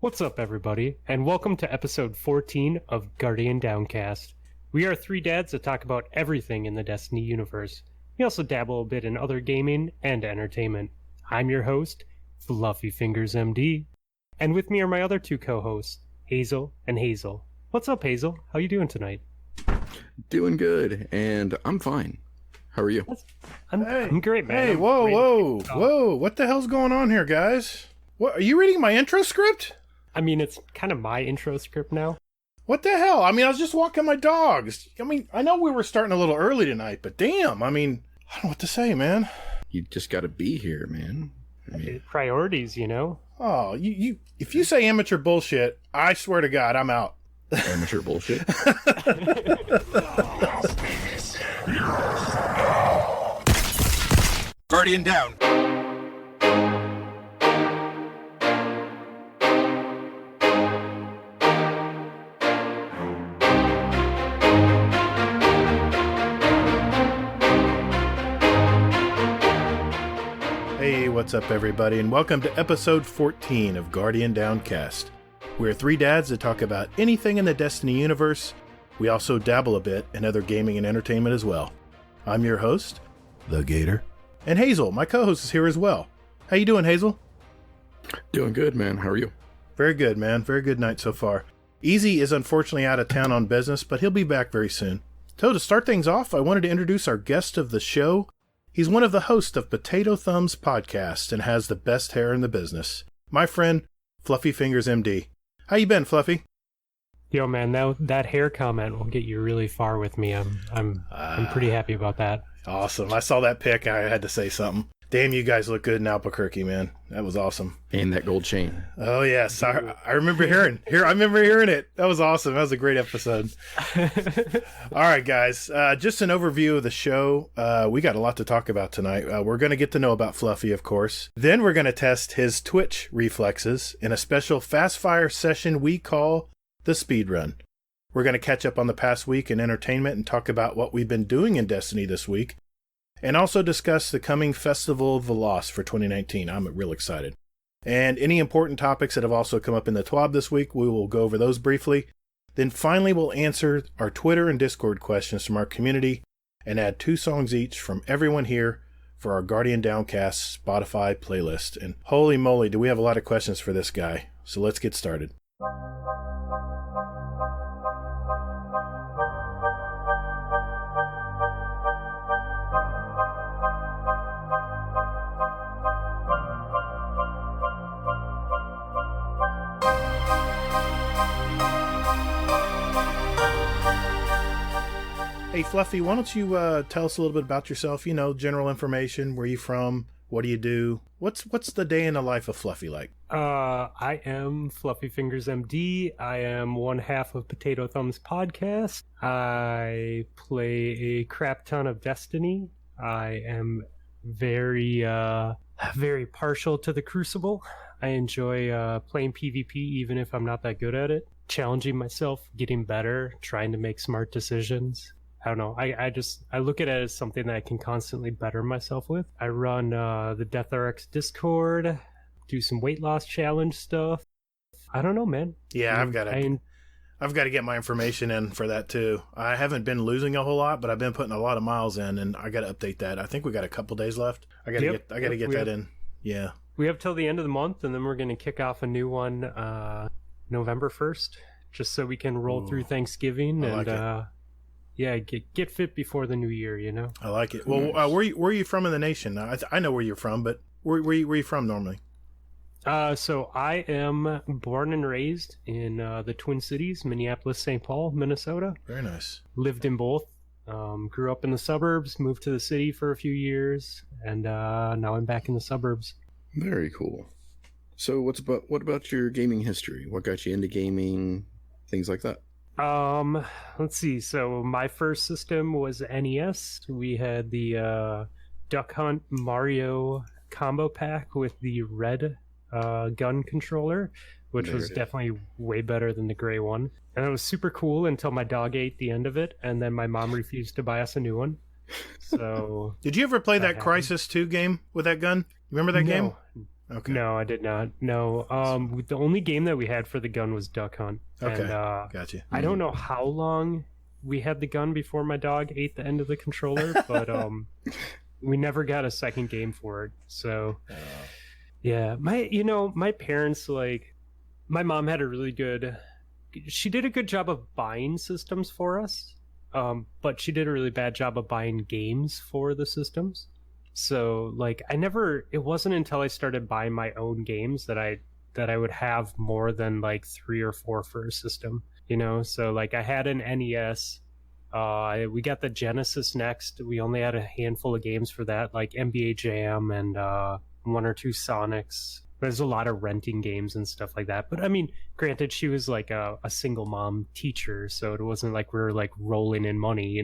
What's up, everybody, and welcome to episode 14 of Guardian Downcast. We are three dads that talk about everything in the Destiny universe. We also dabble a bit in other gaming and entertainment. I'm your host, FluffyFingersMD, and with me are my other two co-hosts, Hazel and Hazel. What's up, Hazel? How you doing tonight? Doing good, and I'm fine. How are you? I'm great, man. Hey, whoa. What the hell's going on here, guys? What, are you reading my intro script? I mean, it's kind of my intro script now. What the hell? I mean, I was just walking my dogs. I mean, I know we were starting a little early tonight, but damn, I mean, I don't know what to say, man. You just gotta be here, man. I mean, Priorities, you know? Oh, you if you say amateur bullshit, I swear to God, I'm out. amateur bullshit. Guardian down. Hey, what's up, everybody, and welcome to episode 14 of Guardian Downcast. We're three dads that talk about anything in the Destiny universe. We also dabble a bit in other gaming and entertainment as well. I'm your host, the Gatr, and Hazel, my co-host, is here as well. How you doing, Hazel? Doing good, man. How are you? Very good, man. Very good night so far. Easy is unfortunately out of town on business, but he'll be back very soon. So to start things off, I wanted to introduce our guest of the show. He's one of the hosts of Potato Thumbs podcast and has the best hair in the business. My friend, FluffyFingersMD. How you been, Fluffy? Yo, man, that hair comment will get you really far with me. I'm pretty happy about that. Awesome. I saw that pic and I had to say something. Damn, you guys look good in Albuquerque, man. That was awesome. And that gold chain. Oh, yes. I remember hearing it. That was awesome. That was a great episode. All right, guys. Just an overview of the show. We got a lot to talk about tonight. We're going to get to know about Fluffy, of course. Then we're going to test his Twitch reflexes in a special fast fire session we call the Speed Run. We're going to catch up on the past week in entertainment and talk about what we've been doing in Destiny this week. And also discuss the coming Festival of the Lost for 2019. I'm real excited. And any important topics that have also come up in the TWAB this week, we will go over those briefly. Then finally, we'll answer our Twitter and Discord questions from our community and add 2 songs each from everyone here for our Guardian Downcast Spotify playlist. And holy moly, do we have a lot of questions for this guy. So let's get started. Hey, Fluffy, why don't you tell us a little bit about yourself? You know, general information. Where are you from? What do you do? What's the day in the life of Fluffy like? I am FluffyFingersMD. I am one half of Potato Thumbs podcast. I play a crap ton of Destiny. I am very partial to the Crucible. I enjoy playing PvP even if I'm not that good at it. Challenging myself, getting better, trying to make smart decisions. I don't know. I look at it as something that I can constantly better myself with. I run the DeathRx Discord, do some weight loss challenge stuff. I don't know, man. Yeah, I've got to get my information in for that too. I haven't been losing a whole lot, but I've been putting a lot of miles in, and I got to update that. I think we got a couple days left. I got to get that in. Yeah. We have till the end of the month, and then we're going to kick off a new one November 1st, just so we can roll through Thanksgiving and. Yeah, get fit before the new year, you know? I like it. Well, where are you from in the nation? I know where you're from, but where are you from normally? So I am born and raised in the Twin Cities, Minneapolis, St. Paul, Minnesota. Very nice. Lived in both. Grew up in the suburbs, moved to the city for a few years, and now I'm back in the suburbs. Very cool. So what about your gaming history? What got you into gaming? Things like that. Let's see. So my first system was NES. We had the Duck Hunt Mario combo pack with the red gun controller, which was definitely way better than the gray one. And it was super cool until my dog ate the end of it, and then my mom refused to buy us a new one. So did you ever play that Crysis 2 game with that gun? Remember that game? Okay. No, I did not. No. The only game that we had for the gun was Duck Hunt. Okay. And, Gotcha. I don't know how long we had the gun before my dog ate the end of the controller, but we never got a second game for it. So yeah, my parents, like, my mom had she did a good job of buying systems for us, but she did a really bad job of buying games for the systems. So, like, it wasn't until I started buying my own games that I would have more than like 3 or 4 for a system, So, like, I had an NES. We got the Genesis next. We only had a handful of games for that, like NBA Jam and 1 or 2 Sonics. There's a lot of renting games and stuff like that. But I mean, granted, she was like a single mom teacher, so it wasn't like we were like rolling in money,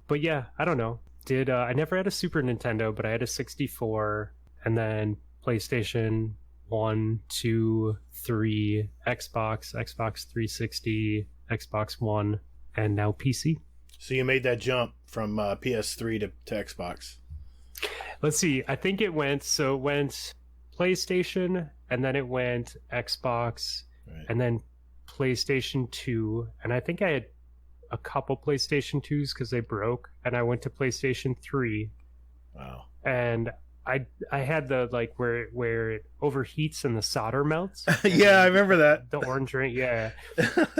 But yeah, I don't know. I never had a Super Nintendo, but I had a 64, and then PlayStation 1, 2, 3, Xbox 360, Xbox One, and now PC. So you made that jump from PS3 to Xbox. Let's see. I think it went PlayStation, and then it went Xbox, Right. and then PlayStation 2. And I think I had a couple PlayStation 2s because they broke, and I went to PlayStation 3. Wow. And I had the, like, where it overheats and the solder melts. Yeah, I remember that. The orange ring, yeah.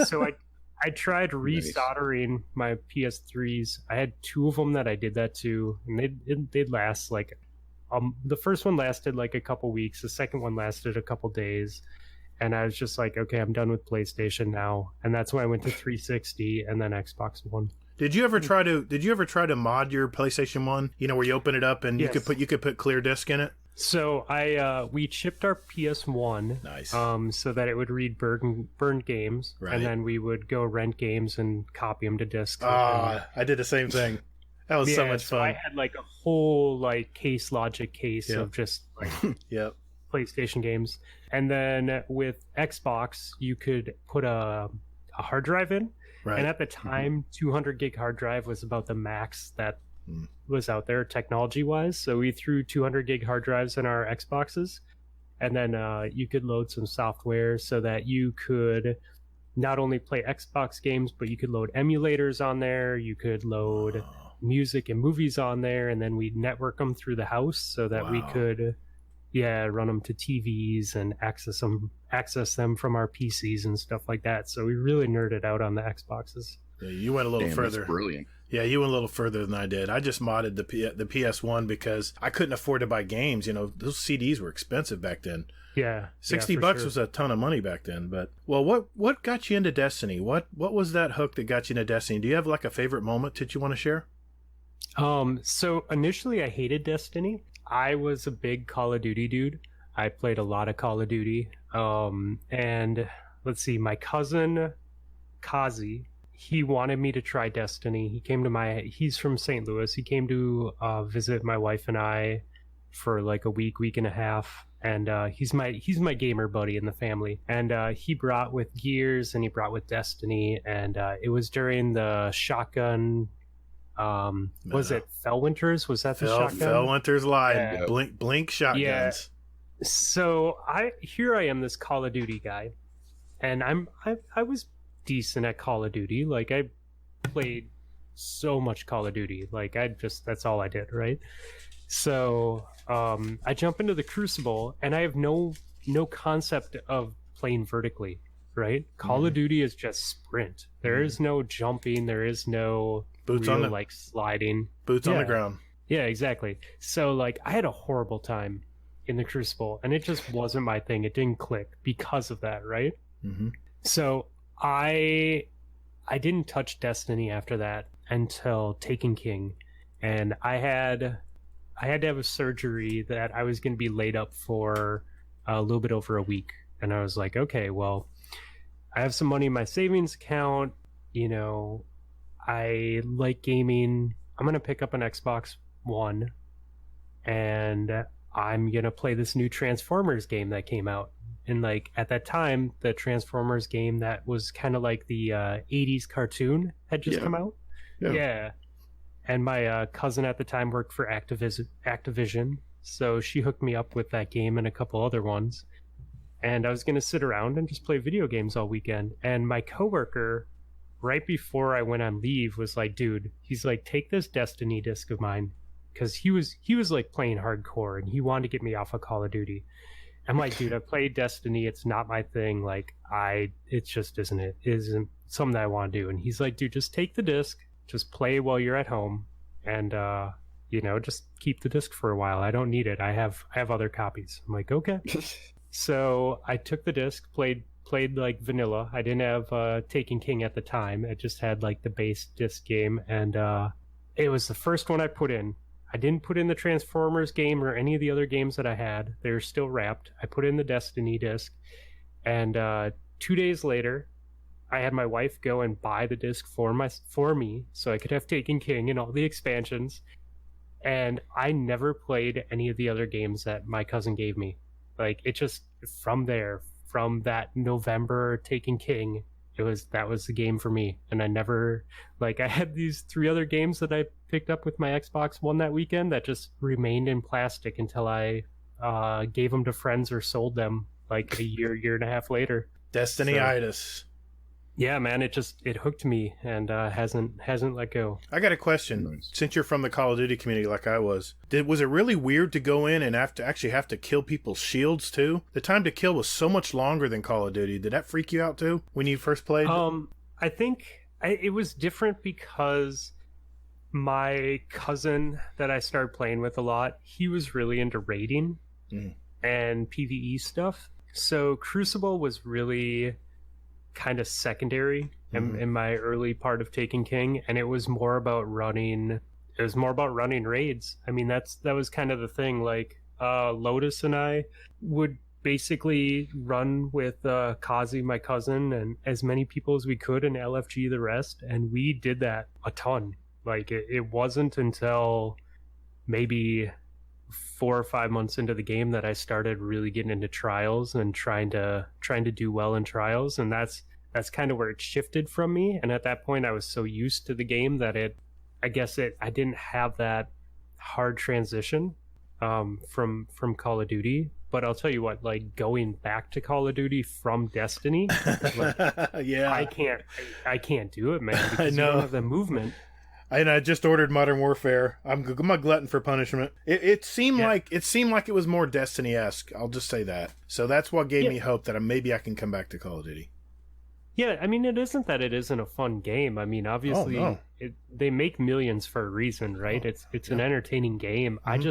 So I tried resoldering my PS3s. I had 2 of them that I did that to, and they'd last like, the first one lasted like a couple weeks. The second one lasted a couple days, and I was just like, okay, I'm done with PlayStation now. And that's when I went to 360 and then Xbox One. Did you ever try to mod your PlayStation 1? Where you open it up and Yes. you could put clear disc in it? So we chipped our PS1, Nice. so that it would read burned games, Right. and then we would go rent games and copy them to discs. I did the same thing. That was so much fun. I had like a whole like Logic case Yep. of just like Yep. PlayStation games, and then with Xbox you could put a hard drive in, Right. and at the time 200 gig hard drive was about the max that was out there technology wise. So we threw 200 gig hard drives in our Xboxes, and then you could load some software so that you could not only play Xbox games, but you could load emulators on there. You could load music and movies on there, and then we'd network them through the house so that we could run them to TVs and access them from our PCs and stuff like that. So we really nerded out on the Xboxes. Yeah, you went a little further. That's brilliant. Yeah, you went a little further than I did. I just modded the PS1 because I couldn't afford to buy games. Those CDs were expensive back then. Yeah, $60 sure. was a ton of money back then. But what got you into Destiny? What was that hook that got you into Destiny? Do you have like a favorite moment that you want to share? So initially I hated Destiny. I was a big Call of Duty dude. I played a lot of Call of Duty. And let's see, my cousin Kazi, he wanted me to try Destiny. He's from St. Louis. He came to visit my wife and I for like a week and a half. And he's my gamer buddy in the family. And he brought with Gears, and he brought with Destiny. And it was during the shotgun. Was it Fellwinter's? Was that the shotgun? Fellwinter's line. Yeah. Blink shotguns. Yeah. So I am this Call of Duty guy, and I was decent at Call of Duty. Like, I played so much Call of Duty. Like, that's all I did, right? So I jump into the Crucible, and I have no concept of playing vertically, right? Call of Duty is just sprint. There is no jumping. There is no Boots on the like sliding. Boots on the ground. Yeah, exactly. So like I had a horrible time in the Crucible, and it just wasn't my thing. It didn't click because of that, right? Mm-hmm. So I didn't touch Destiny after that until Taken King, and I had to have a surgery that I was going to be laid up for a little bit over a week, and I was like, okay, well, I have some money in my savings account. I like gaming. I'm going to pick up an Xbox One, and I'm going to play this new Transformers game that came out. And like at that time, the Transformers game that was kind of like the 80s cartoon had just come out. Yeah. And my cousin at the time worked for Activision. So she hooked me up with that game and a couple other ones. And I was going to sit around and just play video games all weekend. And my coworker, right before I went on leave, was like, dude, he's like, take this Destiny disc of mine. Because he was like playing hardcore and he wanted to get me off of Call of Duty. I'm like, dude, I played Destiny. It's not my thing. Like, it just isn't it. It isn't something that I want to do. And he's like, dude, just take the disc, just play while you're at home, and just keep the disc for a while. I don't need it. I have other copies. I'm like, okay. So I took the disc, played like vanilla. I didn't have Taken King at the time. I just had like the base disc game, and it was the first one I put in. I didn't put in the Transformers game or any of the other games that I had. They're still wrapped. I put in the Destiny disc, and 2 days later, I had my wife go and buy the disc for me so I could have Taken King and all the expansions. And I never played any of the other games that my cousin gave me. Like, it just, from that November Taken King, that was the game for me. And I never, like, I had these 3 other games that I picked up with my Xbox One that weekend that just remained in plastic until I gave them to friends or sold them like a year and a half later. Destiny-itis. Yeah, man, it hooked me and hasn't let go. I got a question. Nice. Since you're from the Call of Duty community like I was it really weird to go in and have to kill people's shields too? The time to kill was so much longer than Call of Duty. Did that freak you out too when you first played? I think it was different because my cousin that I started playing with a lot, he was really into raiding and PvE stuff. So Crucible was really kind of secondary in my early part of Taken King, and it was more about running raids. I mean, that was kind of the thing. Like Lotus and I would basically run with Kazi, my cousin, and as many people as we could, and LFG the rest, and we did that a ton. Like it wasn't until maybe 4 or 5 months into the game that I started really getting into trials and trying to do well in trials, and that's kind of where it shifted from me. And at that point I was so used to the game that I didn't have that hard transition from Call of Duty. But I'll tell you what, like, going back to Call of Duty from Destiny, like, yeah, I can't do it, man, because I know. you don't have the movement. And I just ordered Modern Warfare. I'm a glutton for punishment. It seemed like it was more Destiny-esque. I'll just say that. So that's what gave me hope that maybe I can come back to Call of Duty. Yeah, I mean, it isn't that it isn't a fun game. I mean, obviously, they make millions for a reason, right? It's an entertaining game. Mm-hmm.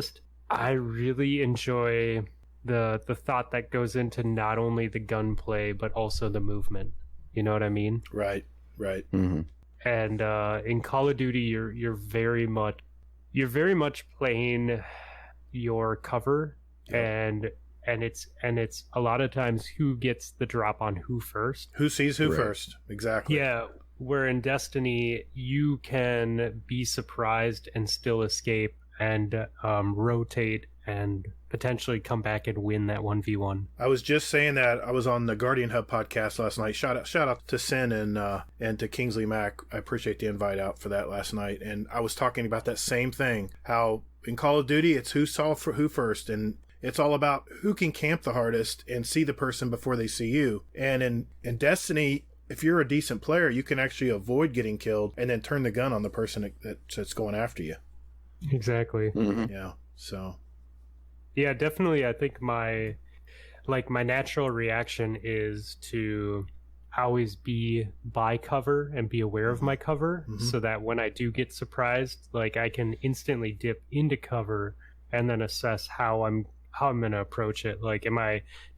I really enjoy the thought that goes into not only the gunplay but also the movement. You know what I mean? Right. Mm-hmm. And in Call of Duty, you're very much playing your cover, and it's a lot of times who gets the drop on who first, who sees who first. Exactly. Yeah. Where in Destiny you can be surprised and still escape and rotate and potentially come back and win that 1v1. I was just saying that. I was on the Guardian Hub podcast last night. Shout out to Sin and to Kingsley Mack. I appreciate the invite out for that last night. And I was talking about that same thing, how in Call of Duty it's who saw for who first, and it's all about who can camp the hardest and see the person before they see you. And in Destiny, if you're a decent player, you can actually avoid getting killed and then turn the gun on the person that's going after you. Exactly. Mm-hmm. Yeah. So yeah, definitely. I think my natural reaction is to always be by cover and be aware of my cover, so that when I do get surprised, like, I can instantly dip into cover and then assess how I'm going to approach it. Like,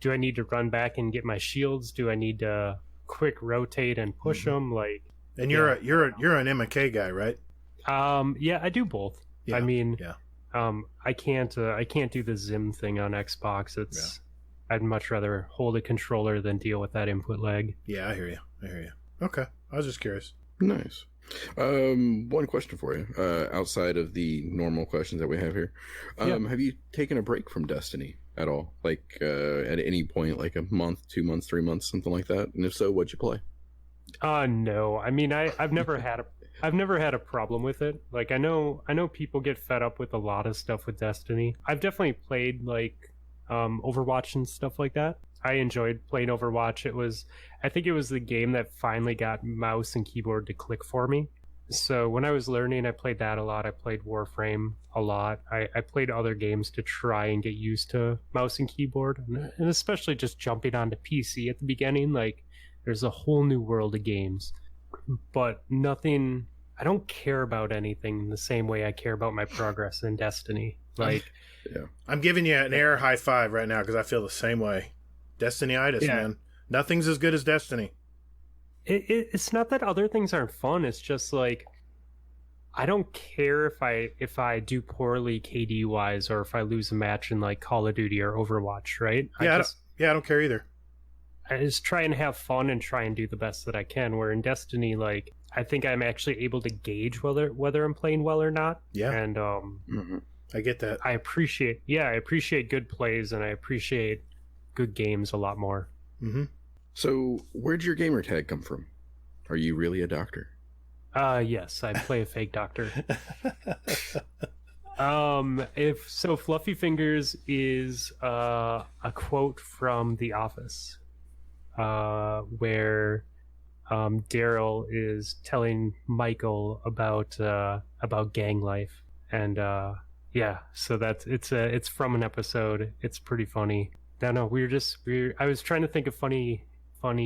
do I need to run back and get my shields? Do I need to quick rotate and push them? Like, and you're an M&K guy, right? Yeah, I do both. Yeah. I mean, I can't do the Zim thing on Xbox. I'd much rather hold a controller than deal with that input lag. Yeah, I hear you. Okay, I was just curious. Nice. One question for you, outside of the normal questions that we have here. Have you taken a break from Destiny at all? Like, at any point, like a month, 2 months, 3 months, something like that? And if so, what'd you play? No. I mean, I've never had I've never had a problem with it. Like I know people get fed up with a lot of stuff with Destiny. I've definitely played like Overwatch and stuff like that. I enjoyed playing Overwatch. I think it was the game that finally got mouse and keyboard to click for me. So when I was learning, I played that a lot. I played Warframe a lot. I played other games to try and get used to mouse and keyboard, and especially just jumping onto PC at the beginning. Like there's a whole new world of games, but nothing. I don't care about anything the same way I care about my progress in Destiny. Like, yeah. I'm giving you an air high five right now because I feel the same way. Destiny-itis, man. Nothing's as good as Destiny. It's not that other things aren't fun. It's just like I don't care if I do poorly KD wise or if I lose a match in like Call of Duty or Overwatch, right? Yeah, I don't care either. I just try and have fun and try and do the best that I can. Where in Destiny, like I think I'm actually able to gauge whether I'm playing well or not. Yeah, and I get that. I appreciate good plays and I appreciate good games a lot more. Mm-hmm. So, where'd your gamer tag come from? Are you really a doctor? Yes, I play a fake doctor. Fluffy Fingers is a quote from The Office, where Daryl is telling Michael about gang life, and so it's from an episode. It's pretty funny. No, I was trying to think of funny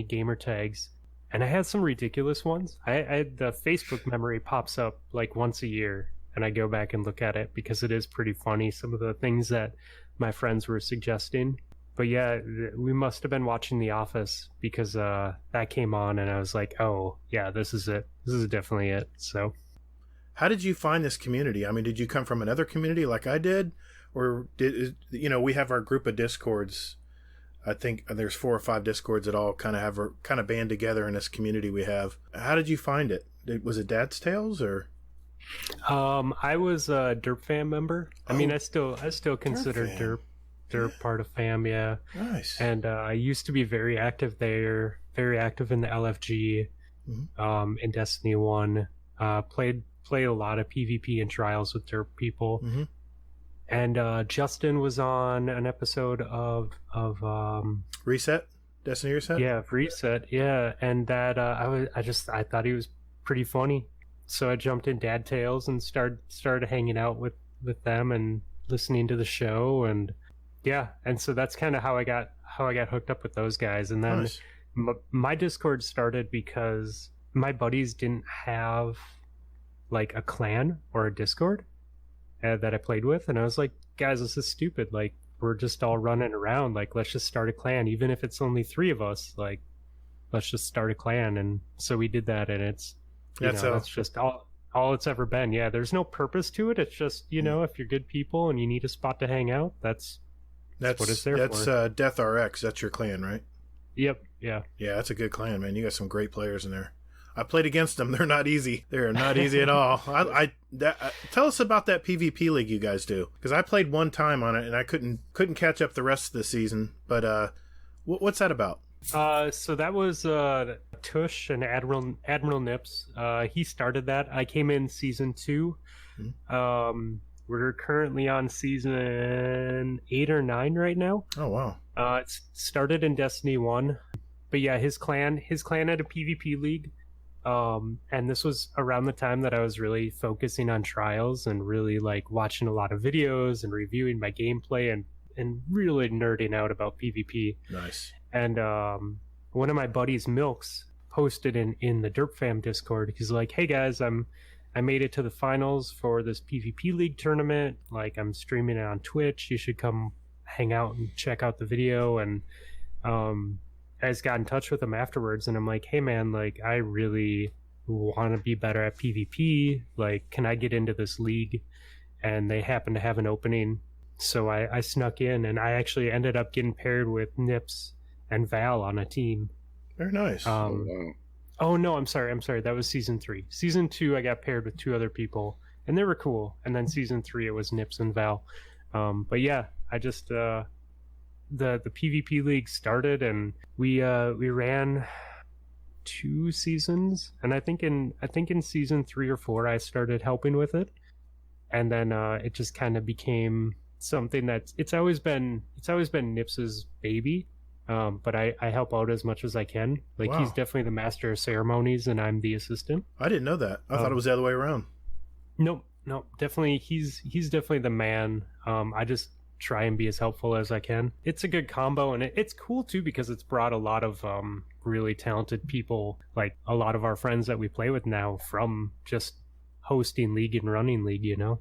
gamer tags, and I had some ridiculous ones. The Facebook memory pops up like once a year, and I go back and look at it because it is pretty funny, some of the things that my friends were suggesting. But yeah, we must have been watching The Office because that came on, and I was like, oh yeah, this is it. This is definitely it. So how did you find this community? I mean, did you come from another community like I did, or we have our group of Discords. I think there's 4 or 5 Discords that all kind of band together in this community we have. How did you find it? Was it Dad's Tales or? I was a Derp Fam member. I mean, I still consider Derp part of Fam, yeah. Nice. And I used to be very active there, very active in the LFG, in Destiny 1. Played a lot of PvP and trials with Derp people. Mm-hmm. And Justin was on an episode of Reset, Destiny Reset. Yeah, Reset. Yeah, and that I thought he was pretty funny, so I jumped in Dad Tales and started hanging out with them and listening to the show, and so that's kind of how I got hooked up with those guys. And then nice. My Discord started because my buddies didn't have like a clan or a Discord that I played with, and I was like, guys, this is stupid. Like, we're just all running around. Like, let's just start a clan, even if it's only 3 of us. Like, let's just start a clan. And so we did that, and it's that's just all it's ever been. Yeah, there's no purpose to it. It's just if you're good people and you need a spot to hang out, that's what it's there for. That's Death RX. That's your clan, right? Yep. Yeah. Yeah, that's a good clan, man. You got some great players in there. I played against them. They're not easy. They're not easy at all. Tell us about that PvP league you guys do, because I played one time on it and I couldn't catch up the rest of the season. But what's that about? So that was Tush and Admiral Nips. He started that. I came in season 2. Mm-hmm. We're currently on season 8 or 9 right now. Oh wow! It started in Destiny 1, but yeah, his clan had a PvP league. And this was around the time that I was really focusing on trials and really like watching a lot of videos and reviewing my gameplay and really nerding out about PvP. Nice. And one of my buddies, Milks, posted in the Derp Fam Discord. He's like, "Hey guys, I made it to the finals for this PvP League tournament. Like, I'm streaming it on Twitch. You should come hang out and check out the video." And I just got in touch with him afterwards, and I'm like, "Hey man, like, I really want to be better at PvP. Like, can I get into this league?" And they happened to have an opening, so I snuck in, and I actually ended up getting paired with Nips and Val on a team. Very nice. Oh no, I'm sorry. That was season 3. Season 2, I got paired with 2 other people, and they were cool. And then season 3, it was Nips and Val. But yeah, I just the PvP league started, and we ran 2 seasons, and I think in season 3 or 4 I started helping with it, and then it just kind of became something that it's always been Nips's baby, but I help out as much as I can. Like, Wow. he's definitely the master of ceremonies and I'm the assistant. I didn't know that. I thought it was the other way around. No, definitely he's definitely the man. I just try and be as helpful as I can. It's a good combo, and it's cool too because it's brought a lot of really talented people, like a lot of our friends that we play with now, from just hosting League and running League, you know.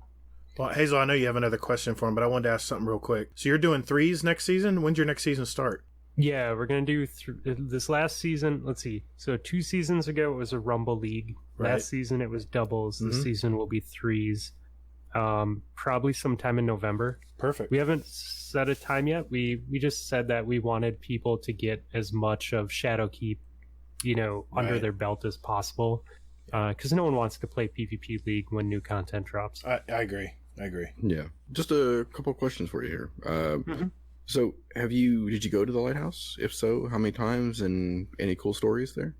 Well, Hazel, I know you have another question for him, but I wanted to ask something real quick. So you're doing 3s next season? When's your next season start? Yeah, we're gonna do this last season. Let's see. So 2 seasons ago it was a Rumble League. Right. Last season it was doubles. This season will be 3s. Probably sometime in November. Perfect. We haven't set a time yet. We just said that we wanted people to get as much of Shadowkeep, under their belt as possible, because no one wants to play PvP League when new content drops. I agree. Yeah. Just a couple questions for you here. So, did you go to the lighthouse? If so, how many times, and any cool stories there?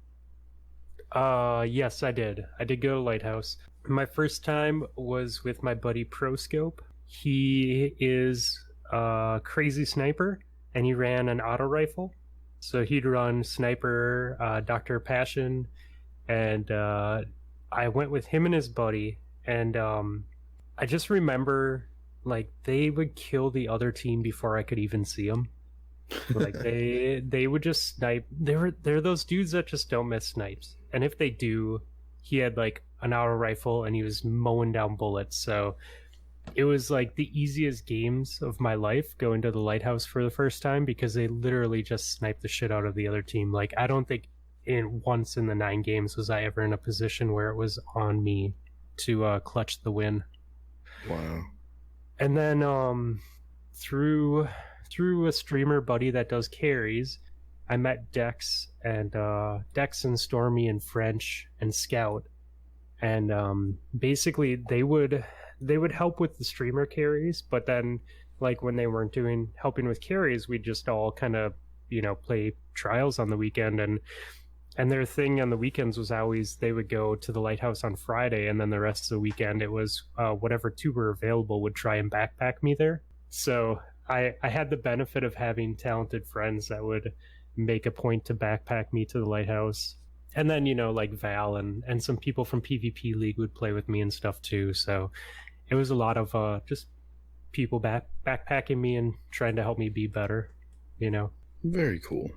Yes, I did. I did go to Lighthouse. My first time was with my buddy ProScope. He is a crazy sniper, and he ran an auto rifle. So he'd run Sniper, Dr. Passion, and I went with him and his buddy, and I just remember, like, they would kill the other team before I could even see them. Like, they would just snipe. They're those dudes that just don't miss snipes, and if they do, he had like an auto rifle and he was mowing down bullets. So it was like the easiest games of my life going to the lighthouse for the first time, because they literally just sniped the shit out of the other team. Like, I don't think once in the 9 games was I ever in a position where it was on me to clutch the win. Wow. And then through a streamer buddy that does carries, I met Dex and Stormy and French and Scout, and basically they would help with the streamer carries, but then, like, when they weren't helping with carries, we'd just all kind of play trials on the weekend, and their thing on the weekends was always they would go to the lighthouse on Friday, and then the rest of the weekend it was whatever two were available would try and backpack me there. So I had the benefit of having talented friends that would make a point to backpack me to the lighthouse. And then, like Val and some people from PvP League would play with me and stuff too. So it was a lot of just people backpacking me and trying to help me be better, Very cool.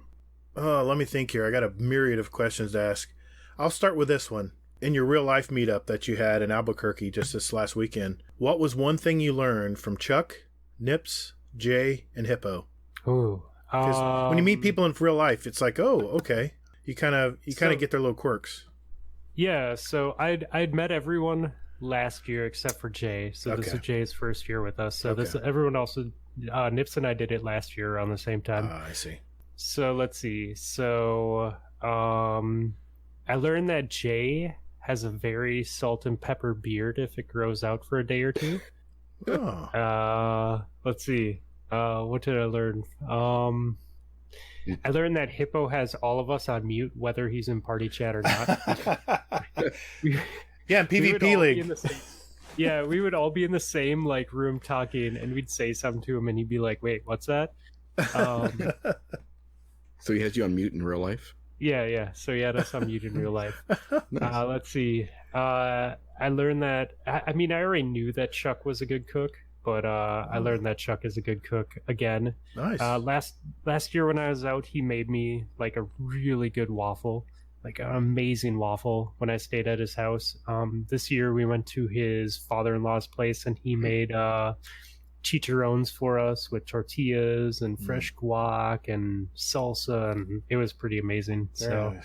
Let me think here. I got a myriad of questions to ask. I'll start with this one. In your real life meetup that you had in Albuquerque just this last weekend, what was one thing you learned from Chuck, Nips, Jay, and Hippo? Oh, Because when you meet people in real life, it's like, oh, okay. You kind of get their little quirks. Yeah, so I'd met everyone last year except for Jay. So this is Jay's first year with us. So everyone else, Nips and I did it last year around the same time. I see. So let's see. So I learned that Jay has a very salt and pepper beard if it grows out for a day or two. Let's see. What did I learn? I learned that Hippo has all of us on mute, whether he's in party chat or not. Yeah, in PvP League. Yeah, we would all be in the same room talking, and we'd say something to him, and he'd be like, "Wait, what's that?" So he has you on mute in real life? Yeah. So he had us on mute in real life. Nice. Let's see. I learned that. I mean, I already knew that Chuck was a good cook, but I learned that Chuck is a good cook again. Nice. Last year when I was out, he made me a really good waffle, an amazing waffle when I stayed at his house. This year we went to his father-in-law's place, and he made chicharrones for us with tortillas and fresh guac and salsa, and it was pretty amazing. So,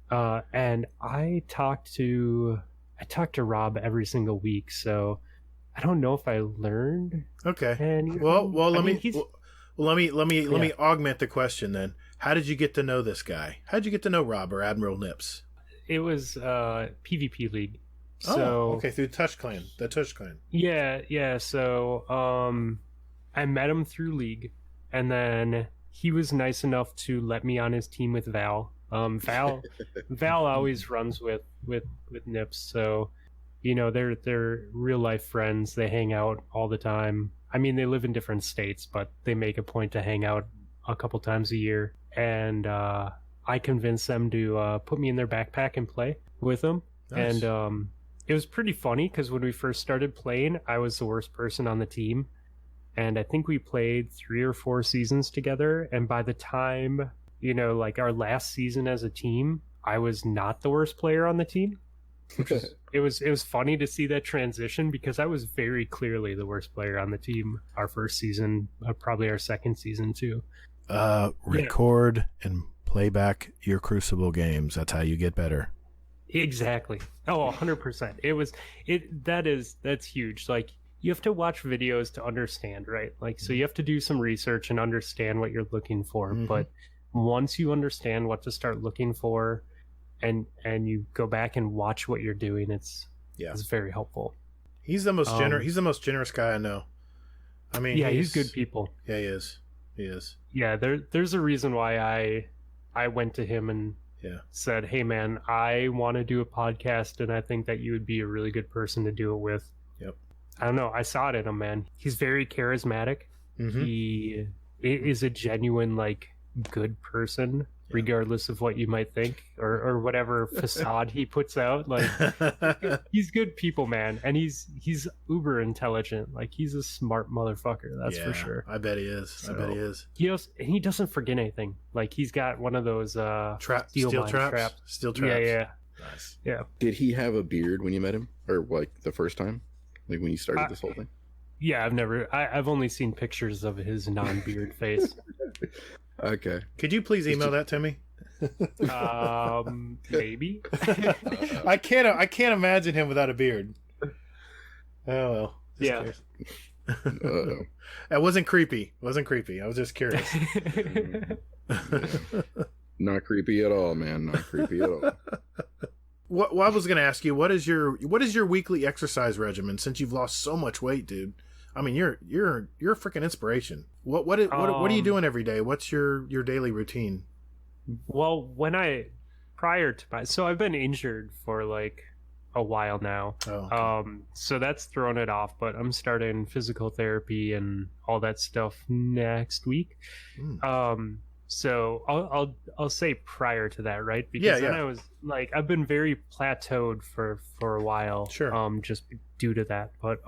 and I talked to Rob every single week, so I don't know if I learned. Okay. Anything. Well, let me augment the question then. How did you get to know this guy? How did you get to know Rob or Admiral Nips? It was PvP League. So, okay, through Touch Clan, the Touch Clan. Yeah. So, I met him through League, and then he was nice enough to let me on his team with Val. Val always runs with Nips, so they're real life friends. They hang out all the time. I mean, they live in different states, but they make a point to hang out a couple times a year. And I convinced them to put me in their backpack and play with them. Nice. And it was pretty funny because when we first started playing, I was the worst person on the team. And I think we played 3 or 4 seasons together. And by the time, like our last season as a team, I was not the worst player on the team. It was funny to see that transition because I was very clearly the worst player on the team our first season, probably our second season too. Record and play back your Crucible games. That's how you get better. Exactly. Oh, 100%. That's huge. Like, you have to watch videos to understand, right? Like, so you have to do some research and understand what you're looking for. Mm-hmm. But once you understand what to start looking for, and you go back and watch what you're doing, it's very helpful. He's the most generous. He's the most generous guy I know. I mean, he's good people. Yeah, he is. He is. Yeah, there's a reason why I went to him and said, "Hey, man, I want to do a podcast, and I think that you would be a really good person to do it with." Yep. I don't know. I saw it in him, man. He's very charismatic. Mm-hmm. He is a genuine, like, good person. Regardless of what you might think or whatever facade he puts out, like he's good people, man, and he's uber intelligent. Like, he's a smart motherfucker, that's for sure. I bet he is. He doesn't forget anything. Like, he's got one of those steel traps. Steel traps. Yeah. Nice. Yeah. Did he have a beard when you met him, or like the first time, like when you started this whole thing? Yeah, I've only seen pictures of his non-beard face. Okay. Could you please email that to me? Maybe. I can't imagine him without a beard. Oh well. It wasn't creepy. I was just curious. Not creepy at all, man. Not creepy at all. What I was going to ask you, what is your weekly exercise regimen since you've lost so much weight, dude? I mean, you're a freaking inspiration. What are you doing every day? What's your daily routine? Well, so I've been injured for like a while now. Oh, okay. So that's thrown it off, but I'm starting physical therapy and all that stuff next week. So I'll say prior to that, right? Because then I was like, I've been very plateaued for a while. Sure. Just due to that, but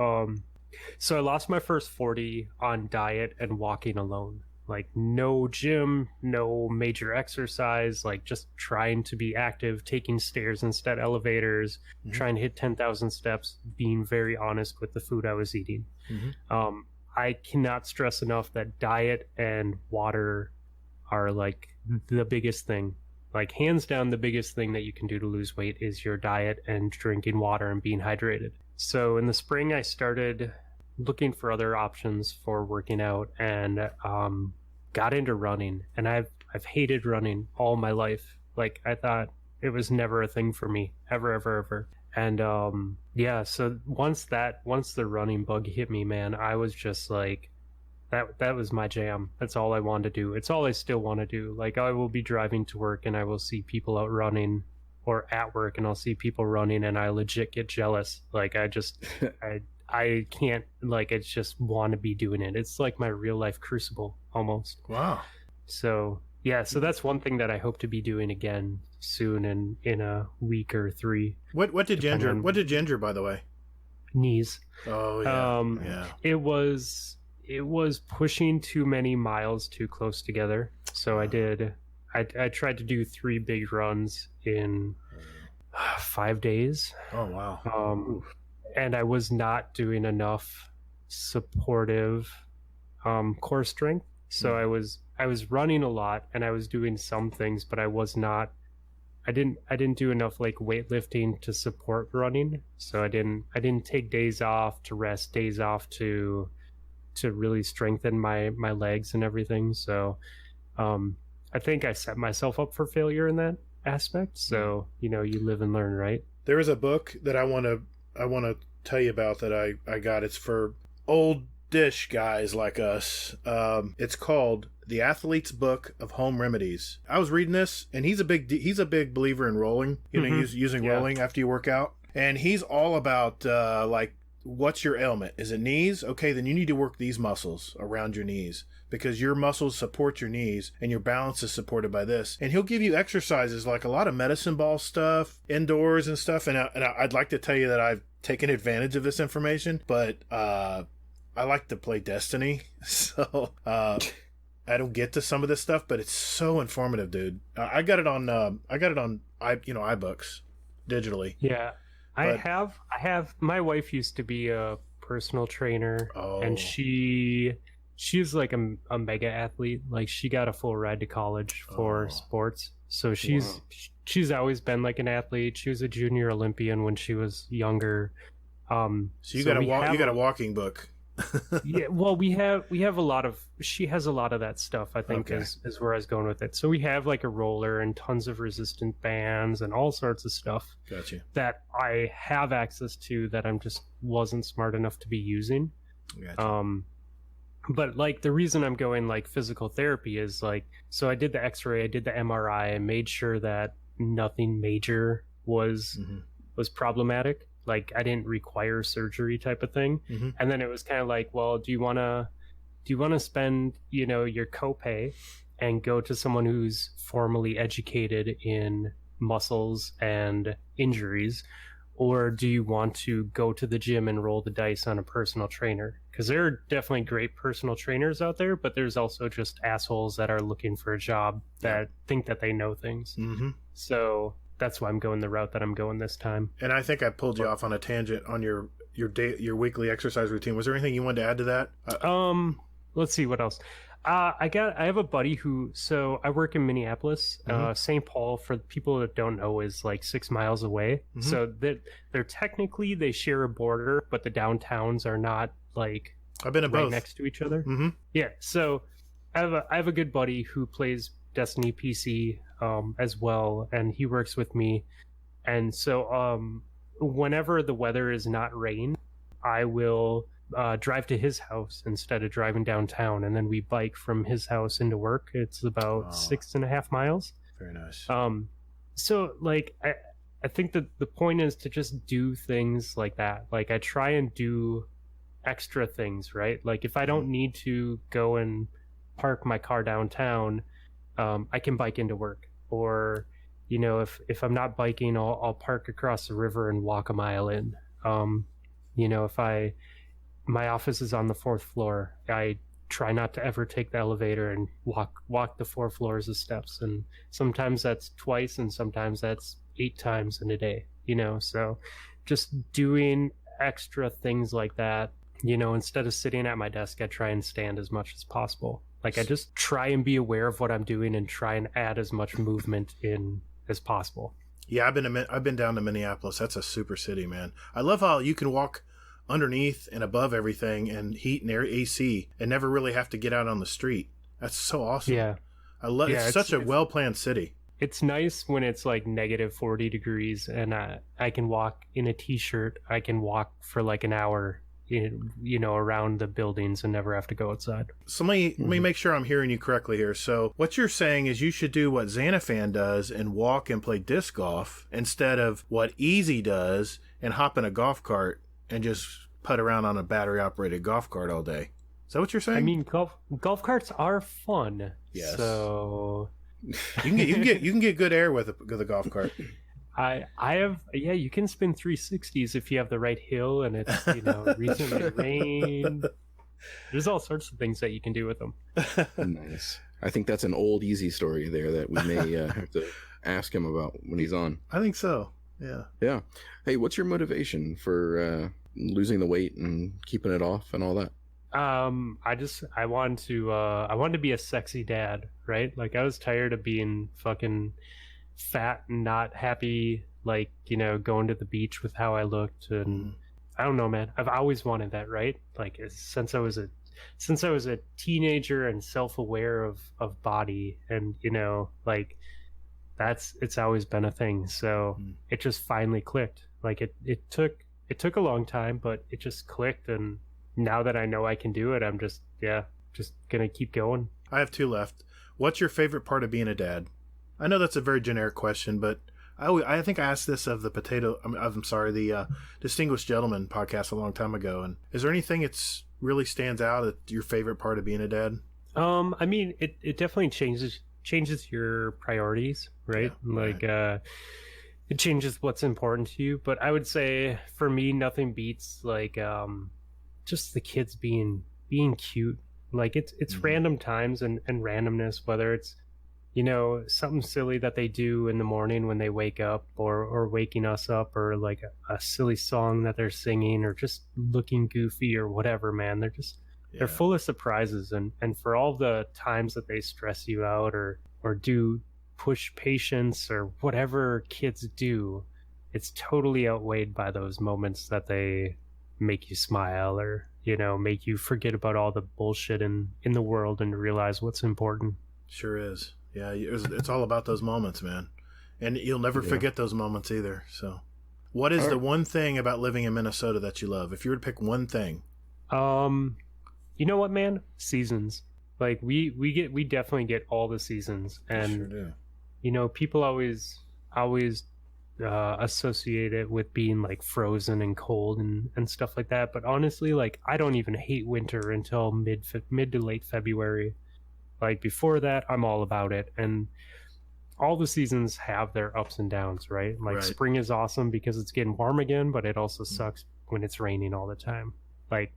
so I lost my first 40 on diet and walking alone. Like, no gym, no major exercise, like just trying to be active, taking stairs instead of elevators, trying to hit 10,000 steps, being very honest with the food I was eating. Mm-hmm. I cannot stress enough that diet and water are like the biggest thing. Like, hands down, the biggest thing that you can do to lose weight is your diet and drinking water and being hydrated. So in the spring, I started looking for other options for working out and got into running. And I've hated running all my life. Like, I thought it was never a thing for me, ever. And so once the running bug hit me, man, I was just like, that was my jam. That's all I wanted to do. It's all I still want to do. Like, I will be driving to work and I will see people out running, or at work and I'll see people running and I legit get jealous. Like, I can't, like, I just want to be doing it. It's like my real life Crucible almost. Wow. So so that's one thing that I hope to be doing again soon, in a week or 3. What did you injure? What did you injure, by the way? Knees. Oh yeah. It was pushing too many miles too close together. So I tried to do 3 big runs in 5 days. Oh wow. And I was not doing enough supportive core strength. So I was running a lot and I was doing some things, but I didn't do enough like weightlifting to support running. So I didn't take days off to rest, days off to really strengthen my legs and everything. So I think I set myself up for failure in that aspect. So, you live and learn, right? There is a book that I want to tell you about that I got. It's for old dish guys like us. It's called The Athlete's Book of Home Remedies. I was reading this, and he's a big believer in rolling, using rolling after you work out. And he's all about, what's your ailment? Is it knees? Okay, then you need to work these muscles around your knees because your muscles support your knees and your balance is supported by this. And he'll give you exercises like a lot of medicine ball stuff, indoors and stuff. And I'd like to tell you that I've taken advantage of this information, but I like to play Destiny, so I don't get to some of this stuff, but it's so informative, dude. I got it on iBooks digitally. Yeah. I have my wife used to be a personal trainer, and she's like a mega athlete. Like, she got a full ride to college for sports. So she's always been like an athlete. She was a junior Olympian when she was younger. So you got a walking book. Yeah, well, we have a lot of, she has a lot of that stuff, I think, is where I was going with it. So we have like a roller and tons of resistant bands and all sorts of stuff. Gotcha. That I have access to that I'm just wasn't smart enough to be using. Gotcha. But like the reason I'm going like physical therapy is like, so I did the X-ray, I did the MRI, I made sure that nothing major was problematic. Like, I didn't require surgery type of thing. Mm-hmm. And then it was kind of like, well, do you want to spend, your copay and go to someone who's formally educated in muscles and injuries? Or do you want to go to the gym and roll the dice on a personal trainer? Because there are definitely great personal trainers out there, but there's also just assholes that are looking for a job that think that they know things. Mm-hmm. So that's why I'm going the route that I'm going this time. And I think I pulled you off on a tangent on your weekly exercise routine. Was there anything you wanted to add to that? Let's see what else. I have a buddy so I work in Minneapolis. St. Paul, for people that don't know, is like 6 miles away. Mm-hmm. So they're technically, they share a border, but the downtowns are not like I've been right next to each other. Mm-hmm. Yeah. So I have a good buddy who plays Destiny PC as well, and he works with me. And so whenever the weather is not rain, I will drive to his house instead of driving downtown, and then we bike from his house into work. It's about 6.5 miles. Very nice. So like I think that the point is to just do things like that. Like, I try and do extra things, right? Like, if I don't need to go and park my car downtown, I can bike into work. Or, if I'm not biking, I'll park across the river and walk a mile in. If my office is on the 4th floor, I try not to ever take the elevator and walk the 4 floors of steps. And sometimes that's twice, and sometimes that's 8 times in a day, so just doing extra things like that. Instead of sitting at my desk, I try and stand as much as possible. Like, I just try and be aware of what I'm doing and try and add as much movement in as possible. Yeah, I've been down to Minneapolis. That's a super city, man. I love how you can walk underneath and above everything and heat and air AC and never really have to get out on the street. That's so awesome. Yeah. I love it's such a well-planned city. It's nice when it's like negative 40 degrees and I can walk in a t-shirt. I can walk for like an hour around the buildings and never have to go outside. So let me make sure I'm hearing you correctly here. So what you're saying is you should do what Xanafan does and walk and play disc golf instead of what Easy does and hop in a golf cart and just putt around on a battery operated golf cart all day. Is that what you're saying? I mean, golf carts are fun. Yes. So you can get good air with a golf cart. I have, you can spin 360s if you have the right hill and it's, recently rained. There's all sorts of things that you can do with them. Nice. I think that's an old Easy story there that we may have to ask him about when he's on. I think so. Yeah. Yeah. Hey, what's your motivation for losing the weight and keeping it off and all that? I wanted to be a sexy dad, right? Like, I was tired of being fucking fat and not happy, like, going to the beach with how I looked. And I don't know, man, I've always wanted that, right? Like, since I was a teenager and self-aware of body, and like, it's always been a thing. So it just finally clicked. Like, it took a long time, but it just clicked. And now that I know I can do it, I'm just gonna keep going. I have two left. What's your favorite part of being a dad? I know that's a very generic question, but I think I asked this of the Distinguished Gentleman podcast a long time ago. And is there anything that's really stands out as your favorite part of being a dad? I mean, it definitely changes your priorities, right? Yeah, it changes what's important to you. But I would say for me, nothing beats just the kids being cute. Like it's random times and randomness, whether it's something silly that they do in the morning when they wake up, or waking us up, or like a silly song that they're singing, or just looking goofy or whatever, man. They're full of surprises, and for all the times that they stress you out or do push patience or whatever kids do, it's totally outweighed by those moments that they make you smile, or make you forget about all the bullshit in the world and realize what's important. Sure is. Yeah, it's all about those moments, man. And you'll never forget those moments either. So what is the one thing about living in Minnesota that you love? If you were to pick one thing. You know what, man? Seasons. Like we definitely get all the seasons, and sure do. People always associate it with being like frozen and cold and stuff like that. But honestly, like I don't even hate winter until mid to late February. Like before that, I'm all about it. And all the seasons have their ups and downs, right? Like spring is awesome because it's getting warm again, but it also sucks when it's raining all the time. Like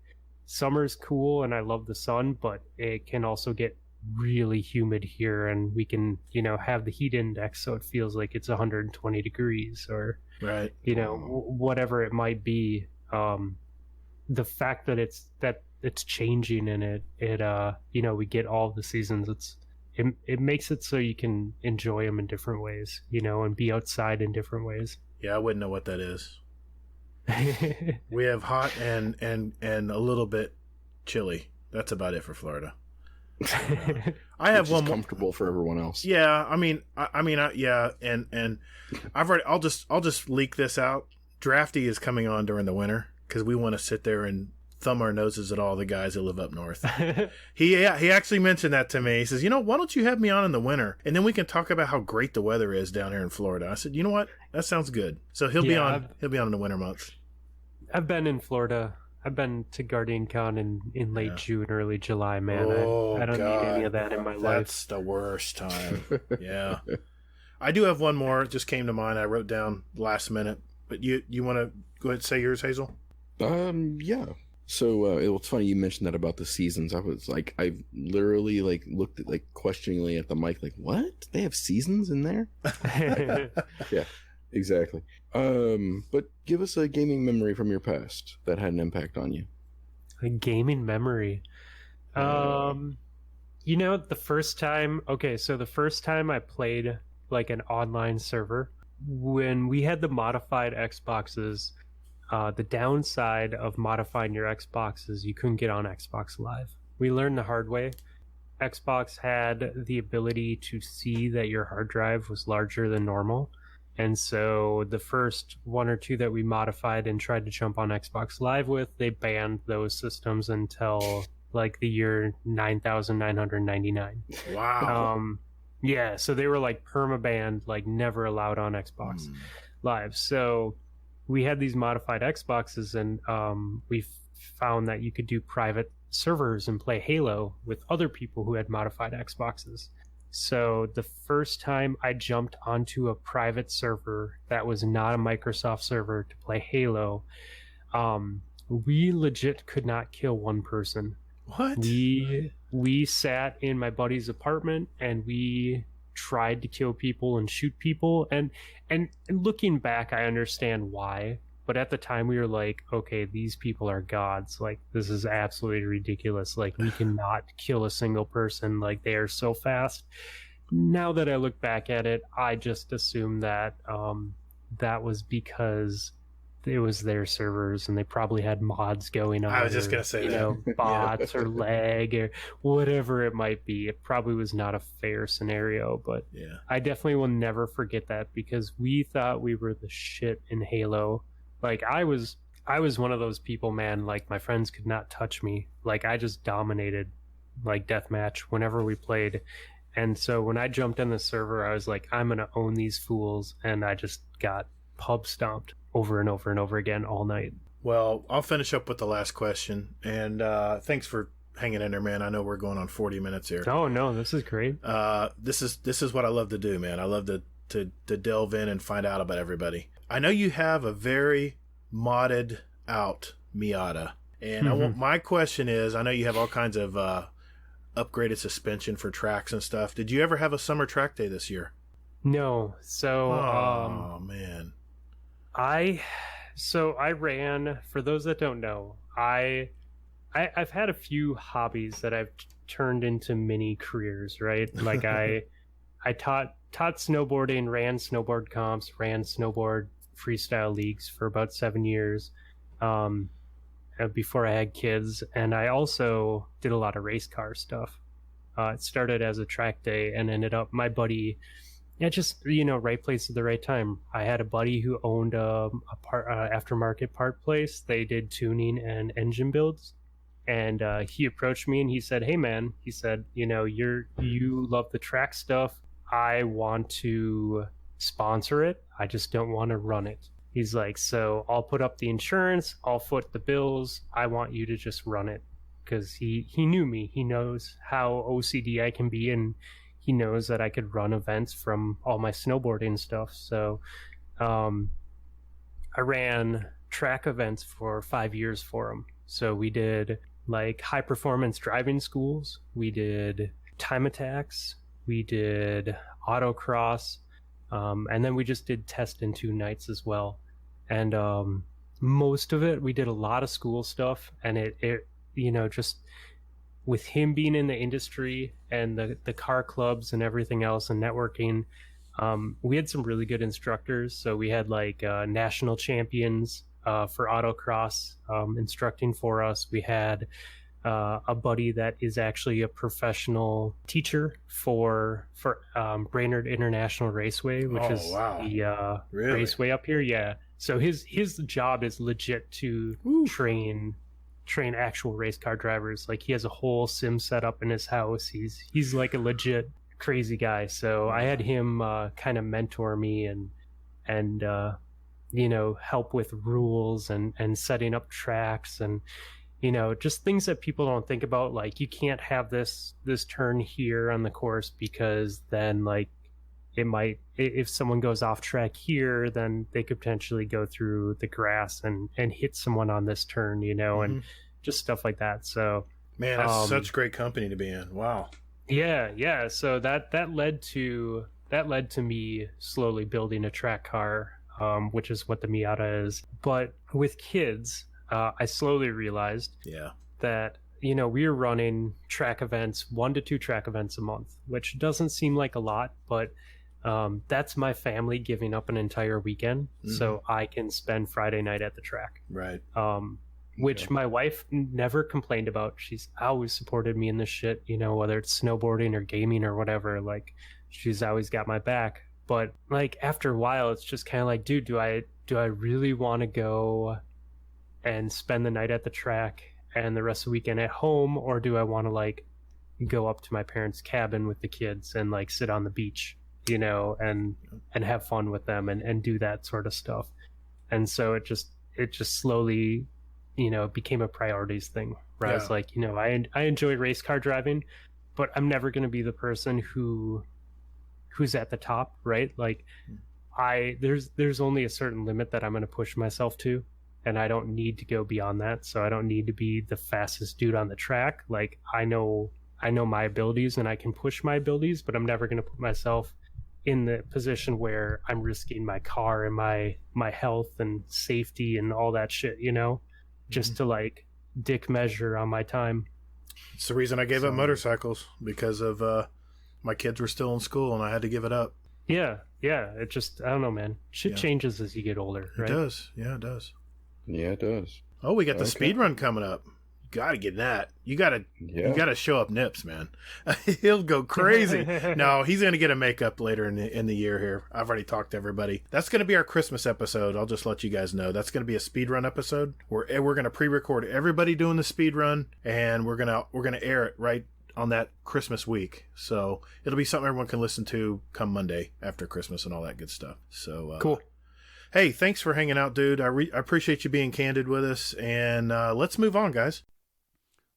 summer's cool and I love the sun, but it can also get really humid here, and we can, have the heat index so it feels like it's 120 degrees or, whatever it might be. The fact that it's changing and it we get all the seasons. It makes it so you can enjoy them in different ways, and be outside in different ways. Yeah, I wouldn't know what that is. We have hot and a little bit chilly. That's about it for Florida. I have one comfortable for everyone else. Yeah, and I've already. I'll just leak this out. Drafty is coming on during the winter because we want to sit there and thumb our noses at all the guys that live up north. He actually mentioned that to me. He says, why don't you have me on in the winter, and then we can talk about how great the weather is down here in Florida. I said, you know what, that sounds good. So he'll be on in the winter months. I've been in Florida. I've been to GuardianCon in late June, early July, man. I don't need any of that in my life. That's the worst time. Yeah. I do have one more. It just came to mind. I wrote down last minute. But you want to go ahead and say yours, Hazel? Yeah. So it's funny you mentioned that about the seasons. I was like, I literally looked at questioningly at the mic, like, what? They have seasons in there? Yeah. Exactly. But give us a gaming memory from your past that had an impact on you. A gaming memory. The first time I played like an online server, when we had the modified Xboxes, the downside of modifying your Xbox is you couldn't get on Xbox Live. We learned the hard way. Xbox had the ability to see that your hard drive was larger than normal. And so the first one or two that we modified and tried to jump on Xbox Live with, they banned those systems until like the year 9,999. Wow. Yeah, so they were like perma-banned, like never allowed on Xbox Live. So we had these modified Xboxes, and we found that you could do private servers and play Halo with other people who had modified Xboxes. So the first time I jumped onto a private server that was not a Microsoft server to play Halo, we legit could not kill one person. What? We sat in my buddy's apartment and we tried to kill people and shoot people, and looking back I understand why, but at the time we were like, okay, these people are gods. Like, this is absolutely ridiculous. Like, we cannot kill a single person. Like, they are so fast. Now that I look back at it, I just assume that that was because it was their servers and they probably had mods going on. I was just going to say that. Bots or lag or whatever it might be. It probably was not a fair scenario, but I definitely will never forget that because we thought we were the shit in Halo. Like, I was one of those people, man. Like, my friends could not touch me. Like, I just dominated like deathmatch whenever we played. And so when I jumped in the server, I was like, I'm going to own these fools. And I just got pub stomped over and over and over again all night. Well, I'll finish up with the last question. And thanks for hanging in there, man. I know we're going on 40 minutes here. Oh, no, this is great. This is what I love to do, man. I love to delve in and find out about everybody. I know you have a very modded out Miata. And my question is, I know you have all kinds of upgraded suspension for tracks and stuff. Did you ever have a summer track day this year? No. So, man. I ran, for those that don't know, I've had a few hobbies that I've turned into mini careers, right? Like I taught snowboarding, ran snowboard comps, ran snowboard freestyle leagues for about 7 years. Before I had kids, and I also did a lot of race car stuff. It started as a track day and ended up my buddy, just right place at the right time. I had a buddy who owned a aftermarket part place. They did tuning and engine builds, and he approached me and he said, "Hey man," he said, you love the track stuff. I want to sponsor it. I just don't want to run it. He's like, so I'll put up the insurance, I'll foot the bills, I want you to just run it. Because he knew me. He knows how OCD I can be, and he knows that I could run events from all my snowboarding stuff. So I ran track events for 5 years for him. So we did like high performance driving schools, we did time attacks, we did autocross, and then we just did test in 2 nights as well. And most of it, we did a lot of school stuff, and it just with him being in the industry and the car clubs and everything else and networking, we had some really good instructors. So we had like national champions for autocross instructing for us. We had a buddy that is actually a professional teacher for Brainerd International Raceway, which is the raceway up here. Yeah. So his job is legit to train actual race car drivers. Like he has a whole sim set up in his house. He's like a legit crazy guy. So I had him kind of mentor me and help with rules and setting up tracks and just things that people don't think about. Like you can't have this turn here on the course because then like it might, if someone goes off track here, then they could potentially go through the grass and hit someone on this turn, and just stuff like that. So man, that's such great company to be in. Wow. Yeah. So that led to me slowly building a track car, which is what the Miata is. But with kids, I slowly realized that we were running track events, 1 to 2 track events a month, which doesn't seem like a lot, but that's my family giving up an entire weekend so I can spend Friday night at the track. Right. Which my wife never complained about. She's always supported me in this shit, whether it's snowboarding or gaming or whatever. Like she's always got my back. But like after a while, it's just kind of like, dude, do I really want to go and spend the night at the track and the rest of the weekend at home, or do I want to like go up to my parents' cabin with the kids and like sit on the beach, and have fun with them and do that sort of stuff. And so it just slowly, became a priorities thing where I was like, I enjoy race car driving, but I'm never going to be the person who's at the top, right? Like there's only a certain limit that I'm going to push myself to. And I don't need to go beyond that. So I don't need to be the fastest dude on the track. Like I know my abilities and I can push my abilities, but I'm never going to put myself in the position where I'm risking my car and my health and safety and all that shit, just to like dick measure on my time. It's the reason I gave up motorcycles, because of my kids were still in school and I had to give it up. Yeah. It just, I don't know, man. Shit changes as you get older, right? It does. Yeah, it does. Yeah, it does. Oh, we got the speed run coming up. You got to get that. You got to show up Nips, man. He'll go crazy. No, he's going to get a makeup later in the year here. I've already talked to everybody. That's going to be our Christmas episode. I'll just let you guys know. That's going to be a speed run episode. We're going to pre-record everybody doing the speed run, and we're going to air it right on that Christmas week. So it'll be something everyone can listen to come Monday after Christmas and all that good stuff. So cool. Hey, thanks for hanging out, dude. I appreciate you being candid with us. And let's move on, guys.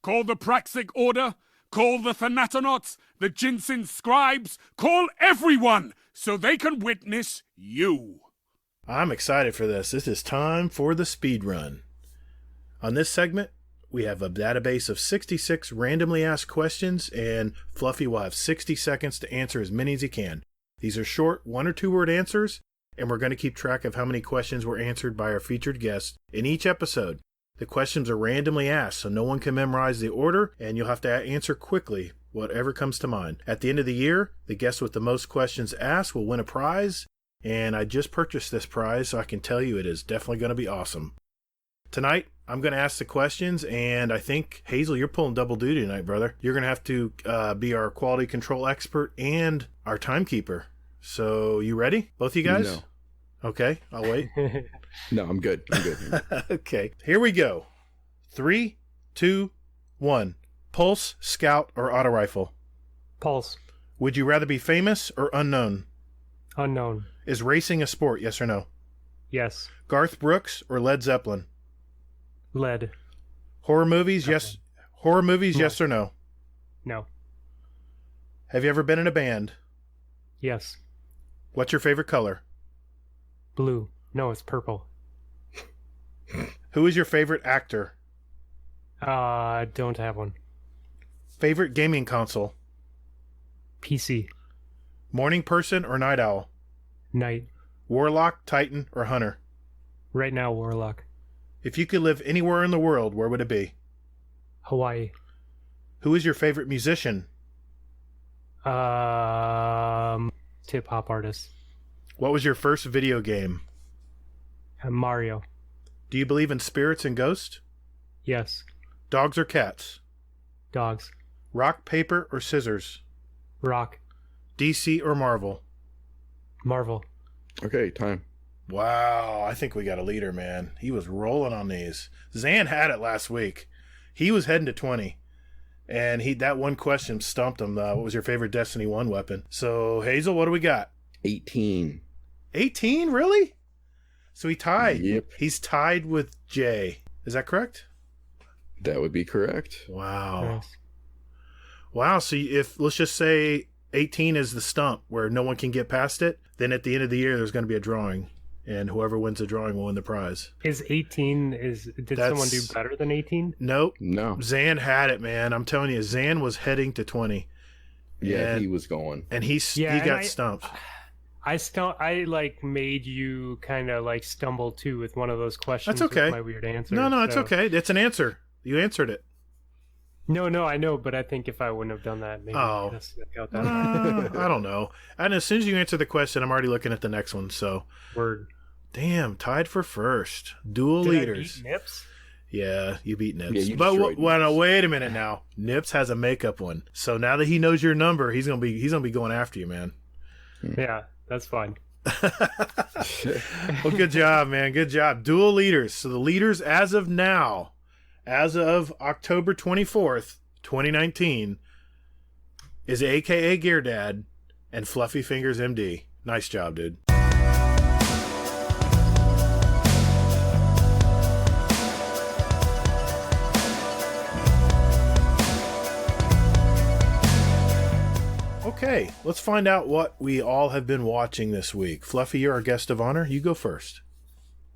Call the Praxic Order. Call the Thanatonauts, the Jinsen Scribes. Call everyone so they can witness you. I'm excited for this. This is time for the speed run. On this segment, we have a database of 66 randomly asked questions, and Fluffy will have 60 seconds to answer as many as he can. These are short 1 or 2 word answers, and we're going to keep track of how many questions were answered by our featured guests in each episode. The questions are randomly asked, so no one can memorize the order, and you'll have to answer quickly, whatever comes to mind. At the end of the year, the guest with the most questions asked will win a prize, and I just purchased this prize, so I can tell you it is definitely going to be awesome. Tonight, I'm going to ask the questions, and I think, Hazel, you're pulling double duty tonight, brother. You're going to have to be our quality control expert and our timekeeper. So, you ready? Both of you guys? No. Okay, I'll wait. No, I'm good. Okay, here we go. 3, 2, 1. Pulse, scout, or auto rifle? Pulse. Would you rather be famous or unknown? Unknown. Is racing a sport, yes or no? Yes. Garth Brooks or Led Zeppelin? Lead. Horror movies, Okay. yes. Horror movies, No. yes or no? No. Have you ever been in a band? Yes. What's your favorite color? Blue. No, it's purple. Who is your favorite actor? Don't have one. Favorite gaming console? PC. Morning person or night owl? Night. Warlock, Titan, or Hunter? Right now, Warlock. If you could live anywhere in the world, where would it be? Hawaii. Who is your favorite musician? Hip hop artist. What was your first video game? Mario. Do you believe in spirits and ghosts? Yes. Dogs or cats? Dogs. Rock, paper, or scissors? Rock. DC or Marvel? Marvel. Okay, time. Wow, I think we got a leader, man. He was rolling on these. Zan had it last week. He was heading to 20. And that one question stumped him. What was your favorite Destiny 1 weapon? So, Hazel, what do we got? 18. 18? Really? So he tied. Yep. He's tied with Jay. Is that correct? That would be correct. Wow. Nice. Wow. So if, let's just say 18 is the stump where no one can get past it, then at the end of the year, there's going to be a drawing. And whoever wins the drawing will win the prize. Did someone do better than 18? Nope. No. Zan had it, man. I'm telling you, Zan was heading to 20. Yeah, And- he was going. And he got stumped. I made you kind of stumble too with one of those questions. That's okay. With my weird answer. No, it's okay. It's an answer. You answered it. No, I know, but I think if I wouldn't have done that, maybe Oh. I'd have snuck out that. I don't know. And as soon as you answer the question, I'm already looking at the next one. So, Word. damn, tied for first. Dual Did leaders. I beat Nips? Yeah, you beat Nips. Yeah, you but destroyed Nips. wait a minute now. Nips has a makeup one. So now that he knows your number, he's gonna be going after you, man. Yeah, that's fine. Well, good job, man. Good job. Dual leaders. So the leaders as of now, as of October 24th, 2019, is AKA Gear Dad and Fluffy Fingers MD. Nice job, dude. Okay, let's find out what we all have been watching this week. Fluffy, you're our guest of honor. You go first.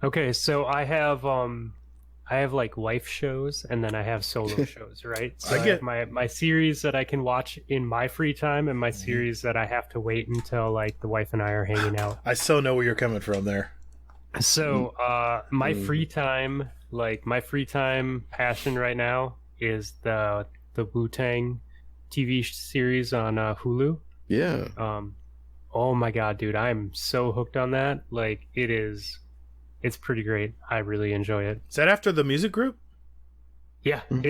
Okay, so I have life shows and then I have solo shows, right? So I get- have my series that I can watch in my free time and my series that I have to wait until the wife and I are hanging out. I so know where you're coming from there. So my free time passion right now is the Wu-Tang TV series on Hulu. Yeah. Oh my god, dude, I'm so hooked on that. It's pretty great. I really enjoy it. Is that after the music group? Yeah, Mhm.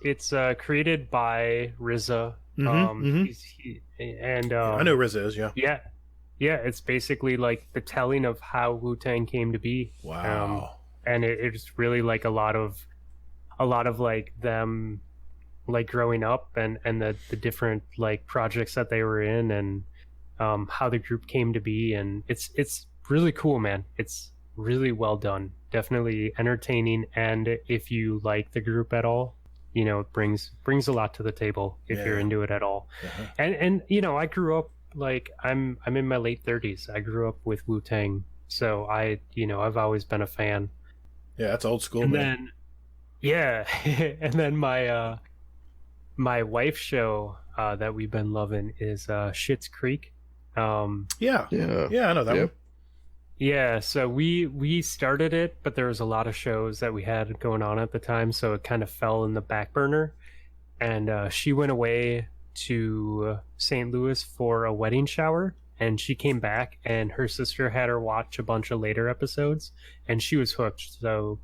it's created by RZA. I know Riz is, yeah. Yeah, it's basically the telling of how Wu-Tang came to be. Wow. And it's really a lot of them like growing up and the different like projects that they were in, and how the group came to be, and it's really cool, man. It's really well done, definitely entertaining, and if you like the group at all, you know, it brings a lot to the table if you're into it at all. And you know, I grew up like I'm in my late 30s. I grew up with Wu-Tang, so I've always been a fan. Yeah, that's old school, and man. And then my my wife's show that we've been loving is Schitt's Creek. Yeah, I know that one. Yeah, so we started it, but there was a lot of shows that we had going on at the time, so it kind of fell in the back burner. And she went away to St. Louis for a wedding shower, and she came back, and her sister had her watch a bunch of later episodes, and she was hooked. So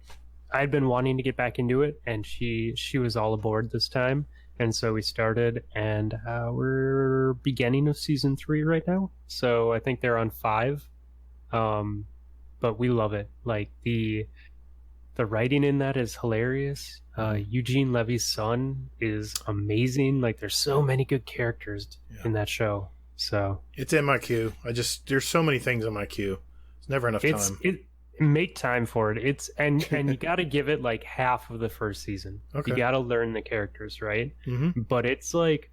I'd been wanting to get back into it, and she was all aboard this time. And so we started, and we're beginning of season 3 right now. So I think they're on 5. But we love it. Like the writing in that is hilarious. Eugene Levy's son is amazing. Like there's so many good characters in that show. So it's in my queue. There's so many things in my quew. It's never enough time. Make time for it. And you got to give it like half of the first season. Okay. You got to learn the characters, right? Mm-hmm. But it's like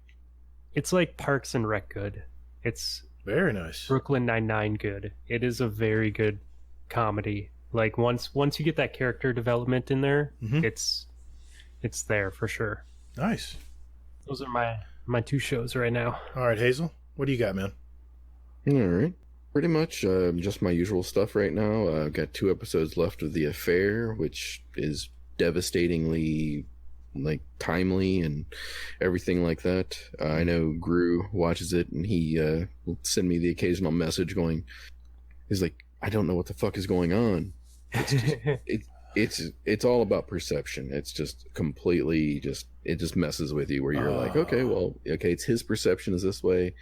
Parks and Rec good. It's very nice. Brooklyn Nine-Nine good. It is a very good comedy. Like once you get that character development in there, it's there for sure. Nice. Those are my 2 shows right now. All right, Hazel, what do you got, man? All right. Pretty much just my usual stuff right now. I've got 2 episodes left of The Affair, which is devastatingly like timely and everything like that. I know Gru watches it, and he will send me the occasional message going, he's like, I don't know what the fuck is going on. It's just, it's all about perception. It's just completely it just messes with you, where you're like, okay, it's his perception is this way,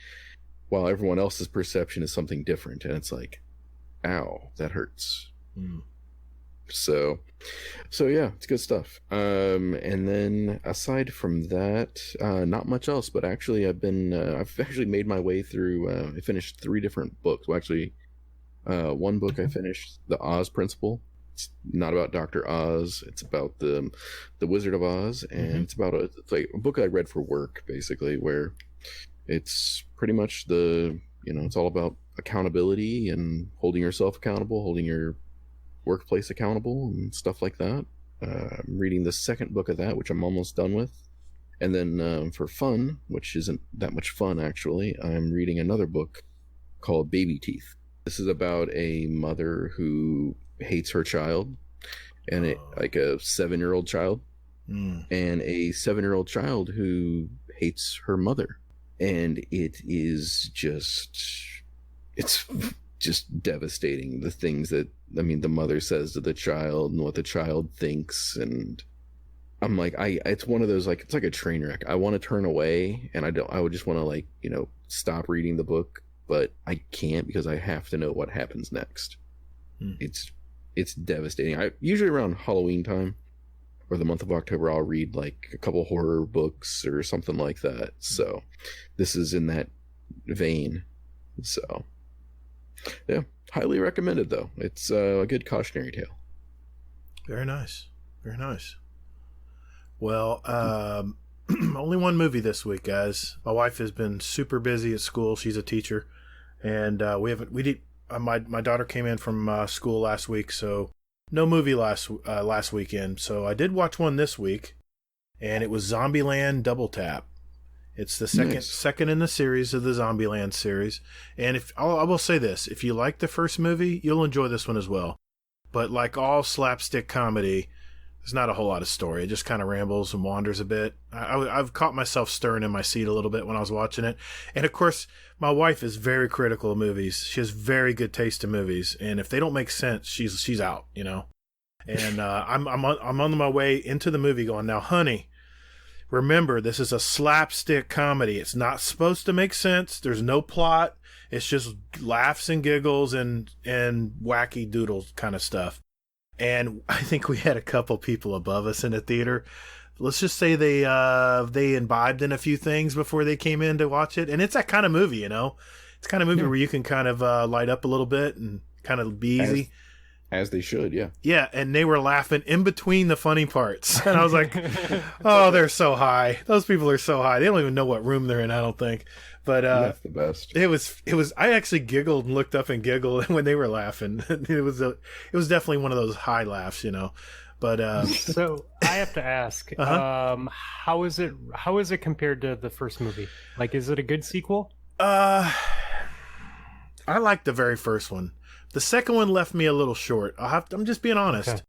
while everyone else's perception is something different, and it's like, ow, that hurts. So yeah, it's good stuff. And then aside from that, not much else. But actually, I've actually made my way through. I finished 3 different books. Well, actually, one book I finished, The Oz Principle. It's not about Dr. Oz. It's about the Wizard of Oz, and it's it's like a book I read for work, basically, where it's pretty much it's all about accountability and holding yourself accountable, holding your workplace accountable and stuff like that. I'm reading the 2nd book of that, which I'm almost done with. And then for fun, which isn't that much fun actually, I'm reading another book called Baby Teeth. This is about a mother who hates her child, and like a 7-year-old child, and a 7-year-old child who hates her mother. And it's just devastating, the things that the mother says to the child and what the child thinks. And I'm like, it's one of those, like, it's like a train wreck. I want to turn away, and I would just want to, like, stop reading the book, but I can't, because I have to know what happens next. It's devastating. I usually around Halloween time or the month of October, I'll read like a couple horror books or something like that. So this is in that vein. So yeah, highly recommended though. It's a good cautionary tale. Very nice. Very nice. Well, only one movie this week, guys. My wife has been super busy at school. She's a teacher, and my daughter came in from school last week, so no movie last weekend. So I did watch one this week, and it was Zombieland Double Tap. It's the second in the series of the Zombieland series. And I will say this, if you like the first movie, you'll enjoy this one as well. But like all slapstick comedy, there's not a whole lot of story. It just kind of rambles and wanders a bit. I've caught myself stirring in my seat a little bit when I was watching it. And of course, my wife is very critical of movies. She has very good taste in movies, and if they don't make sense, she's out, And I'm on my way into the movie going, now, honey, remember, this is a slapstick comedy. It's not supposed to make sense. There's no plot. It's just laughs and giggles and wacky doodle kind of stuff. And I think we had a couple people above us in the theater let's just say they imbibed in a few things before they came in to watch it. And it's that kind of movie, you know? It's kind of movie where you can kind of light up a little bit and kind of be easy. As they should, yeah. Yeah, and they were laughing in between the funny parts. And I was like, oh, they're so high. Those people are so high. They don't even know what room they're in, I don't think. But that's the best. It was I actually giggled and looked up and giggled when they were laughing. It was definitely one of those high laughs, you know. But so I have to ask, how is it compared to the first movie? Like, is it a good sequel? I like the very first one. The second one left me a little short. I'm just being honest.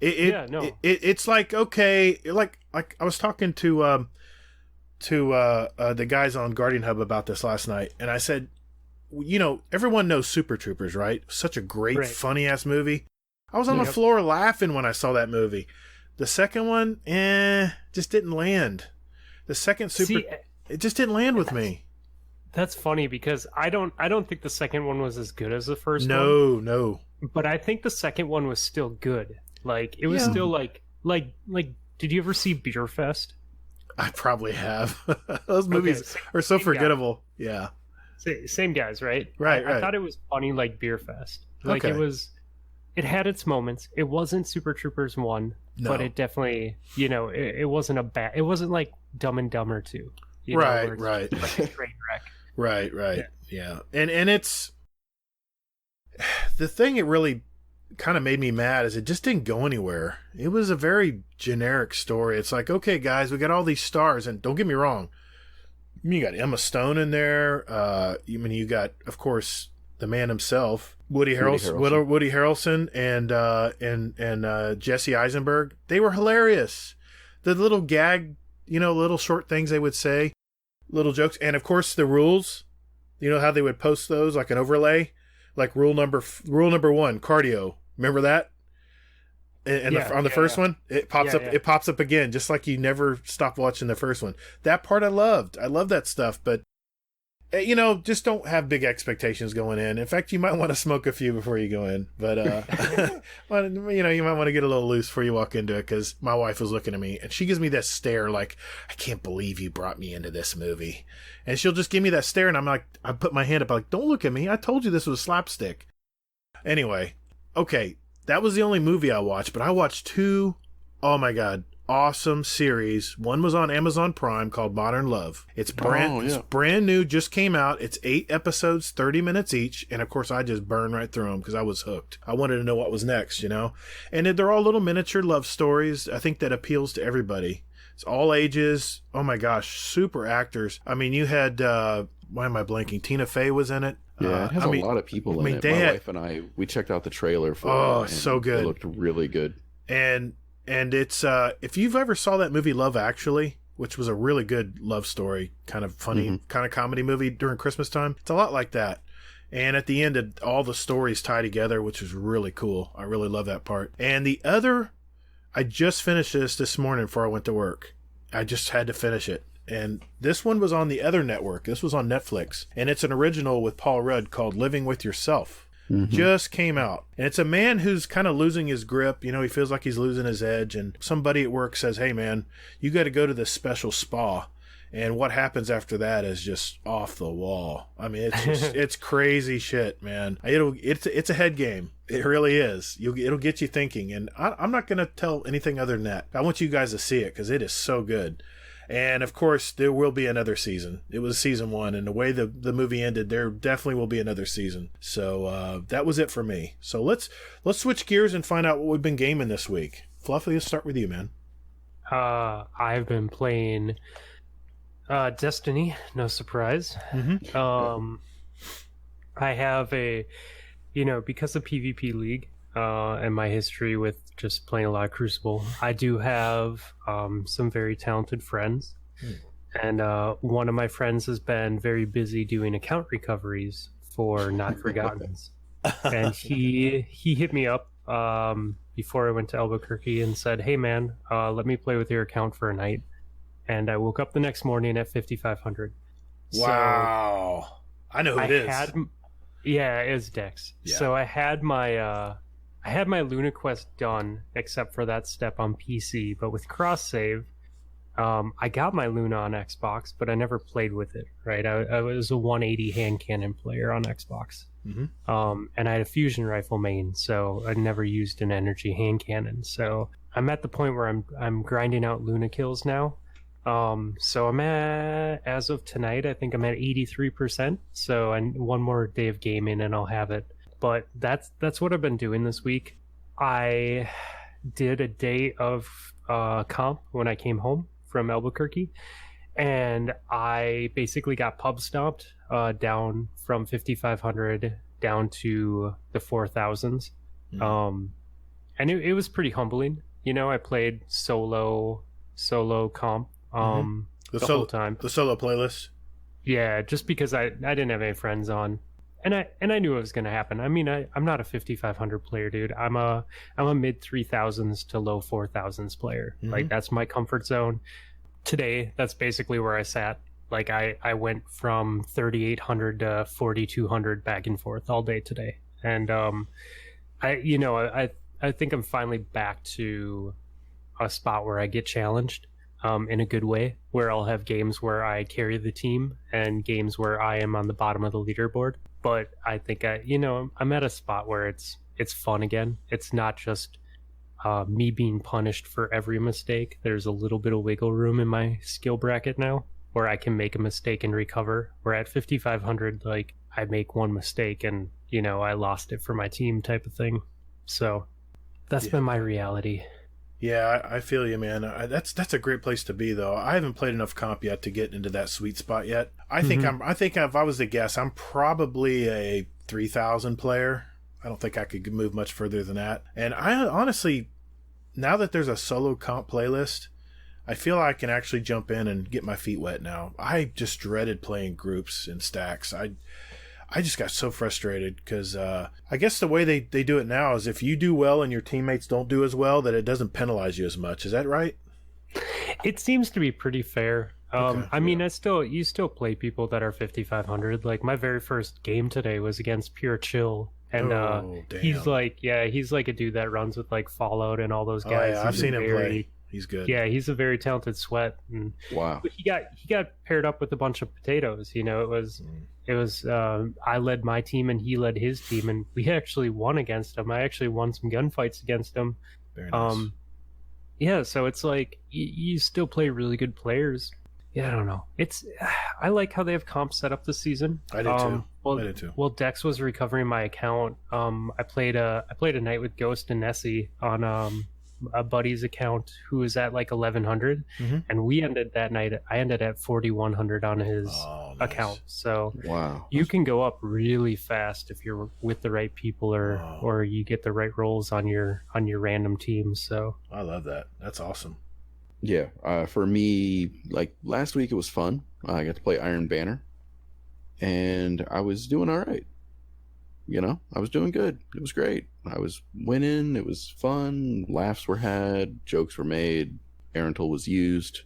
Okay. It's like, okay, like I was talking to the guys on Guardian Hub about this last night, and I said, you know, everyone knows Super Troopers, right? Such a great, funny ass movie. I was on the floor laughing when I saw that movie. The second one, just didn't land. The second it just didn't land with me. That's funny because I don't think the second one was as good as the first one. No. But I think the second one was still good. Like it was still like did you ever see Beer Fest? I probably have. Those movies are so forgettable. Yeah. Same guys, right? Right. I thought it was funny like Beer Fest. Like it had its moments. It wasn't Super Troopers 1, but it definitely, you know, it wasn't it wasn't like Dumb and Dumber 2. Right. Like a train wreck. Right. Yeah. And it's the thing it really kind of made me mad is it just didn't go anywhere. It was a very generic story. It's like, okay, guys, we got all these stars, and don't get me wrong, you got Emma Stone in there. You got, of course, the man himself, Woody Harrelson, and Jesse Eisenberg. They were hilarious. The little gag, you know, little short things they would say, little jokes, and of course the rules. You know how they would post those like an overlay, like rule number 1, cardio. Remember that? And on the first one, it pops up. Yeah. It pops up again, just like you never stopped watching the first one. That part I loved. I love that stuff, but you know, just don't have big expectations going in. In fact, you might want to smoke a few before you go in. But well, you know, you might want to get a little loose before you walk into it. Because my wife was looking at me and she gives me that stare, like, I can't believe you brought me into this movie. And she'll just give me that stare, and I'm like, I put my hand up, like, don't look at me. I told you this was slapstick. Anyway, okay, that was the only movie I watched, but I watched 2. Oh my God. Awesome series. One was on Amazon Prime called Modern Love. It's brand new, just came out. It's 8 episodes, 30 minutes each, and of course I just burned right through them because I was hooked. I wanted to know what was next, you know. And they're all little miniature love stories. I think that appeals to everybody. It's all ages. Oh my gosh, super actors. I mean, you had why am I blanking? Tina Fey was in it. Yeah, it has a lot of people in it. My wife and I, we checked out the trailer for it. So good. It looked really good. And it's if you've ever saw that movie Love Actually, which was a really good love story, kind of funny, kind of comedy movie during Christmas time, it's a lot like that. And at the end, all the stories tie together, which is really cool. I really love that part. And the other, I just finished this morning before I went to work. I just had to finish it. And this one was on the other network. This was on Netflix. And it's an original with Paul Rudd called Living with Yourself. Just came out. And it's a man who's kind of losing his grip. You know, he feels like he's losing his edge. And somebody at work says, hey, man, you got to go to this special spa. And what happens after that is just off the wall. I mean, it's just, it's crazy shit, man. It's a head game. It really is. It'll get you thinking. And I'm not going to tell anything other than that. I want you guys to see it because it is so good. And of course, there will be another season. It was season 1, and the way the movie ended, there definitely will be another season. So that was it for me. So let's switch gears and find out what we've been gaming this week. Fluffy, let's start with you, man. I've been playing Destiny. No surprise. I have because of PvP League and my history with just playing a lot of Crucible, I do have some very talented friends. And one of my friends has been very busy doing account recoveries for Not Forgottens. And he hit me up before I went to Albuquerque and said, hey man, let me play with your account for a night. And I woke up the next morning at 5,500. Wow. So I know who it is. Yeah, it's Dex. Yeah. So I had my Luna Quest done, except for that step on PC. But with cross save, I got my Luna on Xbox, but I never played with it. Right, I was a 180 hand cannon player on Xbox, and I had a fusion rifle main, so I never used an energy hand cannon. So I'm at the point where I'm grinding out Luna kills now. So I'm at, as of tonight, I think I'm at 83%. So one more day of gaming and I'll have it. But that's what I've been doing this week. I did a day of comp when I came home from Albuquerque, and I basically got pub stomped down from 5,500 down to the 4,000s. And it was pretty humbling. You know, I played solo comp the whole time. The solo playlist. Yeah, just because I didn't have any friends on. And I knew it was going to happen. I mean, I'm not a 5,500 player, dude. I'm a mid 3,000s to low 4,000s player. Like, that's my comfort zone. Today, that's basically where I sat. Like, I went from 3,800 to 4,200 back and forth all day today. And I think I'm finally back to a spot where I get challenged in a good way, where I'll have games where I carry the team and games where I am on the bottom of the leaderboard. But I think I'm at a spot where it's fun again. It's not just me being punished for every mistake. There's a little bit of wiggle room in my skill bracket now where I can make a mistake and recover. Where at 5,500, like, I make one mistake and, I lost it for my team type of thing. So that's been my reality. Yeah, I feel you, man. That's a great place to be, though. I haven't played enough comp yet to get into that sweet spot yet. I think if I was to guess, I'm probably a 3,000 player. I don't think I could move much further than that. And I honestly, now that there's a solo comp playlist, I feel I can actually jump in and get my feet wet now. I just dreaded playing groups and stacks. I just got so frustrated because I guess the way they do it now is if you do well and your teammates don't do as well, that it doesn't penalize you as much. Is that right? It seems to be pretty fair. I mean, you still play people that are 5,500. Like, my very first game today was against Pure Chill. And he's like a dude that runs with like Fallout and all those guys. Oh, yeah, I've seen him play. He's good. Yeah, he's a very talented sweat. And wow. But he got paired up with a bunch of potatoes. It was I led my team and he led his team, and we actually won against him. I actually won some gunfights against him. Very nice. Yeah, so it's like you still play really good players. Yeah, I don't know. I like how they have comp set up this season. I did too. I did too. Well, Dex was recovering my account. I played a night with Ghost and Nessie on a buddy's account who was at like 1,100, and we ended that night. I ended at 4,100 on his account. So wow, you can go up really fast if you're with the right people or you get the right roles on your random teams. So I love that. That's awesome. Yeah, for me, like last week it was fun. I got to play Iron Banner, and I was doing all right. I was doing good. It was great. I was winning. It was fun. Laughs were had. Jokes were made. Arental was used.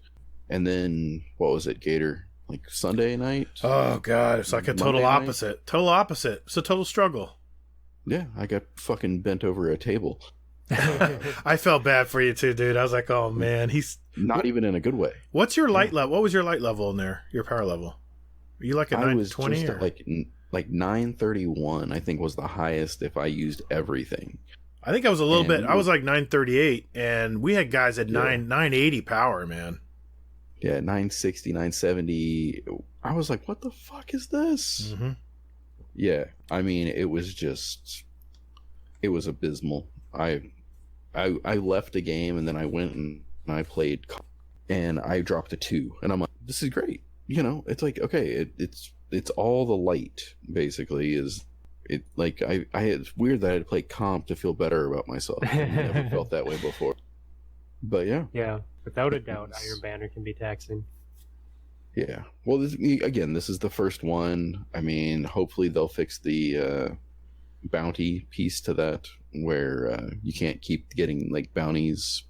And then, what was it, Gatr? Like Sunday night? Oh, God. It's like a total opposite. Night? Total opposite. It's a total struggle. Yeah, I got fucking bent over a table. I felt bad for you, too, dude. I was like, oh, man. He's not even in a good way. What's your light level? What was your light level in there? Your power level? Were you like a 920? I was just like 931, I think, was the highest if I used everything. I think I was a little bit. I was like 938, and we had guys at 980 power, man. Yeah, 960, 970. I was like, what the fuck is this? Yeah, I mean, it was abysmal. I left the game, and then I went and I played, and I dropped a 2, and I'm like, this is great. It's like, okay, it's all the light, basically, is it. Like, it's weird that I had to play comp to feel better about myself. I never felt that way before. But yeah, without a doubt, Iron Banner can be taxing. Yeah, well, this is the first one. I mean, hopefully they'll fix the bounty piece to that, where you can't keep getting like bounties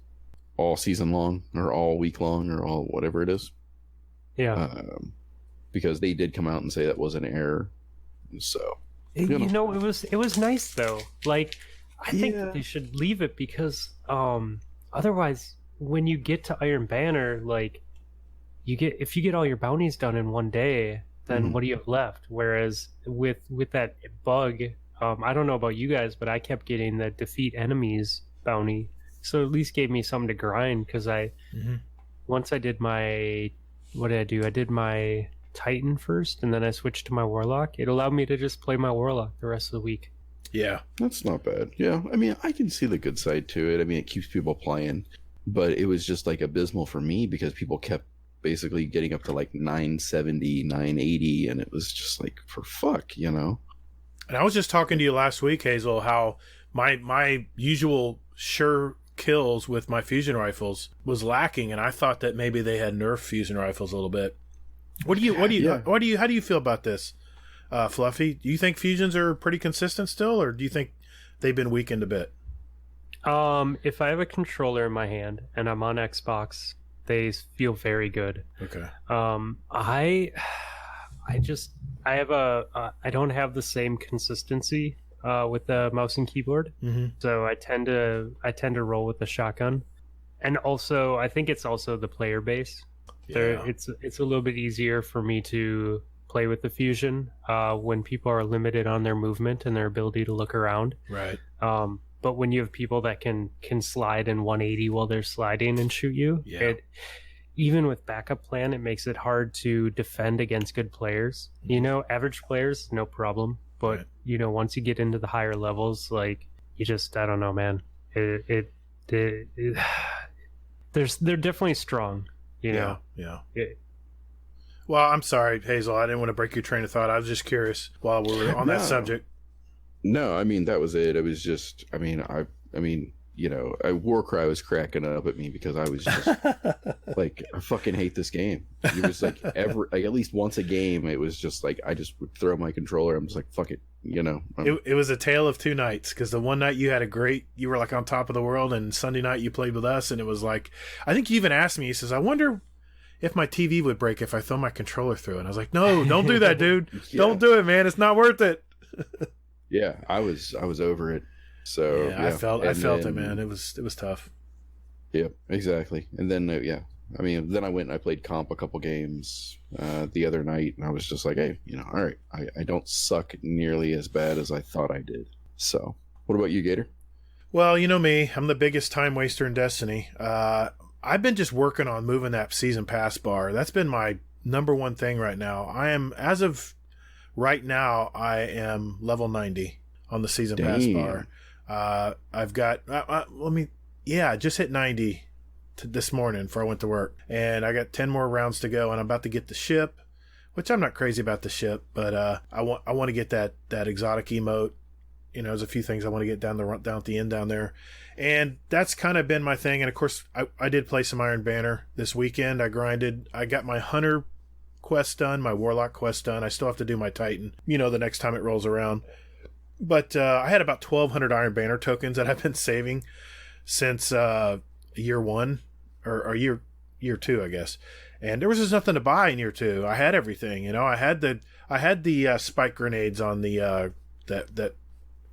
all season long or all week long or all whatever it is. Yeah. Because they did come out and say that was an error. So it was nice though. Like, I think that they should leave it because otherwise when you get to Iron Banner, like, if you get all your bounties done in one day, then what do you have left? Whereas with that bug, I don't know about you guys, but I kept getting the defeat enemies bounty, so at least gave me something to grind. Because once I did my, what did I do? I did my Titan first, and then I switched to my Warlock. It allowed me to just play my Warlock the rest of the week. Yeah, that's not bad. Yeah, I mean, I can see the good side to it. I mean, it keeps people playing, but it was just like abysmal for me because people kept basically getting up to like 970, 980, and it was just like, for fuck, you know. And I was just talking to you last week, Hazel, how my usual sure kills with my fusion rifles was lacking, and I thought that maybe they had nerfed fusion rifles a little bit. How do you feel about this, Fluffy? Do you think fusions are pretty consistent still, or do you think they've been weakened a bit? If I have a controller in my hand and I'm on Xbox, they feel very good. Okay. I don't have the same consistency with the mouse and keyboard, so I tend to roll with the shotgun, and also I think it's also the player base. Yeah. It's a little bit easier for me to play with the fusion when people are limited on their movement and their ability to look around. Right. But when you have people that can slide in 180 while they're sliding and shoot you, even with backup plan, it makes it hard to defend against good players. You know, average players, no problem. But, you know, once you get into the higher levels, like, you just, I don't know, man. They're definitely strong, you know? Yeah. Well, I'm sorry, Hazel. I didn't want to break your train of thought. I was just curious while we were on that subject. No, I mean, that was it. It was just, I mean, you know, Warcry was cracking up at me because I was just like, I fucking hate this game. It was like at least once a game, it was just like, I just would throw my controller. I'm just like, fuck it, you know. It was a tale of two nights, because the one night you were like on top of the world, and Sunday night you played with us, and it was like, I think you even asked me, he says, I wonder if my TV would break if I throw my controller through. And I was like, no, don't do that, dude. Don't do it, man. It's not worth it. Yeah, I was over it. So I felt it, man. It was tough. Yeah, exactly. And then I mean, then I went and I played comp a couple games the other night, and I was just like, hey, you know, all right, I don't suck nearly as bad as I thought I did. So, what about you, Gatr? Well, you know me, I'm the biggest time waster in Destiny. I've been just working on moving that season pass bar. That's been my number one thing right now. As of right now, I am level 90 on the season pass bar. I've got, just hit 90 this morning before I went to work. And I got 10 more rounds to go, and I'm about to get the ship, which I'm not crazy about the ship, but I want to get that exotic emote. You know, there's a few things I want to get down at the end down there. And that's kind of been my thing. And of course, I did play some Iron Banner this weekend. I grinded. I got my Hunter quest done, my Warlock quest done. I still have to do my Titan, you know, the next time it rolls around. But I had about 1,200 Iron Banner tokens that I've been saving since year one or year two, I guess. And there was just nothing to buy in year two. I had everything, you know. I had the spike grenades on the that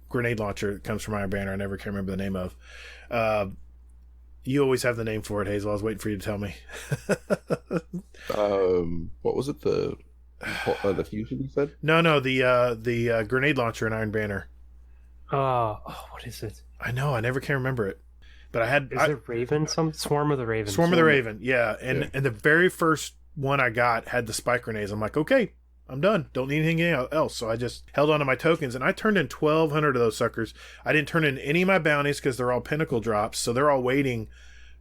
grenade launcher that comes from Iron Banner. I never can remember the name of. You always have the name for it, Hazel. I was waiting for you to tell me. What was it? The fusion you said? No, the grenade launcher in Iron Banner. What is it? I know, I never can remember it. But I had... Is it Raven? Swarm of the Raven. Swarm of the Raven, yeah. And the very first one I got had the spike grenades. I'm like, okay, I'm done. Don't need anything else. So I just held on to my tokens, and I turned in 1,200 of those suckers. I didn't turn in any of my bounties because they're all pinnacle drops, so they're all waiting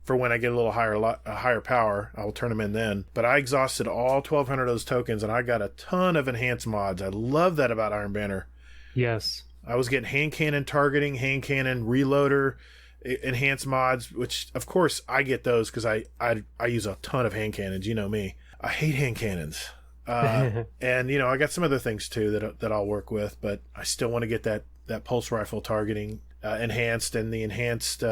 for when I get a little higher power. I'll turn them in then. But I exhausted all 1,200 of those tokens, and I got a ton of enhanced mods. I love that about Iron Banner. Yes. I was getting hand cannon targeting, hand cannon reloader, enhanced mods, which of course I get those because I use a ton of hand cannons. You know me. I hate hand cannons. And you know, I got some other things too that I'll work with, but I still want to get that pulse rifle targeting enhanced, and the enhanced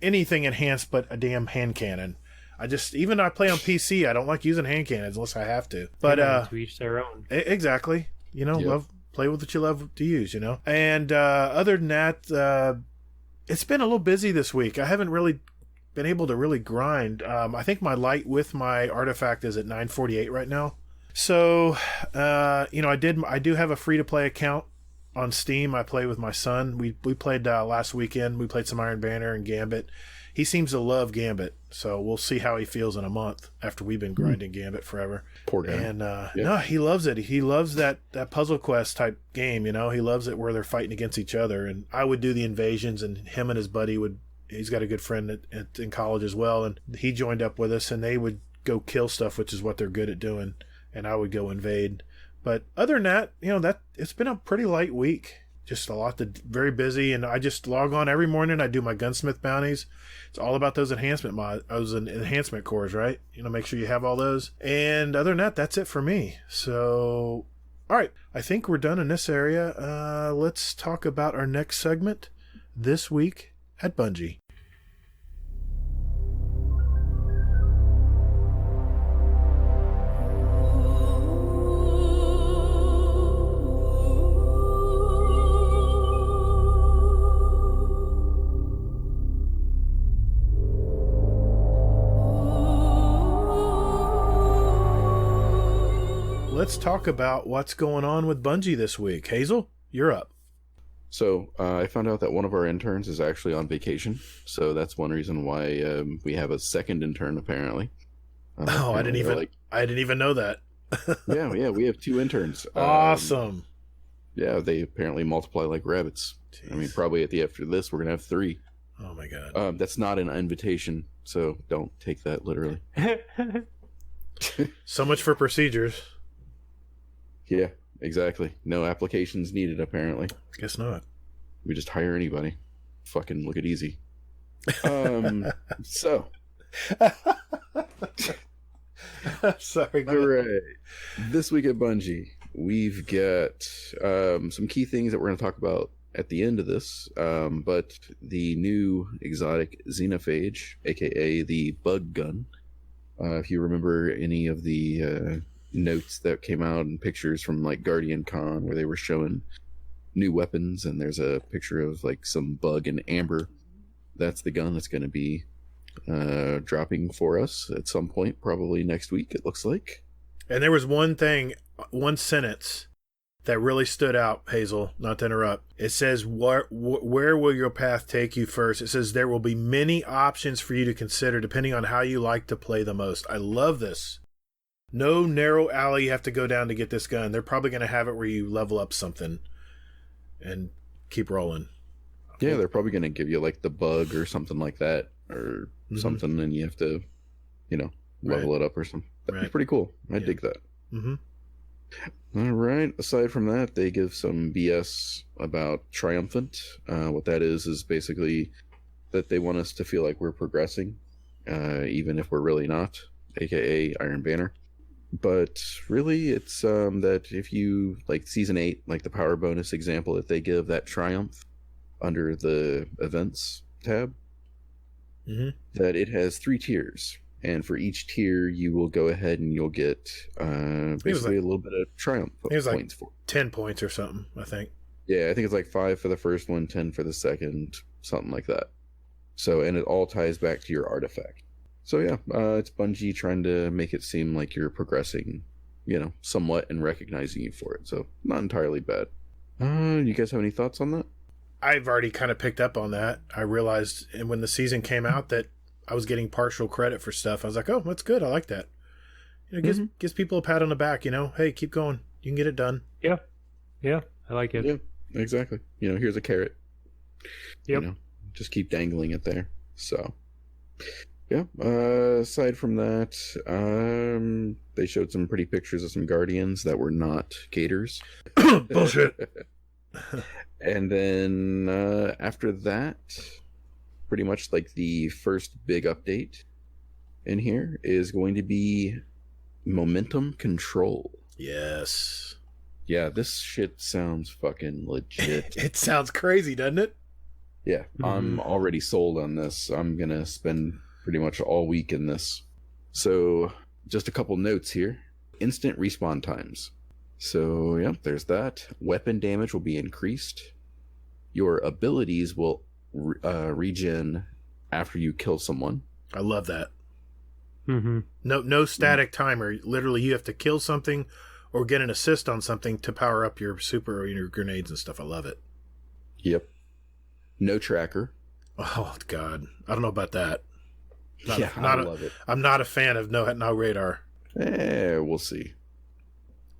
anything enhanced but a damn hand cannon. I play on PC, I don't like using hand cannons unless I have to. But to each their own. Exactly. You know, play with what you love to use, you know. And other than that, it's been a little busy this week. I haven't really been able to really grind. I think my light with my artifact is at 948 right now. So, I do have a free-to-play account on Steam. I play with my son. We played last weekend. We played some Iron Banner and Gambit. He seems to love Gambit, so we'll see how he feels in a month after we've been grinding Gambit forever. Poor guy. And no, he loves it. He loves that puzzle quest type game. He loves it where they're fighting against each other. And I would do the invasions, and him and his buddy would. He's got a good friend in college as well, and he joined up with us, and they would go kill stuff, which is what they're good at doing, and I would go invade. But other than that, that it's been a pretty light week. Just a lot very busy, and I just log on every morning. I do my gunsmith bounties. It's all about those enhancement cores, right? Make sure you have all those. And other than that, that's it for me. So, all right, I think we're done in this area. Let's talk about our next segment this week at Bungie. Let's talk about what's going on with Bungie this week. Hazel, you're up. So I found out that one of our interns is actually on vacation. So that's one reason why we have a second intern, apparently. I didn't even know that. yeah, we have 2 interns. Awesome. Yeah, they apparently multiply like rabbits. Jeez. I mean, probably after this, we're going to have 3. Oh, my God. That's not an invitation, so don't take that literally. So much for procedures. Yeah, exactly. No applications needed, apparently. Guess not. We just hire anybody. Fucking look it easy. So. Sorry. All right. This week at Bungie, we've got some key things that we're going to talk about at the end of this. But the new exotic xenophage, aka the bug gun. If you remember any of the notes that came out and pictures from like Guardian Con where they were showing new weapons, and there's a picture of like some bug in amber. That's the gun that's going to be dropping for us at some point, probably next week, it looks like. And there was one sentence that really stood out, Hazel, not to interrupt. It says, where will your path take you first? It says there will be many options for you to consider depending on how you like to play the most. I love this. No narrow alley you have to go down to get this gun. They're probably going to have it where you level up something and keep rolling. Yeah, they're probably going to give you like the bug or something like that, or something, and you have to, level it up or something. That'd be pretty cool. I dig that. Mm-hmm. All right. Aside from that, they give some BS about Triumphant. What that is basically that they want us to feel like we're progressing, even if we're really not, aka Iron Banner. But really, it's that if you, like Season 8, like the power bonus example that they give, that Triumph under the events tab, that it has 3 tiers. And for each tier, you will go ahead and you'll get basically a little bit of Triumph points for 10 points or something, I think. Yeah, I think it's like 5 for the first one, 10 for the second, something like that. So, and it all ties back to your artifact. So yeah, it's Bungie trying to make it seem like you're progressing, somewhat, and recognizing you for it. So not entirely bad. You guys have any thoughts on that? I've already kind of picked up on that. I realized, and when the season came out, that I was getting partial credit for stuff. I was like, oh, that's good. I like that. It gives people a pat on the back, hey, keep going. You can get it done. Yeah. Yeah, I like it. Yeah, exactly. Here's a carrot. Yep. Just keep dangling it there. So, yeah. Aside from that, they showed some pretty pictures of some Guardians that were not Gatrs. Bullshit. And then after that, pretty much like the first big update in here is going to be momentum control. Yes. Yeah, this shit sounds fucking legit. It sounds crazy, doesn't it? Yeah, I'm already sold on this. I'm going to spend pretty much all week in this. So, just a couple notes here. Instant respawn times. So, yeah, there's that. Weapon damage will be increased. Your abilities will regen after you kill someone. I love that. Mm-hmm. No static timer. Literally, you have to kill something or get an assist on something to power up your super or your grenades and stuff. I love it. Yep. No tracker. Oh, God. I don't know about that. I love it. I'm not a fan of no radar. We'll see.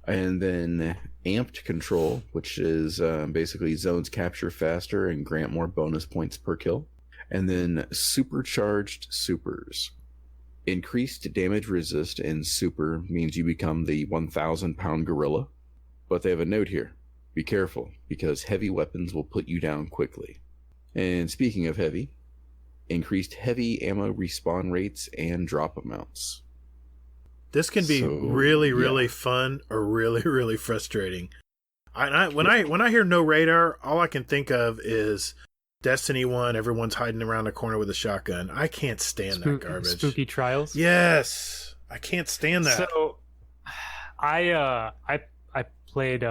And then amped control, which is basically zones capture faster and grant more bonus points per kill. And then supercharged supers. Increased damage resist in super means you become the 1,000-pound gorilla. But they have a note here. Be careful, because heavy weapons will put you down quickly. And speaking of heavy, increased heavy ammo respawn rates and drop amounts. This can be really fun or really, really frustrating. When I hear no radar, all I can think of is Destiny 1, everyone's hiding around the corner with a shotgun. I can't stand that garbage. Spooky Trials? Yes. I can't stand that. So I played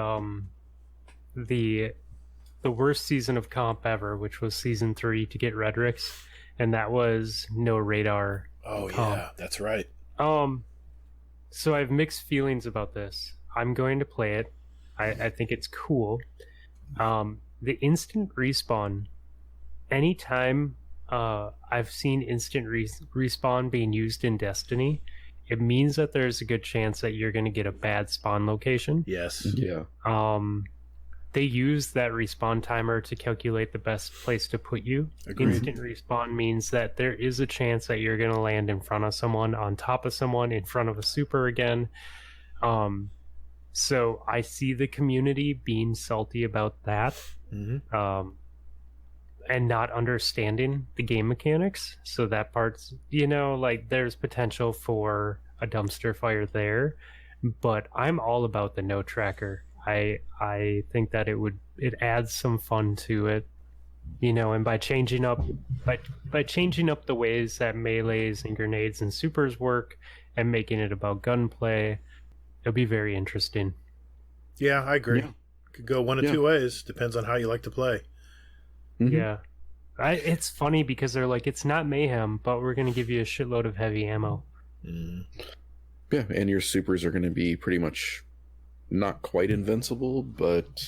the worst season of comp ever, which was season 3 to get Redrix, and that was no radar. Oh comp. yeah, that's right. So I have mixed feelings about this. I'm going to play it. I think it's cool. The instant respawn, anytime I've seen instant respawn being used in Destiny, it means that there's a good chance that you're going to get a bad spawn location. Yes. Yeah. They use that respawn timer to calculate the best place to put you. Agreed. Instant respawn means that there is a chance that you're going to land in front of someone, on top of someone, in front of a super again. So I see the community being salty about that, and not understanding the game mechanics. So that part's, like, there's potential for a dumpster fire there, but I'm all about the no tracker. I think that it adds some fun to it, and by changing up the ways that melees and grenades and supers work and making it about gunplay, it'll be very interesting. Yeah, I agree. Yeah. Could go one of two ways. Depends on how you like to play. Mm-hmm. Yeah. It's funny because they're like, it's not mayhem, but we're going to give you a shitload of heavy ammo. Mm. Yeah, and your supers are going to be pretty much not quite invincible, but,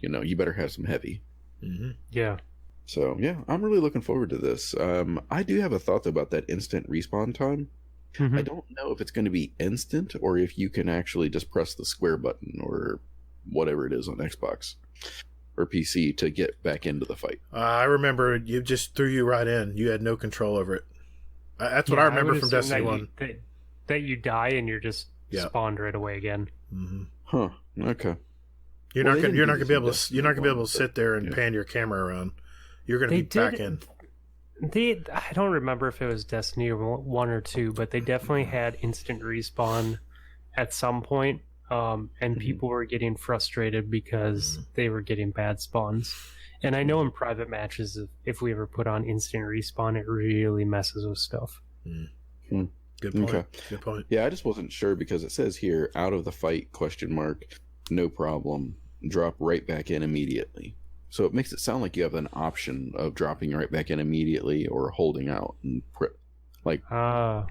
you better have some heavy. Mm-hmm. Yeah. So, yeah, I'm really looking forward to this. I do have a thought about that instant respawn time. Mm-hmm. I don't know if it's going to be instant or if you can actually just press the square button or whatever it is on Xbox or PC to get back into the fight. I remember you just threw you right in. You had no control over it. That's what I remember from Destiny 1. That you die and you're just spawned right away again. Mm-hmm. Huh. Okay. You're not gonna be able to sit there and pan your camera around. You're gonna be back in. I don't remember if it was Destiny or 1 or 2, but they definitely had instant respawn at some point, and people were getting frustrated because they were getting bad spawns. And I know in private matches, if we ever put on instant respawn, it really messes with stuff. Mm-hmm. Good point. Okay. Good point. Yeah, I just wasn't sure because it says here, out of the fight, ? No problem. Drop right back in immediately. So it makes it sound like you have an option of dropping right back in immediately or holding out. And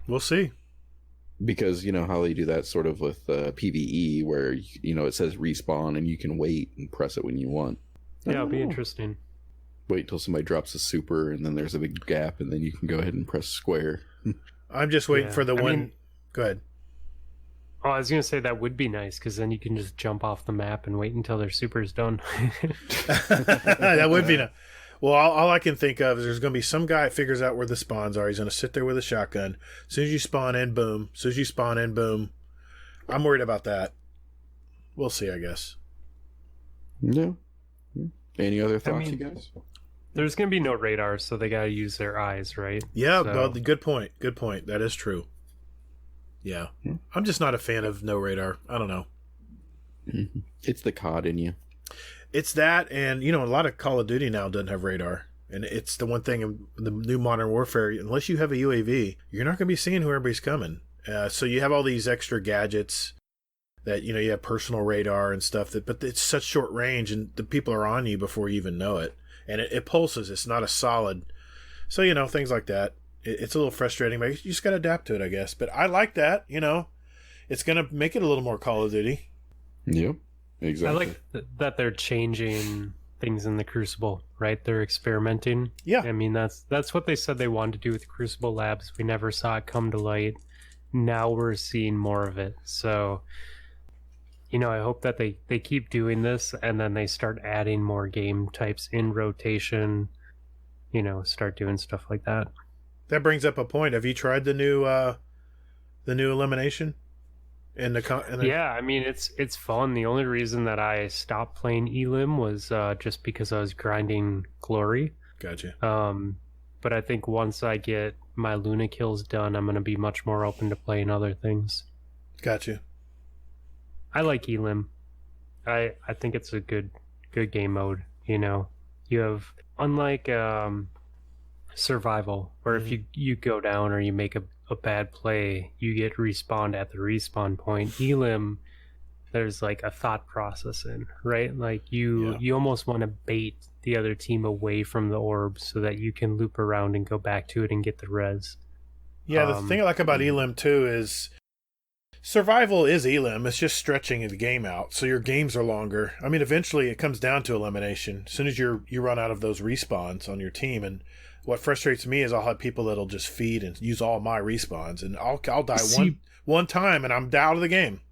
we'll see. Because you know how they do that sort of with PvE where, it says respawn and you can wait and press it when you want. Yeah, it'll be interesting. Wait until somebody drops a super and then there's a big gap and then you can go ahead and press square. I'm just waiting for the one. Go ahead. Oh, I was going to say that would be nice because then you can just jump off the map and wait until their super's done. That would be nice. Well, all I can think of is there's going to be some guy that figures out where the spawns are. He's going to sit there with a shotgun. As soon as you spawn in, boom. As soon as you spawn in, boom. I'm worried about that. We'll see, I guess. No. Any other thoughts, you guys? There's going to be no radar, so they got to use their eyes, right? Yeah, good point. Good point. That is true. Yeah. I'm just not a fan of no radar. I don't know. It's the COD in you. It's that, and, a lot of Call of Duty now doesn't have radar. And it's the one thing in the new Modern Warfare, unless you have a UAV, you're not going to be seeing who everybody's coming. So you have all these extra gadgets that, you have personal radar and stuff, but it's such short range, and the people are on you before you even know it. And it pulses. It's not a solid. So, things like that. it's a little frustrating, but you just got to adapt to it, I guess. But I like that. It's going to make it a little more Call of Duty. Yep, exactly. I like that they're changing things in the Crucible, right? They're experimenting. Yeah. I mean, that's what they said they wanted to do with Crucible Labs. We never saw it come to light. Now we're seeing more of it. So, I hope that they keep doing this, and then they start adding more game types in rotation, start doing stuff like that. That brings up a point. Have you tried the new elimination? Yeah, I mean, it's fun. The only reason that I stopped playing Elim was just because I was grinding glory. Gotcha. But I think once I get my Luna kills done, I'm going to be much more open to playing other things. Gotcha. I like Elim. I think it's a good game mode. You have, unlike survival, where if you go down or you make a bad play, you get respawned at the respawn point. Elim, there's like a thought process in, right? Like you almost want to bait the other team away from the orb so that you can loop around and go back to it and get the res. Yeah, the thing I like about Elim too is survival is Elim. It's just stretching the game out, so your games are longer. I mean, eventually it comes down to elimination. As soon as you run out of those respawns on your team, and what frustrates me is I'll have people that'll just feed and use all my respawns, and I'll die one time and I'm out of the game.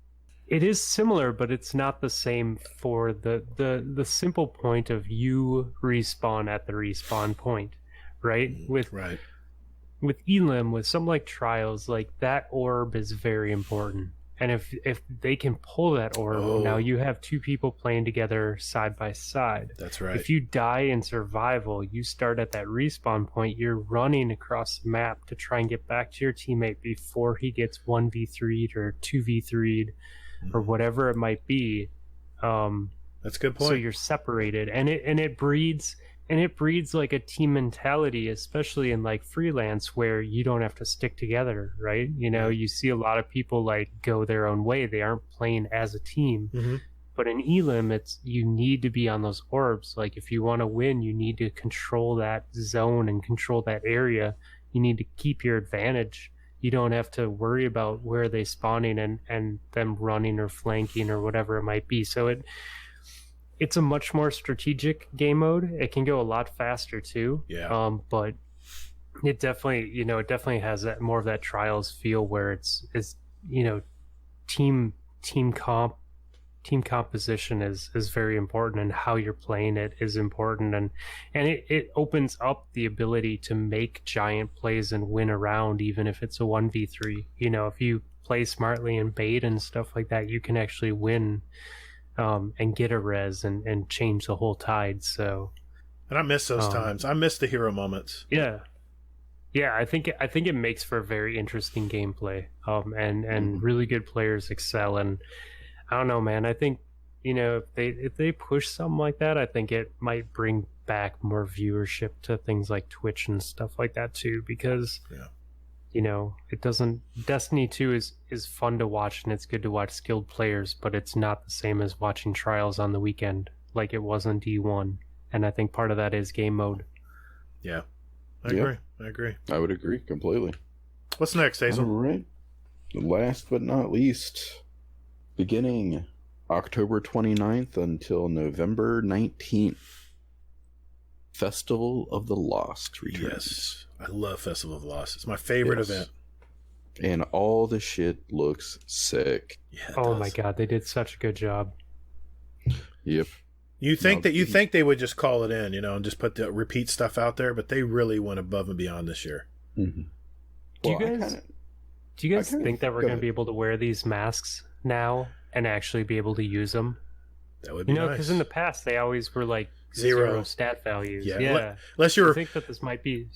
It is similar, but it's not the same for the simple point of you respawn at the respawn point, right? With Elim, with something like Trials, like that orb is very important. And if they can pull that orb, now you have two people playing together side by side. That's right. If you die in survival, you start at that respawn point, you're running across the map to try and get back to your teammate before he gets 1v3'd or 2v3'd or whatever it might be. That's a good point. So you're separated, and it breeds like a team mentality, especially in like freelance where you don't have to stick together, right? You see a lot of people like go their own way. They aren't playing as a team. Mm-hmm. But in Elim, you need to be on those orbs. Like if you want to win, you need to control that zone and control that area. You need to keep your advantage. You don't have to worry about where they spawning and them running or flanking or whatever it might be. So it's a much more strategic game mode. It can go a lot faster too. Yeah. But it definitely has that more of that Trials feel where it's team composition is very important, and how you're playing it is important, and it opens up the ability to make giant plays and win a round, even if it's a 1v3. If you play smartly and bait and stuff like that, you can actually win. And get a res and change the whole tide. So, and I miss those times. I miss the hero moments. Yeah. I think it makes for a very interesting gameplay. And really good players excel. And I don't know, man. I think if they push something like that, I think it might bring back more viewership to things like Twitch and stuff like that too. Because it doesn't. Destiny 2 is fun to watch, and it's good to watch skilled players, but it's not the same as watching Trials on the weekend like it was on D1. And I think part of that is game mode. Yeah, I agree. I would agree completely. What's next, Hazel? All right. Last but not least, beginning October 29th until November 19th, Festival of the Lost returns. Yes. I love Festival of the Lost. It's my favorite event. And all the shit looks sick. Yeah. Oh my god, they did such a good job. Yep. You think they would just call it in, and just put the repeat stuff out there, but they really went above and beyond this year. Mm-hmm. Do you guys think that we're going to be able to wear these masks now and actually be able to use them? That would be nice. Because in the past they always were like zero stat values. Yeah. Unless you're, I think that this might be.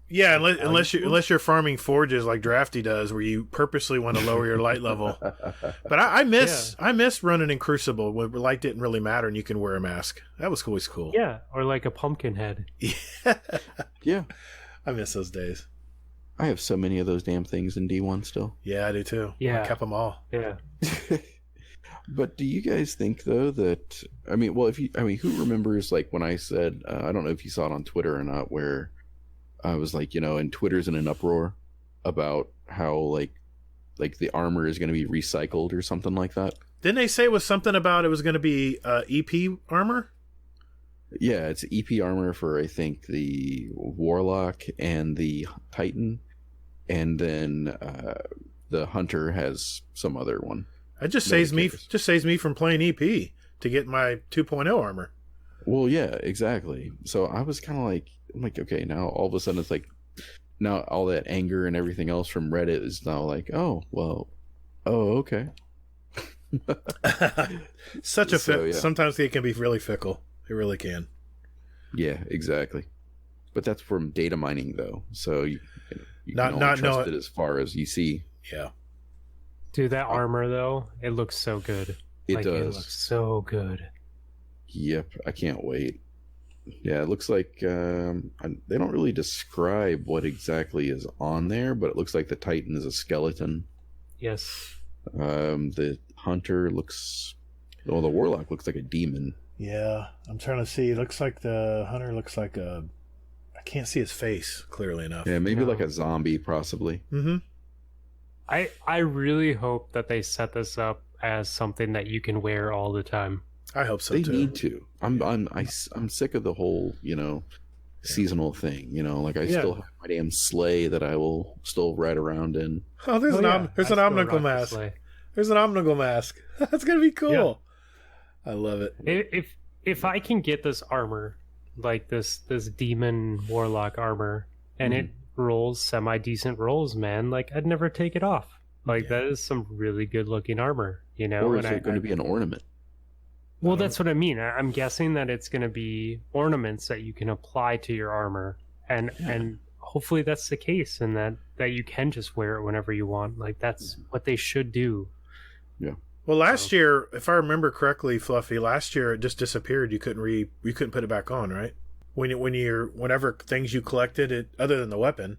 Yeah, unless you're farming forges like Drafty does, where you purposely want to lower your light level. But I miss running in Crucible where light didn't really matter and you can wear a mask. That was always cool. Yeah, or like a pumpkin head. Yeah, I miss those days. I have so many of those damn things in D1 still. Yeah, I do too. Yeah, I kept them all. Yeah. But do you guys think though that who remembers like when I said I don't know if you saw it on Twitter or not, where I was like, and Twitter's in an uproar about how like the armor is going to be recycled or something like that. Didn't they say it was something about it was going to be EP armor? Yeah, it's EP armor for, I think, the Warlock and the Titan, and then the Hunter has some other one. It just saves me from playing EP to get my 2.0 armor. Well, yeah, exactly. So I was kind of like, okay, now all of a sudden it's like, now all that anger and everything else from Reddit is now like, okay. Sometimes they can be really fickle. They really can. Yeah, exactly. But that's from data mining, though. So you not can only trust know it as far as you see. Yeah. Dude, that armor though, it looks so good. It does. It looks so good. Yep, I can't wait. Yeah, it looks like they don't really describe what exactly is on there, but it looks like the Titan is a skeleton. Yes. The Hunter the Warlock looks like a demon. Yeah, I'm trying to see. It looks like the Hunter looks like I can't see his face clearly enough. Yeah, maybe like a zombie, possibly. Mm-hmm. I really hope that they set this up as something that you can wear all the time. I hope so they too. They need to. I'm sick of the whole, seasonal thing. I still have my damn sleigh that I will still ride around in. Oh, there's an omnical mask. There's an omnical mask. That's gonna be cool. Yeah. I love it. If I can get this armor, like this demon warlock armor, and it rolls semi-decent rolls, man, like I'd never take it off. Like that is some really good looking armor, Or is it going to be an ornament? Well, that's what I mean. I'm guessing that it's going to be ornaments that you can apply to your armor, and hopefully that's the case, and that you can just wear it whenever you want. Like that's what they should do. Yeah. Well, last year, if I remember correctly, Fluffy, last year it just disappeared. You couldn't put it back on, right? Whenever things you collected, other than the weapon,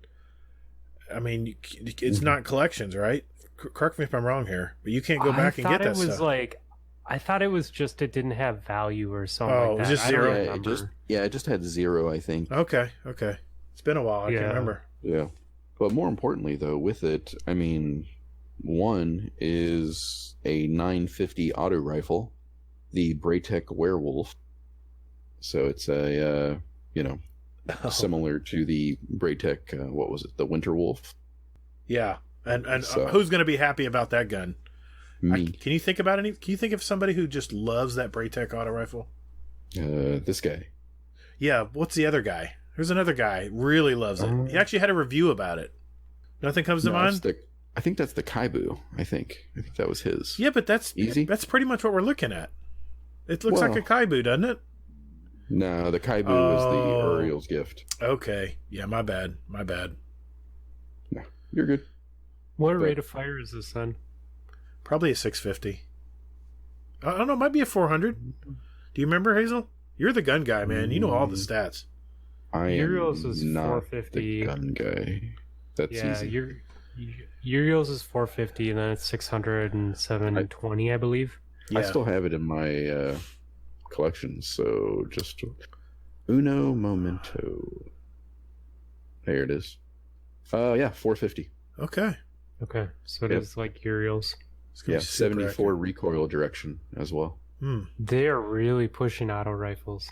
I mean, it's not collections, right? Correct me if I'm wrong here, but you can't go back and get that stuff. I thought it was just it didn't have value or something. Oh, like it was that. just 0. It just had 0, I think. Okay. It's been a while. I can't remember. Yeah, but more importantly, though, with it, I mean, one is a 950 auto rifle, the Braytech Werewolf. So it's a similar to the Braytech. What was it? The Winter Wolf. Yeah, and who's going to be happy about that gun? Me. Can you think of somebody who just loves that Braytech auto rifle? This guy. Yeah, what's the other guy? There's another guy really loves it. He actually had a review about it. Nothing comes to mind? I think that's the Kaibu. I think that was his. Yeah, but that's easy. That's pretty much what we're looking at. It looks like a Kaibu, doesn't it? No, the Kaibu was the Uriel's gift. Okay. Yeah, my bad. No, you're good. What rate of fire is this then? Probably a 650. I don't know. It might be a 400. Do you remember, Hazel? You're the gun guy, man. You know all the stats. Uriel's is not 450. The gun guy. That's easy. Uriel's is 450, and then it's 600 and 720, I believe. Yeah. I still have it in my collection, so just uno momento. There it is. 450. Okay, so it is like Uriel's. Yeah, 74 recoil direction as well. They are really pushing auto rifles.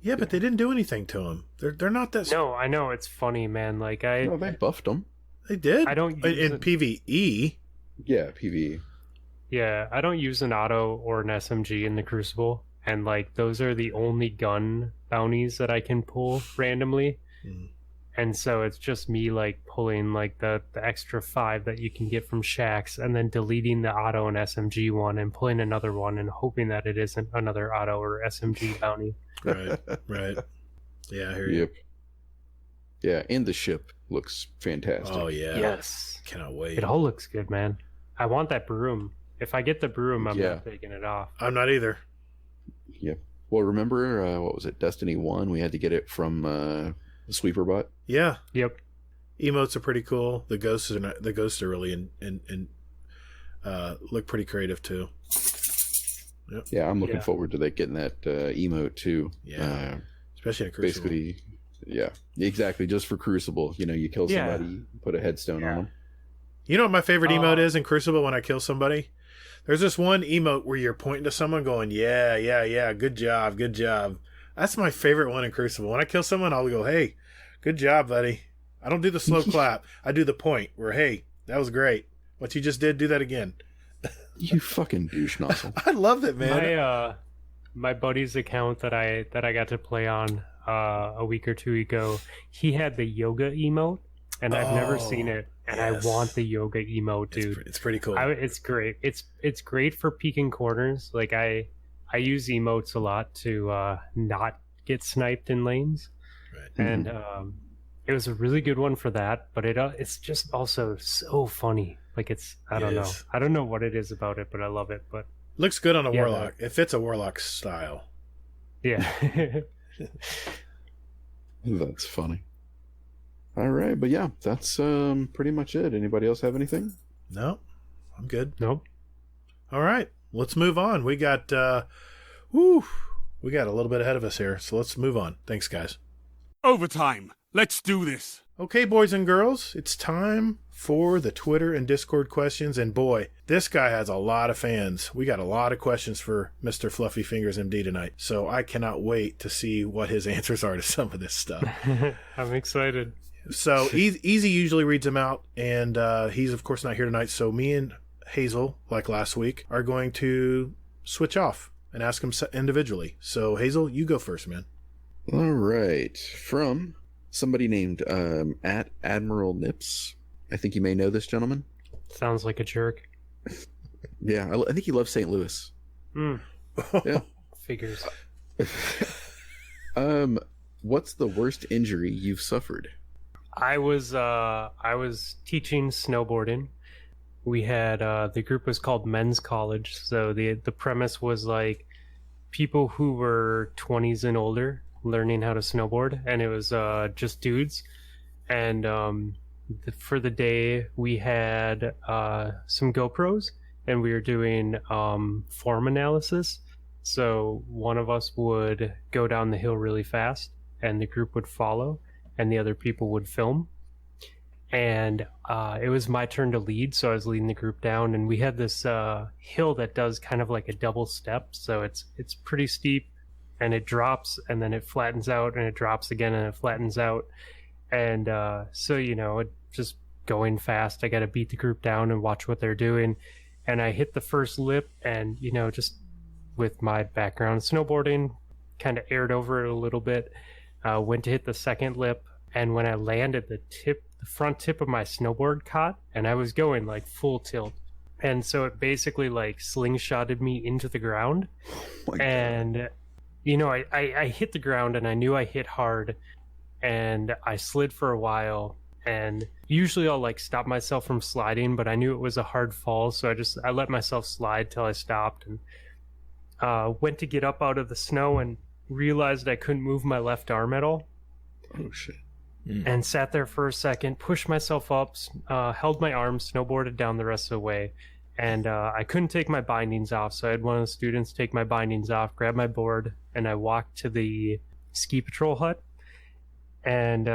Yeah, but they didn't do anything to them. They're not that. No, I know, it's funny, man. Like No, they buffed them. They did. I don't in PvE. Yeah, PvE. Yeah, I don't use an auto or an SMG in the Crucible, and like those are the only gun bounties that I can pull randomly. And so it's just me like pulling like the extra 5 that you can get from Shaxx, and then deleting the auto and SMG one and pulling another one and hoping that it isn't another auto or SMG bounty. Right. Yeah, I hear you. Yep. Yeah, and the ship looks fantastic. Oh yeah. Yes. Cannot wait. It all looks good, man. I want that broom. If I get the broom, I'm not taking it off. I'm not either. Yep. Well, remember what was it? Destiny 1. We had to get it from the sweeper bot. Yeah. Yep. Emotes are pretty cool. The ghosts are really and look pretty creative too. Yep. Yeah, I'm looking forward to getting that emote too. Yeah. Especially in Crucible. Basically, Yeah, exactly. Just for Crucible, you kill somebody, put a headstone on them. You know what my favorite emote is in Crucible when I kill somebody? There's this one emote where you're pointing to someone going, yeah, good job. That's my favorite one in Crucible. When I kill someone, I'll go, hey, good job, buddy. I don't do the slow clap. I do the point where, hey, that was great. What you just did, do that again. You fucking douche nozzle. I love it, man. My buddy's account that I got to play on a week or two ago, he had the yoga emote, and I've never seen it, and I want the yoga emote, dude. It's pretty cool. It's great. It's great for peeking corners. Like I use emotes a lot to not get sniped in lanes, and it was a really good one for that. But it's just also so funny. Like I don't know. I don't know what it is about it, but I love it. But looks good on a warlock. It fits a warlock style. Yeah. That's funny. All right, but yeah, that's pretty much it. Anybody else have anything? No, I'm good. Nope. All right, let's move on. We got we got a little bit ahead of us here, so let's move on. Thanks, guys. Overtime. Let's do this. Okay, boys and girls, it's time for the Twitter and Discord questions. And boy, this guy has a lot of fans. We got a lot of questions for Mr. FluffyFingersMD tonight. So I cannot wait to see what his answers are to some of this stuff. I'm excited. So Easy usually reads them out, and he's of course not here tonight. So me and Hazel, like last week, are going to switch off and ask him individually. So Hazel, you go first, man. All right. From somebody named at Admiral Nips. I think you may know this gentleman. Sounds like a jerk. Yeah, I think he loves St. Louis. Yeah. Figures. What's the worst injury you've suffered? I was teaching snowboarding. We had the group was called Men's College, so the premise was like people who were 20s and older learning how to snowboard, and it was just dudes. And for the day we had some GoPros, and we were doing form analysis. So one of us would go down the hill really fast, and the group would follow, and the other people would film. And it was my turn to lead, so I was leading the group down, and we had this hill that does kind of like a double step, so it's pretty steep, and it drops, and then it flattens out, and it drops again, and it flattens out. And so it just going fast, I got to beat the group down and watch what they're doing. And I hit the first lip, and just with my background snowboarding, kind of aired over it a little bit. Went to hit the second lip, and when I landed, the front tip of my snowboard caught, and I was going like full tilt, and so it basically like slingshotted me into the ground. And I hit the ground, and I knew I hit hard, and I slid for a while. And usually I'll like stop myself from sliding, but I knew it was a hard fall, so I let myself slide till I stopped, and went to get up out of the snow and realized I couldn't move my left arm at all. Oh shit. And sat there for a second, pushed myself up, held my arm, snowboarded down the rest of the way. And I couldn't take my bindings off, so I had one of the students take my bindings off, grab my board, and I walked to the ski patrol hut. And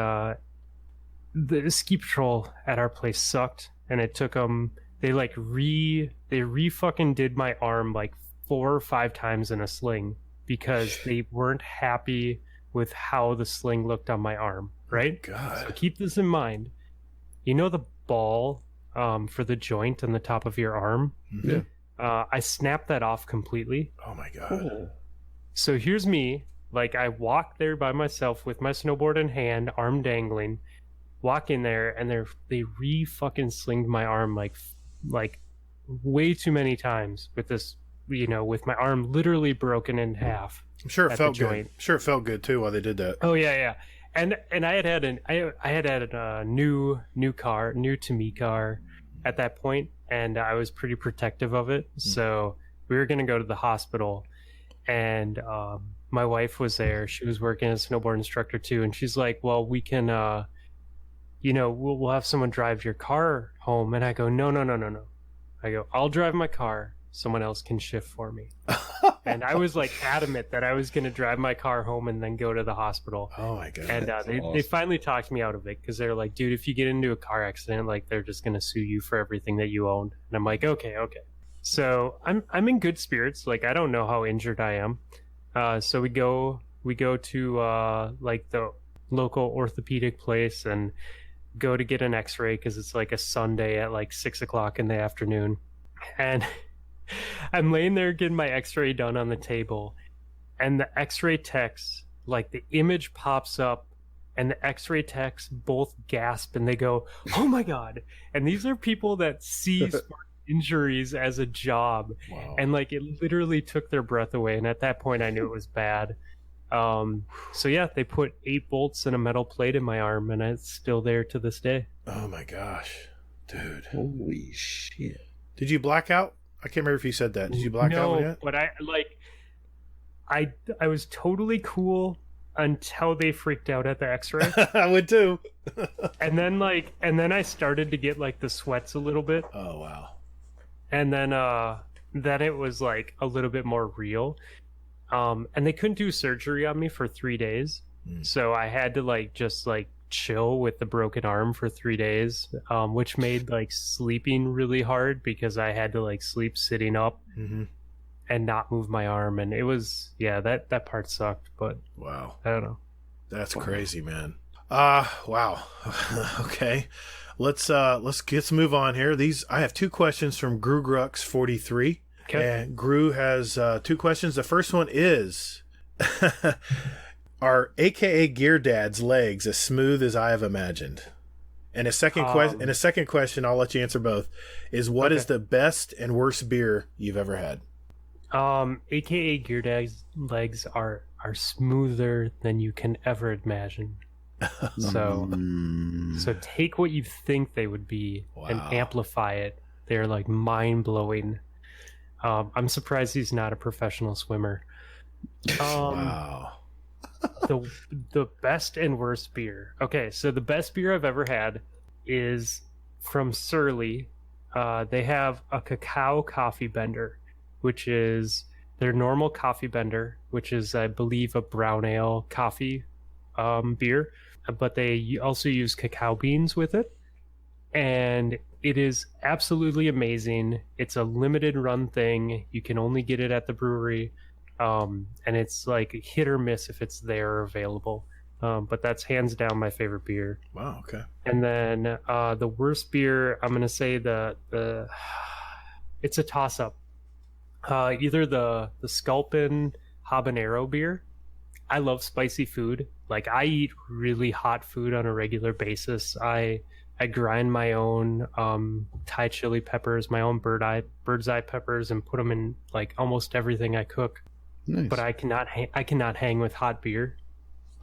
the ski patrol at our place sucked, and it took them, they fucking did my arm like 4 or 5 times in a sling, because they weren't happy with how the sling looked on my arm, right? God. So keep this in mind. The ball for the joint on the top of your arm? Yeah. I snapped that off completely. Oh my God. So here's me, like I walked there by myself with my snowboard in hand, arm dangling, walk in there, and they re-fucking slinged my arm like way too many times with this, with my arm literally broken in half. I'm sure it felt good. Sure, it felt good too while they did that. Oh yeah. And I had had a new to me car at that point, and I was pretty protective of it. So we were gonna go to the hospital, and my wife was there. She was working as a snowboard instructor too, and she's like, "Well, we can, we'll have someone drive your car home." And I go, "No. I go, I'll drive my car. Someone else can shift for me." And I was like adamant that I was going to drive my car home and then go to the hospital. Oh my god! And they finally talked me out of it because they're like, dude, if you get into a car accident, like they're just going to sue you for everything that you owned. And I'm like, okay. So I'm in good spirits. Like, I don't know how injured I am. So we go to like the local orthopedic place and go to get an x-ray because it's like a Sunday at like 6:00 in the afternoon. And I'm laying there getting my x-ray done on the table, and the x-ray techs, like the image pops up and the x-ray techs both gasp and they go, oh my god. And these are people that see injuries as a job. Wow. And like it literally took their breath away, and at that point I knew it was bad. So yeah, they put 8 bolts and a metal plate in my arm, and it's still there to this day. Oh my gosh, dude! Holy shit! Did you black out? I can't remember if you said that. Did you black out yet? But I was totally cool until they freaked out at the x-ray. I would too. and then I started to get like the sweats a little bit. Oh wow. And then it was like a little bit more real. And they couldn't do surgery on me for 3 days. So I had to like just like chill with the broken arm for 3 days, which made like sleeping really hard because I had to like sleep sitting up and not move my arm. And it was, that part sucked, but wow. I don't know. That's crazy, man. Wow. Okay. Let's move on here. I have 2 questions from GrewGrux43. Okay. And Gru has 2 questions. The first one is, are AKA Gear Dad's legs as smooth as I have imagined? And a second question, I'll let you answer both, is what is the best and worst beer you've ever had? AKA Gear Dad's legs are smoother than you can ever imagine. So take what you think they would be and amplify it. They're like mind-blowing. I'm surprised he's not a professional swimmer. Wow. The best and worst beer. Okay, so the best beer I've ever had is from Surly. They have a cacao coffee bender, which is their normal coffee bender, which is, I believe, a brown ale coffee beer, but they also use cacao beans with it. And it is absolutely amazing. It's a limited run thing. You can only get it at the brewery. And it's like hit or miss if it's there or available. But that's hands down my favorite beer. Wow, okay. And then the worst beer, I'm going to say it's a toss-up. Either the Sculpin habanero beer. I love spicy food. Like, I eat really hot food on a regular basis. I grind my own Thai chili peppers, my own bird's eye peppers, and put them in like almost everything I cook. Nice. But I cannot hang with hot beer.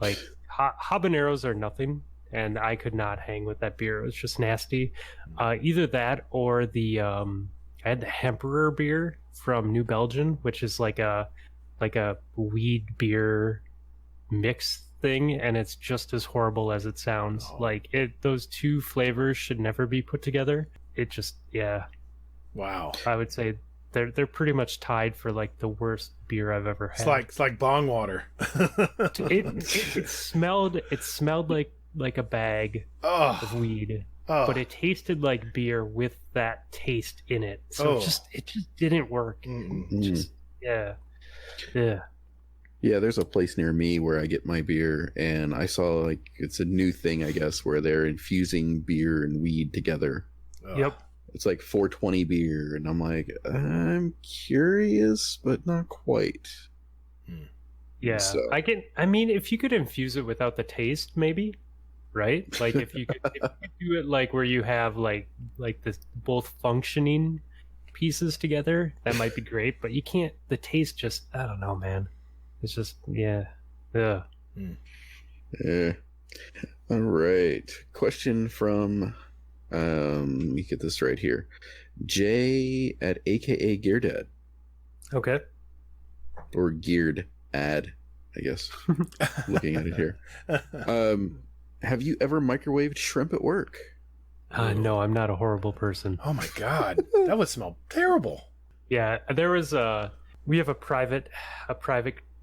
Like habaneros are nothing, and I could not hang with that beer. It was just nasty. Either that or I had the Hemperor beer from New Belgium, which is like a weed beer mix thing, and it's just as horrible as it sounds. Those 2 flavors should never be put together. It just, wow. I would say they're pretty much tied for like the worst beer I've ever had. It's like bong water. it smelled like a bag of weed, but it tasted like beer with that taste in it. So it just didn't work. Yeah, there's a place near me where I get my beer, and I saw like it's a new thing, I guess, where they're infusing beer and weed together. Yep. It's like 420 beer, and I'm like, I'm curious, but not quite. Yeah, so. I mean, if you could infuse it without the taste, maybe, right? Like if you could do it like where you have like this both functioning pieces together, that might be great. But you can't. The taste just, I don't know, man. It's just, yeah. All right. Question from, let me get this right here. Jay at AKA Geardad. Okay. Or Geared Ad, I guess. Looking at it here. Have you ever microwaved shrimp at work? No, I'm not a horrible person. Oh my God. That would smell terrible. Yeah, there was We have a private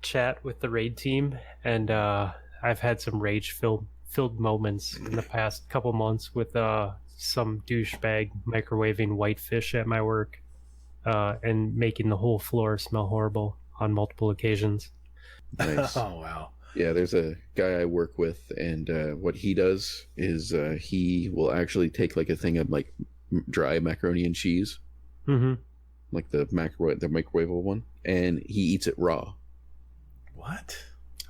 chat with the raid team, and I've had some rage-filled moments in the past couple months with some douchebag microwaving whitefish at my work and making the whole floor smell horrible on multiple occasions. Nice. Oh, wow. Yeah, there's a guy I work with, and what he does is he will actually take like a thing of like dry macaroni and cheese, like the microwavable one, and he eats it raw. What?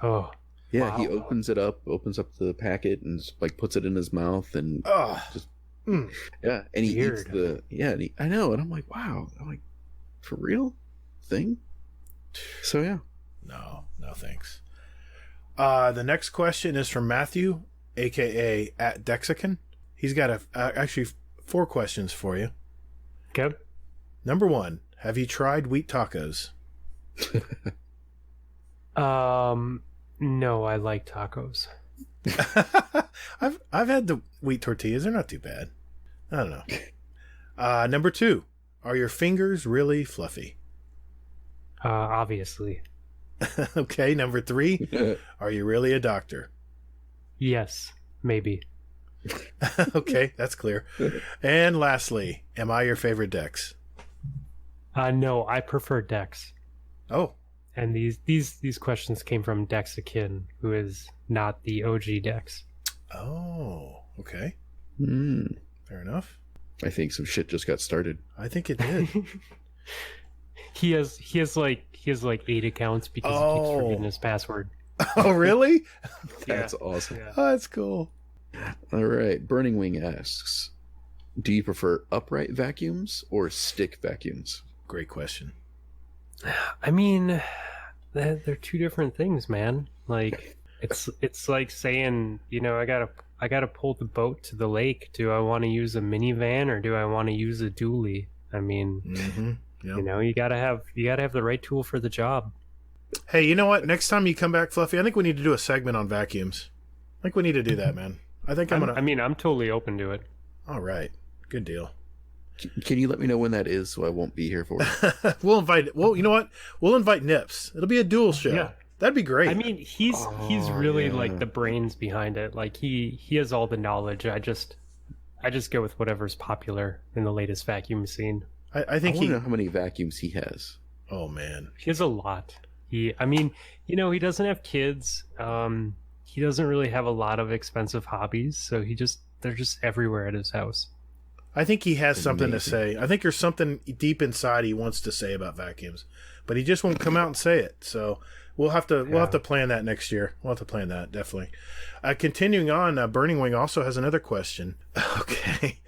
Oh, yeah, wow. He opens up the packet and like puts it in his mouth and just yeah, and he Weird. eats the I know, and I'm like, wow, I'm like, for real thing. So yeah, No thanks. The next question is from Matthew, aka @Dexican. He's got actually 4 questions for you. Okay. Number 1, have you tried wheat tacos? No, I like tacos. I've had the wheat tortillas. They're not too bad. I don't know. Number 2, are your fingers really fluffy? Obviously. Okay. Number 3, are you really a doctor? Yes, maybe. Okay, that's clear. And lastly, am I your favorite Dex? No, I prefer Dex. Oh, And these questions came from Dexican, who is not the OG Dex. oh, okay. Fair enough. I think some shit just got started. I think it did. He has like 8 accounts because he keeps forgetting his password. Oh, really? That's awesome. Yeah. Oh, that's cool. All right, Burning Wing asks, do you prefer upright vacuums or stick vacuums? Great question. I mean, they're 2 different things, man. Like it's like saying, I gotta pull the boat to the lake. Do I want to use a minivan or do I want to use a dually? I mean, Yep. you gotta have the right tool for the job. Hey, you know what? Next time you come back, Fluffy, I think we need to do a segment on vacuums. I think we need to do that, man. I think I'm gonna. I'm totally open to it. All right, good deal. Can you let me know when that is so I won't be here for it? Well, you know what? We'll invite Nips. It'll be a dual show. Yeah. That'd be great. I mean, he's really yeah. like the brains behind it. Like he has all the knowledge. I just go with whatever's popular in the latest vacuum scene. I think I want to know how many vacuums he has. Oh man, He has a lot. He doesn't have kids. He doesn't really have a lot of expensive hobbies, so they're just everywhere at his house. I think he has That's something amazing. to say. I think there's something deep inside he wants to say about vacuums, but he just won't come out and say it. So we'll have to plan that next year. We'll have to plan that, definitely. Continuing on, Burning Wing also has another question. Okay.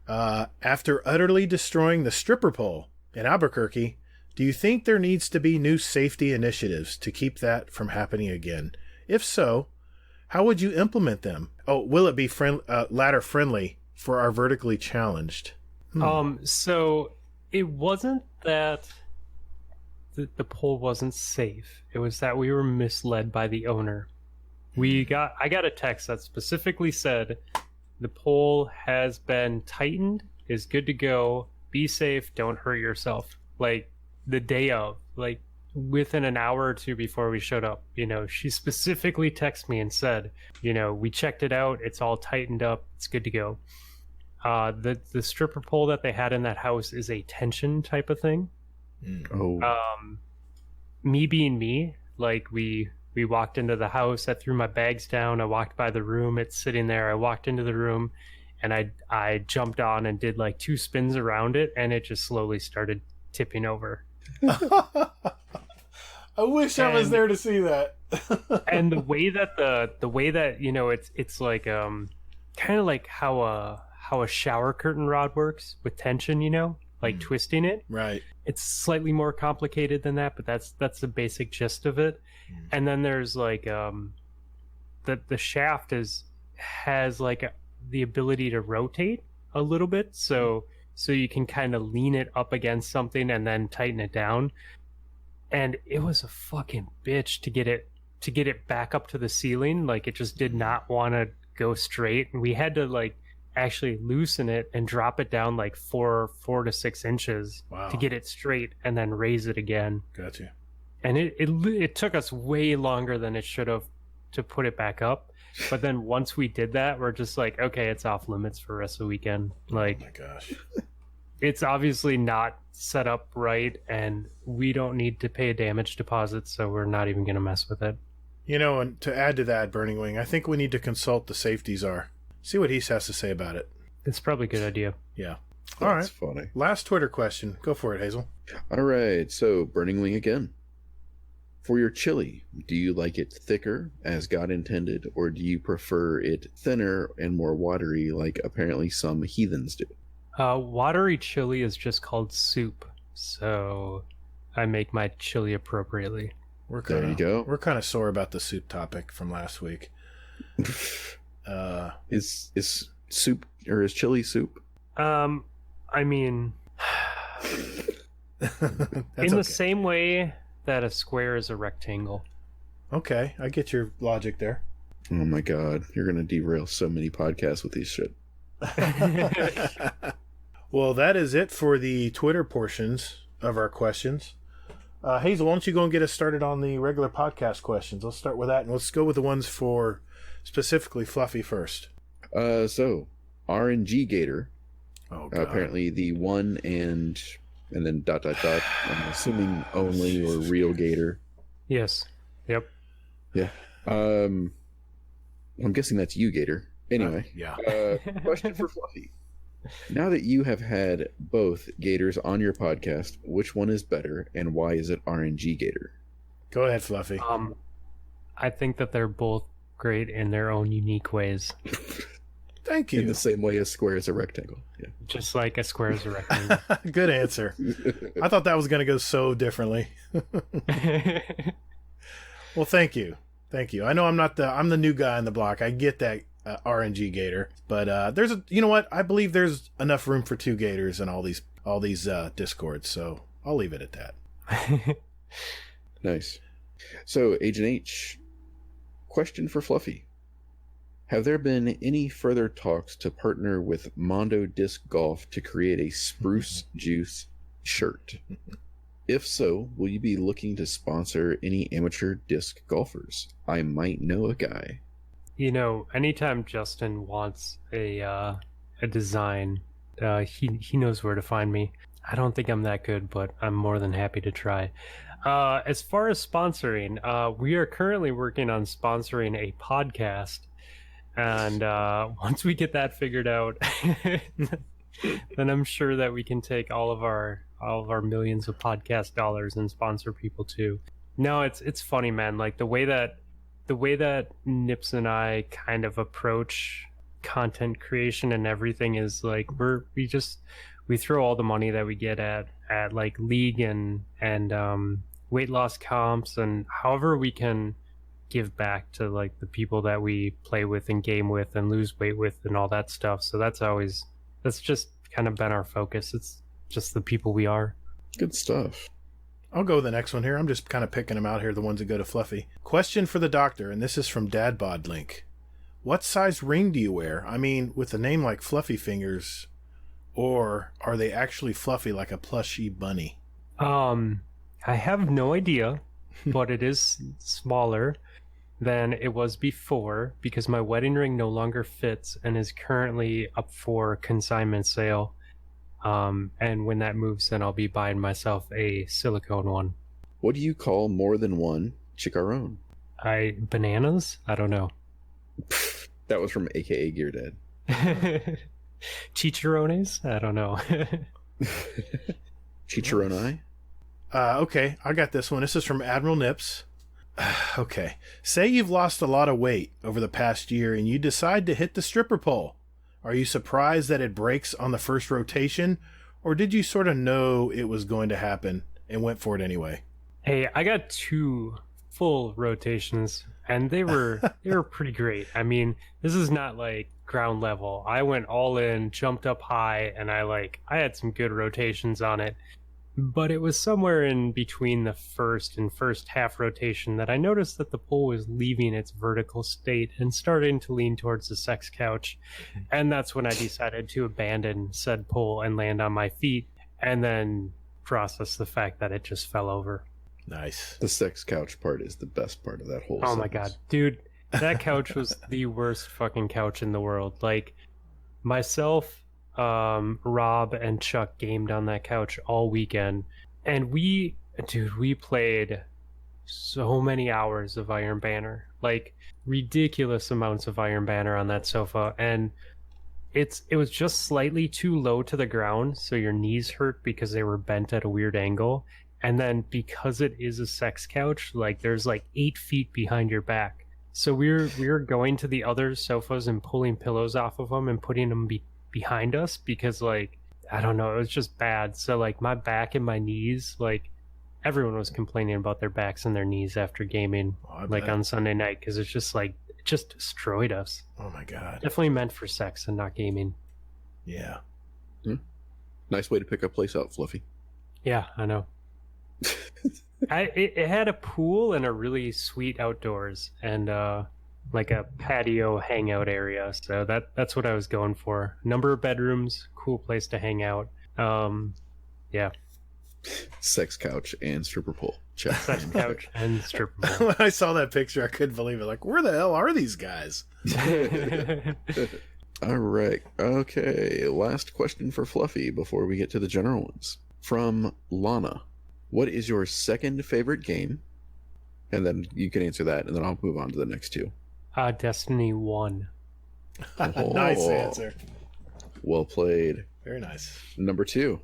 After utterly destroying the stripper pole in Albuquerque, do you think there needs to be new safety initiatives to keep that from happening again? If so, how would you implement them? Oh, will it be ladder friendly for our vertically challenged? So it wasn't that the pole wasn't safe. It was that we were misled by the owner. I got a text that specifically said the pole has been tightened, is good to go. Be safe, don't hurt yourself. Like the day of, like within an hour or 2 before we showed up, she specifically texted me and said, we checked it out, it's all tightened up, it's good to go. The stripper pole that they had in that house is a tension type of thing. Oh, Me being me, like we walked into the house, I threw my bags down, I walked by the room, it's sitting there, I walked into the room and I jumped on and did like 2 spins around it and it just slowly started tipping over. I wish I was there to see that. And the way that it's like kind of like how a shower curtain rod works with tension, like twisting it. Right. It's slightly more complicated than that, but that's the basic gist of it. And then there's like the shaft has like the ability to rotate a little bit, so you can kind of lean it up against something and then tighten it down. And it was a fucking bitch to get it back up to the ceiling. Like it just did not want to go straight, and we had to like actually loosen it and drop it down like 4 to 6 inches Wow. to get it straight, and then raise it again. Gotcha. And it took us way longer than it should have to put it back up. But then once we did that, we're just like, okay, it's off limits for the rest of the weekend. Like, Oh my gosh. it's obviously not set up right, and we don't need to pay a damage deposit, so we're not even going to mess with it. You know, and to add to that, Burning Wing, I think we need to consult the safety czar. See what he has to say about it. It's probably a good idea. Yeah. All right. That's funny. Last Twitter question. Go for it, Hazel. All right, so Burning Wing again. For your chili, do you like it thicker, as God intended, or do you prefer it thinner and more watery, like apparently some heathens do? Watery chili is just called soup, so I make my chili appropriately. There you go. We're kind of sore about the soup topic from last week. Is soup, or is chili soup? I mean, That's in the okay. same way that a square is a rectangle. Okay, I get your logic there. Oh my God, you're gonna derail so many podcasts with these shit. Well, that is it for the Twitter portions of our questions. Hazel, why don't you go and get us started on the regular podcast questions? Let's start with that, and let's go with the ones for specifically Fluffy first. So RNG Gatr, Oh, God. apparently the one and then ... I'm assuming only or real Gatr. Yes. Yep. Yeah. I'm guessing that's you, Gatr. Anyway, Yeah. question for Fluffy. Now that you have had both Gators on your podcast, which one is better, and why is it RNG Gatr? Go ahead, Fluffy. I think that they're both great in their own unique ways. Thank In you. the same way a square is a rectangle. Yeah. Just like a square is a rectangle. Good answer. I thought that was going to go so differently. Well, thank you. Thank you. I know I'm the new guy on the block. I get that RNG Gatr, but you know what? I believe there's enough room for 2 Gators in all these discords, so I'll leave it at that. Nice. So, Agent H, question for Fluffy. Have there been any further talks to partner with Mondo Disc Golf to create a Spruce Juice shirt? If so, will you be looking to sponsor any amateur disc golfers? I might know a guy. You know, anytime Justin wants a design, he knows where to find me. I don't think I'm that good, but I'm more than happy to try. As far as sponsoring, we are currently working on sponsoring a podcast, and once we get that figured out, then I'm sure that we can take all of our millions of podcast dollars and sponsor people too. No, it's funny, man. Like the way that Nips and I kind of approach content creation and everything is like we throw all the money that we get at like league and weight loss comps, and however we can give back to like the people that we play with and game with and lose weight with and all that stuff. So that's just kind of been our focus. It's just the people we are. Good stuff. I'll go with the next one here. I'm just kind of picking them out here, the ones that go to Fluffy. Question for the doctor, and this is from Dadbod Link. What size ring do you wear? I mean, with a name like Fluffy Fingers, or are they actually fluffy like a plushy bunny? I have no idea, but it is smaller than it was before because my wedding ring no longer fits and is currently up for consignment sale. And when that moves, then I'll be buying myself a silicone one. What do you call more than one chicharron? Bananas? I don't know. That was from AKA Gear Dad. Chicharrones? I don't know. Chicharroni? Okay, I got this one. This is from Admiral Nips. Okay. Say you've lost a lot of weight over the past year and you decide to hit the stripper pole. Are you surprised that it breaks on the first rotation, or did you sort of know it was going to happen and went for it anyway? Hey, I got 2 full rotations and they were pretty great. I mean, this is not like ground level. I went all in, jumped up high, and I had some good rotations on it. But it was somewhere in between the first half rotation that I noticed that the pool was leaving its vertical state and starting to lean towards the sex couch. And that's when I decided to abandon said pool and land on my feet and then process the fact that it just fell over. Nice. The sex couch part is the best part of that whole Oh sentence. my god, dude, that couch was the worst fucking couch in the world. Like, myself, Rob, and Chuck gamed on that couch all weekend, and we played so many hours of Iron Banner, like ridiculous amounts of Iron Banner on that sofa, and it was just slightly too low to the ground, so your knees hurt because they were bent at a weird angle. And then because it is a sex couch, like there's like 8 feet behind your back. So we were going to the other sofas and pulling pillows off of them and putting them behind us because, like, I don't know, it was just bad. So like my back and my knees, like everyone was complaining about their backs and their knees after gaming, like on Sunday night, because it's just like it just destroyed us. Oh my god. Definitely meant for sex and not gaming. Yeah. Nice way to pick a place out, Fluffy. Yeah, I know. It had a pool and a really sweet outdoors and like a patio hangout area, so that's what I was going for. Number of bedrooms, cool place to hang out. Yeah. Sex couch and stripper pole. Check. Sex couch and stripper pole. When I saw that picture, I couldn't believe it. Like, where the hell are these guys? All right. Okay. Last question for Fluffy before we get to the general ones. From Lana. What is your second favorite game? And then you can answer that, and then I'll move on to the next two. Destiny 1. Oh, Nice answer. Well played. Very nice. Number 2.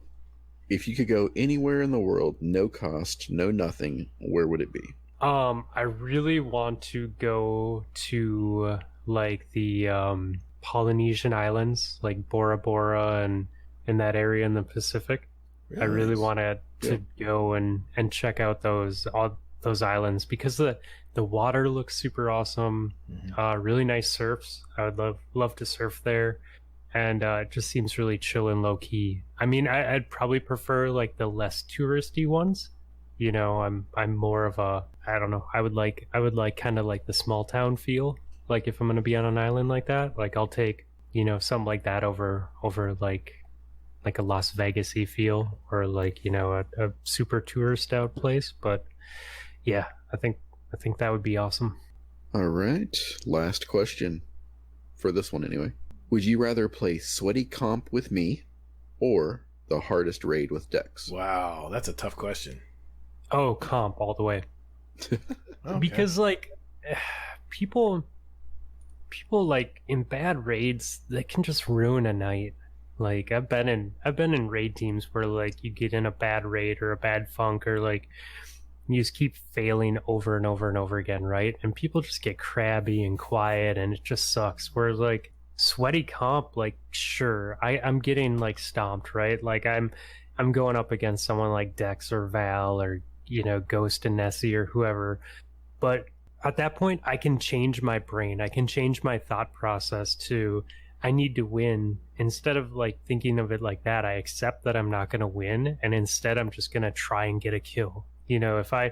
If you could go anywhere in the world, no cost, no nothing, where would it be? I really want to go to like the Polynesian islands, like Bora Bora and in that area in the Pacific. I really want to go and check out those islands because the water looks super awesome. Really nice surfs. I would love to surf there, and it just seems really chill and low key. I mean, I'd probably prefer like the less touristy ones. You know, I'm more of a, I don't know. I would like kind of like the small town feel. Like if I'm gonna be on an island like that, like I'll take, you know, something like that over like a Las Vegas-y feel, or like, you know, a super tourist out place. But yeah, I think that would be awesome. All right. Last question for this one anyway. Would you rather play Sweaty Comp with me or the hardest raid with Dex? Wow, that's a tough question. Oh, comp all the way. Okay. Because like people like in bad raids, they can just ruin a night. Like I've been in raid teams where like you get in a bad raid or a bad funk, or like you just keep failing over and over and over again, right? And people just get crabby and quiet, and it just sucks. Whereas like Sweaty Comp, like sure, I'm getting like stomped, right? Like I'm going up against someone like Dex or Val or, you know, Ghost and Nessie or whoever, but at that point I can change my brain. I can change my thought process to I need to win. Instead of like thinking of it like that, I accept that I'm not going to win, and instead I'm just going to try and get a kill. You know, if I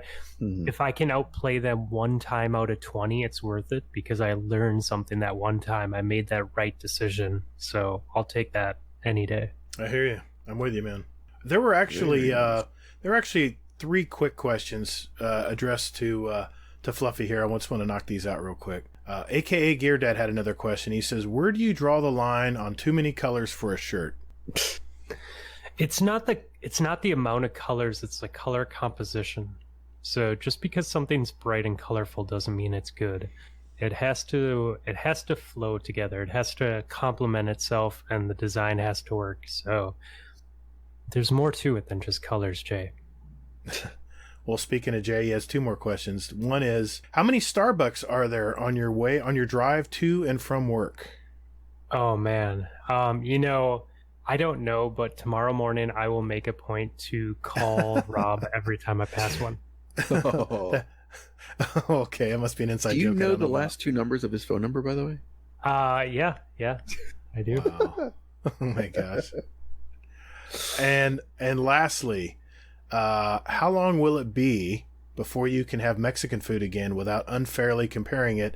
can outplay them one time out of 20, it's worth it because I learned something that one time. I made that right decision, so I'll take that any day. I hear you. I'm with you, man. There were actually 3 quick questions addressed to Fluffy here. I just want to knock these out real quick. AKA Gear Dad had another question. He says, where do you draw the line on too many colors for a shirt? It's not the amount of colors, it's the color composition. So just because something's bright and colorful doesn't mean it's good. It has to flow together. It has to complement itself, and the design has to work. So there's more to it than just colors, Jay. Well, speaking of Jay, he has 2 more questions. One is, how many Starbucks are there on your drive to and from work? Oh man. You know, I don't know, but tomorrow morning I will make a point to call Rob every time I pass one. Oh. Okay, it must be an inside joke. Do you know the about. last 2 numbers of his phone number, by the way? Yeah, I do. Wow. Oh my gosh. And lastly, how long will it be before you can have Mexican food again without unfairly comparing it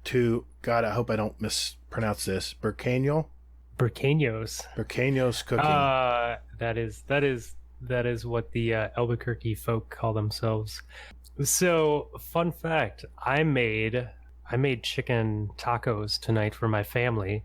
to, God, I hope I don't mispronounce this, Burqueños cooking. That is what the Albuquerque folk call themselves. So, fun fact, I made chicken tacos tonight for my family,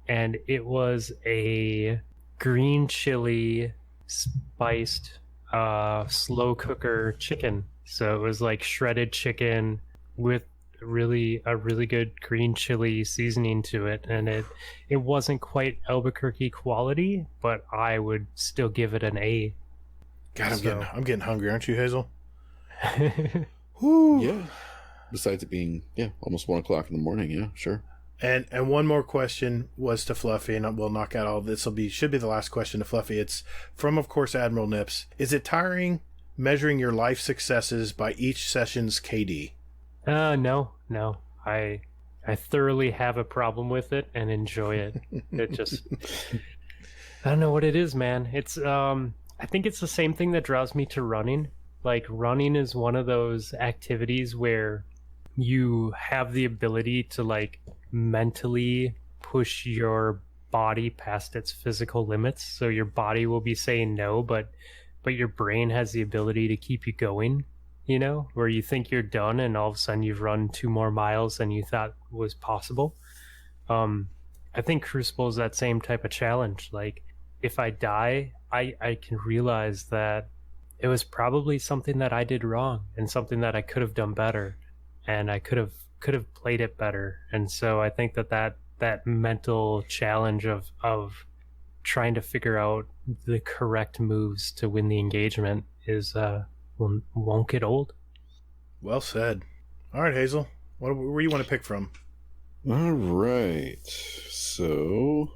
and it was a green chili spiced slow cooker chicken. So it was like shredded chicken with a really good green chili seasoning to it, and it wasn't quite Albuquerque quality, but I would still give it an A. God, I'm getting hungry, aren't you, Hazel? Whew. Yeah. Besides it being almost 1 o'clock in the morning, yeah, sure. And one more question was to Fluffy, and we'll knock out all this. Should be the last question to Fluffy. It's from, of course, Admiral Nips. Is it tiring measuring your life successes by each session's KD? No. I thoroughly have a problem with it and enjoy it. It just, I don't know what it is, man. It's I think it's the same thing that draws me to running. Like, running is one of those activities where you have the ability to, like, mentally push your body past its physical limits. So your body will be saying no, but your brain has the ability to keep you going, you know, where you think you're done and all of a sudden you've run 2 more miles than you thought was possible. I think Crucible is that same type of challenge. Like, if I die, I can realize that it was probably something that I did wrong and something that I could have done better, and I could have played it better. And so I think that mental challenge of trying to figure out the correct moves to win the engagement is won't get old. Well said. All right, Hazel, where do you want to pick from? All right, so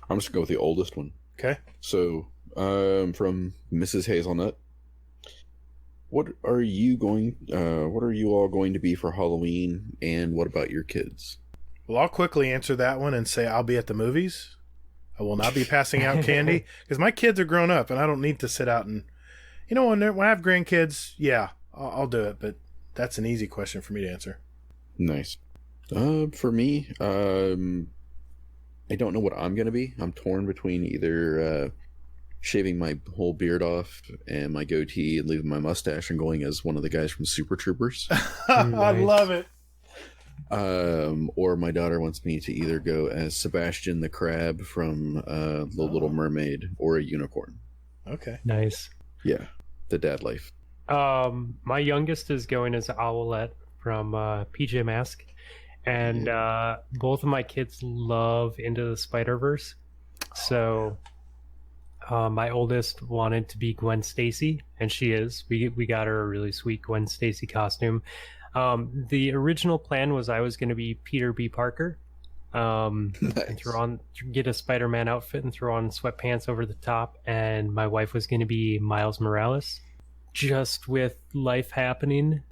I'm just gonna go with the oldest one. Okay. So, from Mrs. Hazelnut, what are you all going to be for Halloween, and what about your kids? Well, I'll quickly answer that one and say I'll be at the movies. I will not be passing out candy because my kids are grown up and I don't need to sit out and, when I have grandkids, yeah, I'll do it. But that's an easy question for me to answer. Nice. For me, I don't know what I'm going to be. I'm torn between either shaving my whole beard off and my goatee and leaving my mustache and going as one of the guys from Super Troopers. I love it. Or my daughter wants me to either go as Sebastian the Crab from The Little Mermaid or a unicorn. Okay. Nice. Yeah, the dad life. My youngest is going as Owlette from PJ Masks. And both of my kids love Into the Spider-Verse. So my oldest wanted to be Gwen Stacy, and she is. We got her a really sweet Gwen Stacy costume. The original plan was I was going to be Peter B. Parker. Nice. And get a Spider-Man outfit and throw on sweatpants over the top. And my wife was going to be Miles Morales. Just with life happening,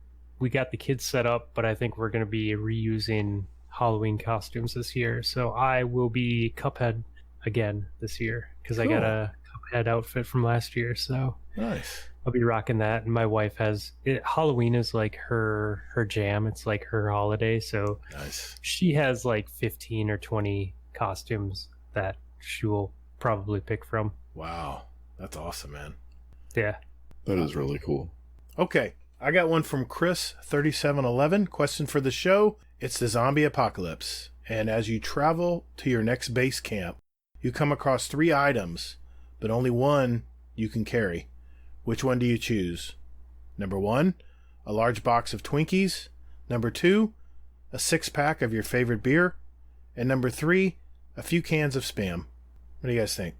we got the kids set up, but I think we're going to be reusing Halloween costumes this year. So I will be Cuphead again this year because I got a Cuphead outfit from last year. So nice. I'll be rocking that. And my wife Halloween is like her jam. It's like her holiday. So nice. She has like 15 or 20 costumes that she will probably pick from. Wow. That's awesome, man. Yeah. That is really cool. Okay. I got one from Chris3711. Question for the show. It's the zombie apocalypse. And as you travel to your next base camp, you come across 3 items, but only one you can carry. Which one do you choose? Number 1, a large box of Twinkies. Number 2, a 6-pack of your favorite beer. And number 3, a few cans of Spam. What do you guys think?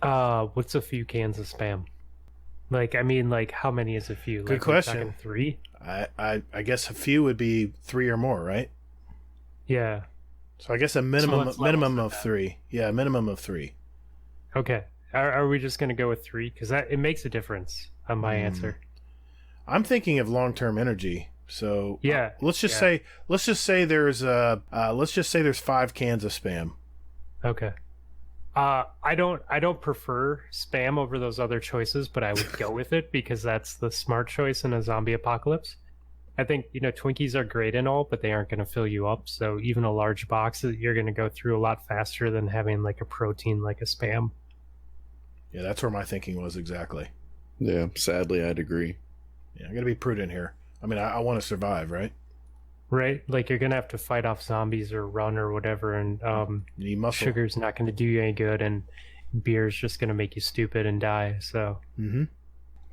What's a few cans of Spam? Like, I mean, like, how many is a few? Good question. 3? I guess a few would be 3 or more, right? Yeah. So I guess a minimum of 3. Yeah, a minimum of 3. Okay. Are we just going to go with 3? Because it makes a difference on my answer. I'm thinking of long-term energy. So yeah, let's just say there's 5 cans of Spam. Okay. I don't prefer Spam over those other choices, but I would go with it because that's the smart choice in a zombie apocalypse. I think, Twinkies are great and all, but they aren't going to fill you up. So even a large box, you're going to go through a lot faster than having like a protein like a Spam. Yeah, that's where my thinking was exactly. Yeah, sadly, I'd agree. Yeah, I got to be prudent here. I mean, I want to survive, right? Right? Like you're going to have to fight off zombies or run or whatever, and You need muscle. sugar's not going to do you any good, and beer's just going to make you stupid and die. So. Mm-hmm.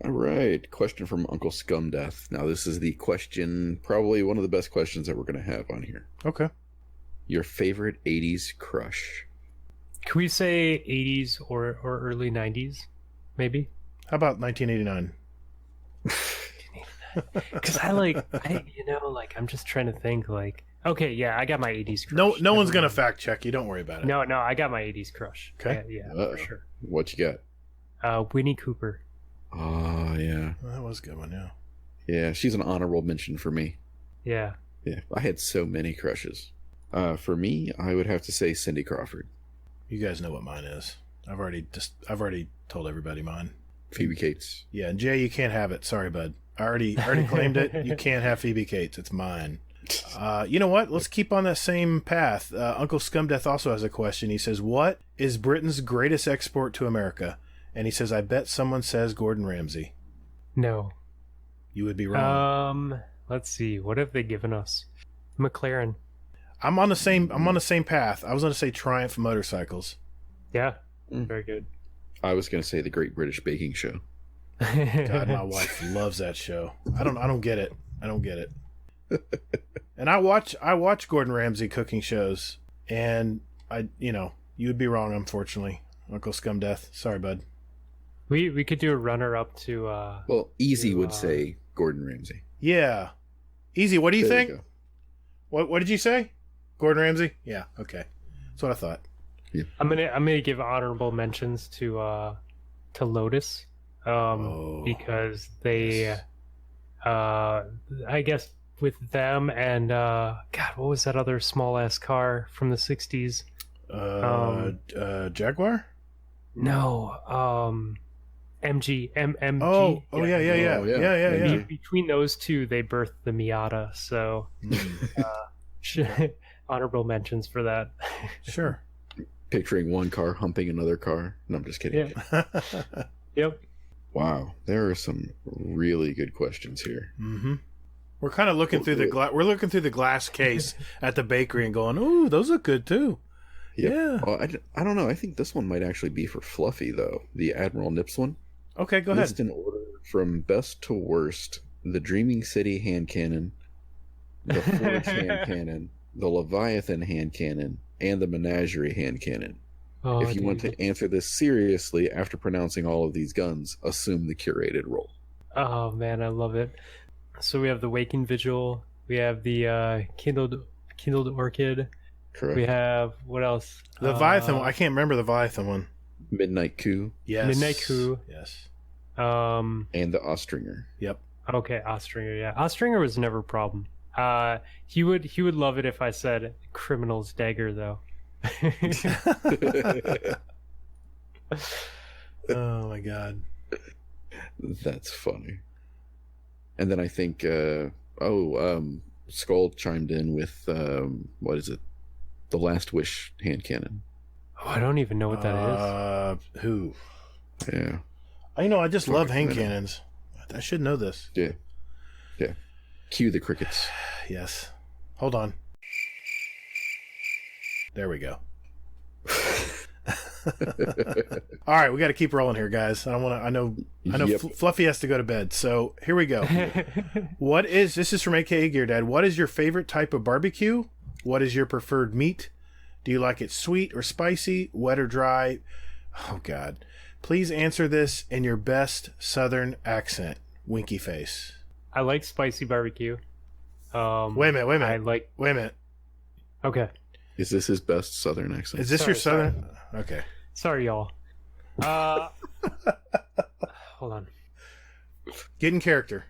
All right, question from Uncle Scumdeath. Now, this is the question, probably one of the best questions that we're going to have on here. Okay. Your favorite 80s crush? Can we say 80s or early 90s, maybe? How about 1989? Because I'm just trying to think, okay, yeah, I got my 80s crush. No one's going to fact check you. Don't worry about it. No, I got my 80s crush. Okay. Yeah, for sure. What you got? Winnie Cooper. Oh, yeah. Well, that was a good one, yeah. Yeah, she's an honorable mention for me. Yeah. Yeah, I had so many crushes. For me, I would have to say Cindy Crawford. You guys know what mine is. I've already told everybody mine. Phoebe Cates. Yeah, and Jay, you can't have it. Sorry, bud. I already claimed it. You can't have Phoebe Cates. It's mine. You know what? Let's keep on that same path. Uncle Scumdeath also has a question. He says, what is Britain's greatest export to America? And he says, I bet someone says Gordon Ramsay. No. You would be wrong. Let's see. What have they given us? McLaren. I'm on the same path. I was going to say Triumph Motorcycles. Yeah. Very good. I was going to say the Great British Baking Show. God, my wife loves that show. I don't get it. I don't get it. And I watch Gordon Ramsay cooking shows, and you would be wrong, unfortunately, Uncle Scumdeath. Sorry, bud. We could do a runner up to Well, Easy would say Gordon Ramsay. Yeah. Easy, what do you There you think? go. What did you say? Gordon Ramsay? Yeah, okay. That's what I thought. Yeah. I'm gonna give honorable mentions to Lotus. Because they I guess with them and God, what was that other small ass car from the 60s? Jaguar? No, MG. Oh, yeah. Between those two, they birthed the Miata. So, honorable mentions for that. Sure. Picturing one car humping another car. No, I'm just kidding. Yeah. Yep. Wow, there are some really good questions here. Mm-hmm. We're kind of looking through the glass case at the bakery and going, "Ooh, those look good too." Yep. Yeah. Well, I don't know. I think this one might actually be for Fluffy though. The Admiral Nips one. Okay, go List ahead. in order from best to worst: the Dreaming City hand cannon, the Forge hand cannon, the Leviathan hand cannon, and the Menagerie hand cannon. Oh, If you want to answer this seriously after pronouncing all of these guns, assume the curated role. Oh man, I love it. So we have the Waking Vigil. We have the Kindled Orchid. Correct. We have what else? The Leviathan one. I can't remember the Leviathan one. Midnight Coup Yes. Midnight Coup. Yes. and the Ostringer. Yep. Okay, Ostringer. Yeah, Ostringer was never a problem. He would love it if I said Criminal's Dagger though. Oh my god. That's funny. And then I think Skull chimed in with what is it? The Last Wish hand cannon. Oh, I don't even know what that is. Who? Yeah. I just love hand Criminal. cannons. I should know this. Yeah. Yeah. Cue the crickets. Yes. Hold on. There we go. All right, we got to keep rolling here, guys. I know Yep. Fluffy has to go to bed. So, here we go. This is from AKA Gear Dad. What is your favorite type of barbecue? What is your preferred meat? Do you like it sweet or spicy, wet or dry? Oh god. Please answer this in your best southern accent. Winky face. I like spicy barbecue. Wait a minute. Wait a minute. Okay. Is this his best southern accent? Is this your southern? Okay. Sorry, y'all. Hold on. Get in character.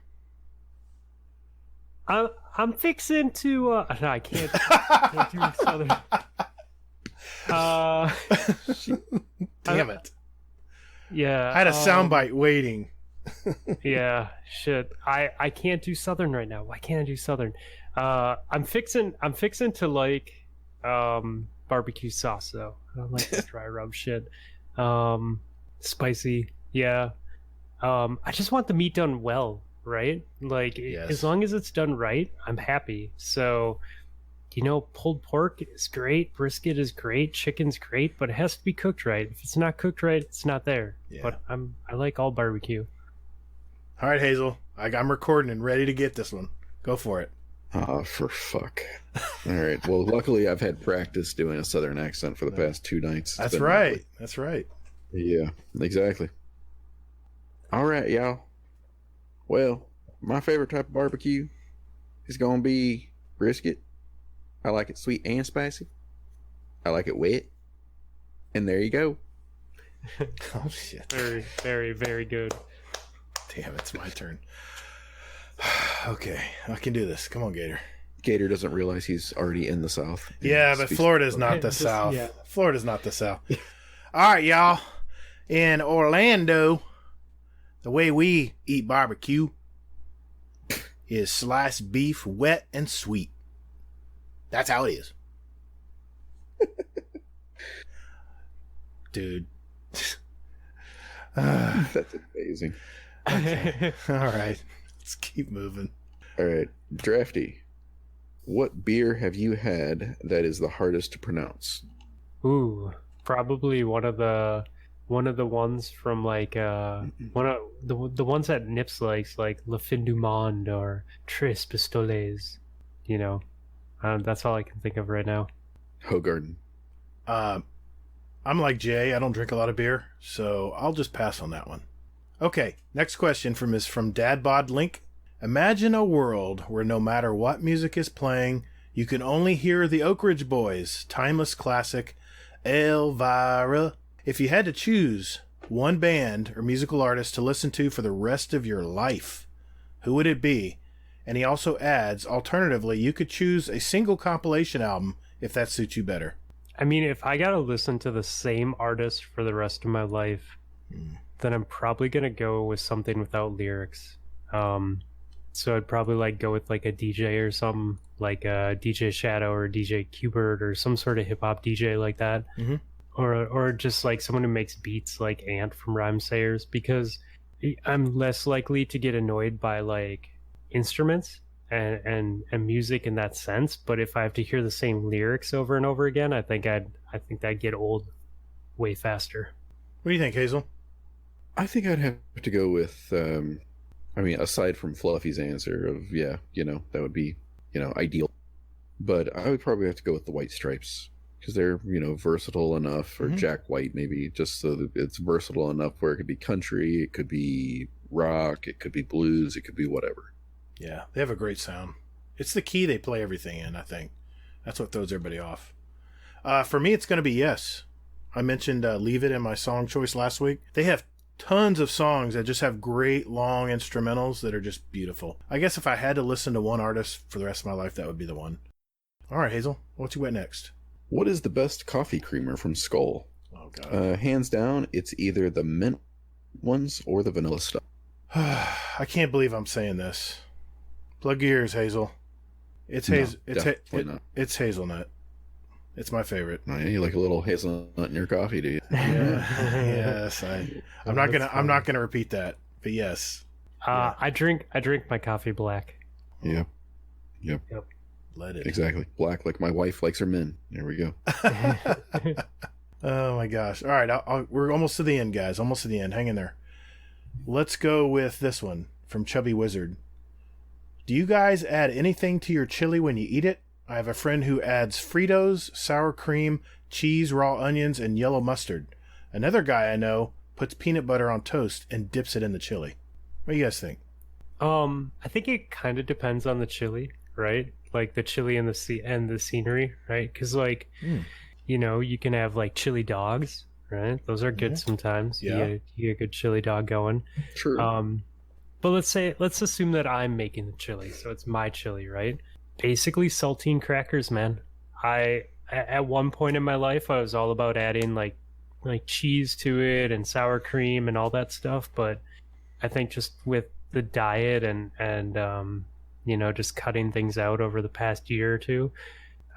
I'm fixing to. No, I can't do southern. Yeah. I had a soundbite waiting. Yeah, shit. I can't do Southern right now. Why can't I do Southern? I'm fixing to like barbecue sauce though. I don't like the dry rub shit. Spicy, yeah. I just want the meat done well, right? Like as long as it's done right, I'm happy. So, pulled pork is great, brisket is great, chicken's great, but it has to be cooked right. If it's not cooked right, it's not there. Yeah. But I like all barbecue. All right, Hazel. I'm recording and ready to get this one. Go for it. Oh, for fuck. All right. Well, luckily I've had practice doing a Southern accent for the past 2 nights. That's right. That's right. Yeah, exactly. All right, y'all. Well, my favorite type of barbecue is going to be brisket. I like it sweet and spicy. I like it wet. And there you go. Oh, shit. Very, very, very good. Damn, it's my turn. Okay, I can do this. Come on, Gatr. Gatr doesn't realize he's already in the South. Yeah, but Florida's not the South. Yeah. Florida's not the South. All right, y'all. In Orlando, the way we eat barbecue is sliced beef, wet and sweet. That's how it is. Dude. That's amazing. Okay. All right. Let's keep moving. All right. Drafty, what beer have you had that is the hardest to pronounce? Ooh, probably one of the ones from like one of the ones that Nips likes, like Le Fin du Monde or Tres Pistoles. That's all I can think of right now. Hogarden. I'm like Jay. I don't drink a lot of beer, so I'll just pass on that one. Okay, next question is from Dadbod Link. Imagine a world where no matter what music is playing, you can only hear the Oak Ridge Boys' timeless classic, Elvira. If you had to choose one band or musical artist to listen to for the rest of your life, who would it be? And he also adds, alternatively, you could choose a single compilation album if that suits you better. I mean, if I gotta listen to the same artist for the rest of my life, then I'm probably gonna go with something without lyrics. So I'd probably go with like a DJ or something, like a DJ Shadow or DJ Qbert or some sort of hip hop DJ like that. Mm-hmm. Or just like someone who makes beats like Ant from Rhymesayers, because I'm less likely to get annoyed by like instruments and music in that sense. But if I have to hear the same lyrics over and over again, I think that'd get old way faster. What do you think, Hazel? I think I'd have to go with aside from Fluffy's answer of that would be ideal, but I would probably have to go with the White Stripes, because they're versatile enough, or Jack White maybe, just so that it's versatile enough where it could be country, it could be rock, it could be blues, it could be whatever. Yeah, they have a great sound. It's the key they play everything in, I think. That's what throws everybody off. For me, it's going to be Yes. I mentioned Leave It in my song choice last week. They have tons of songs that just have great long instrumentals that are just beautiful. I guess if I had to listen to one artist for the rest of my life, that would be the one. All right, Hazel, what you got next? What is the best coffee creamer from Skull? Oh, God. Hands down, it's either the mint ones or the vanilla stuff. I can't believe I'm saying this. Plug your ears, Hazel. It's it's hazelnut. It's my favorite. Oh, yeah, you like a little hazelnut in your coffee, do you? Yeah. Yes. I'm not gonna repeat that, but yes. Yeah. I drink my coffee black. Yep. Let it. Exactly. Black, like my wife likes her men. There we go. Oh my gosh. All right, we're almost to the end, guys. Almost to the end. Hang in there. Let's go with this one from Chubby Wizard. Do you guys add anything to your chili when you eat it? I have a friend who adds Fritos, sour cream, cheese, raw onions, and yellow mustard. Another guy I know puts peanut butter on toast and dips it in the chili. What do you guys think? I think it kind of depends on the chili, right? Like the chili and the scenery, right? Because you can have like chili dogs, right? Those are good sometimes. Yeah. You get a good chili dog going. True. But let's assume that I'm making the chili, so it's my chili, right? Basically saltine crackers, man. At one point in my life, I was all about adding like like cheese to it and sour cream and all that stuff, but I think just with the diet and just cutting things out over the past year or two,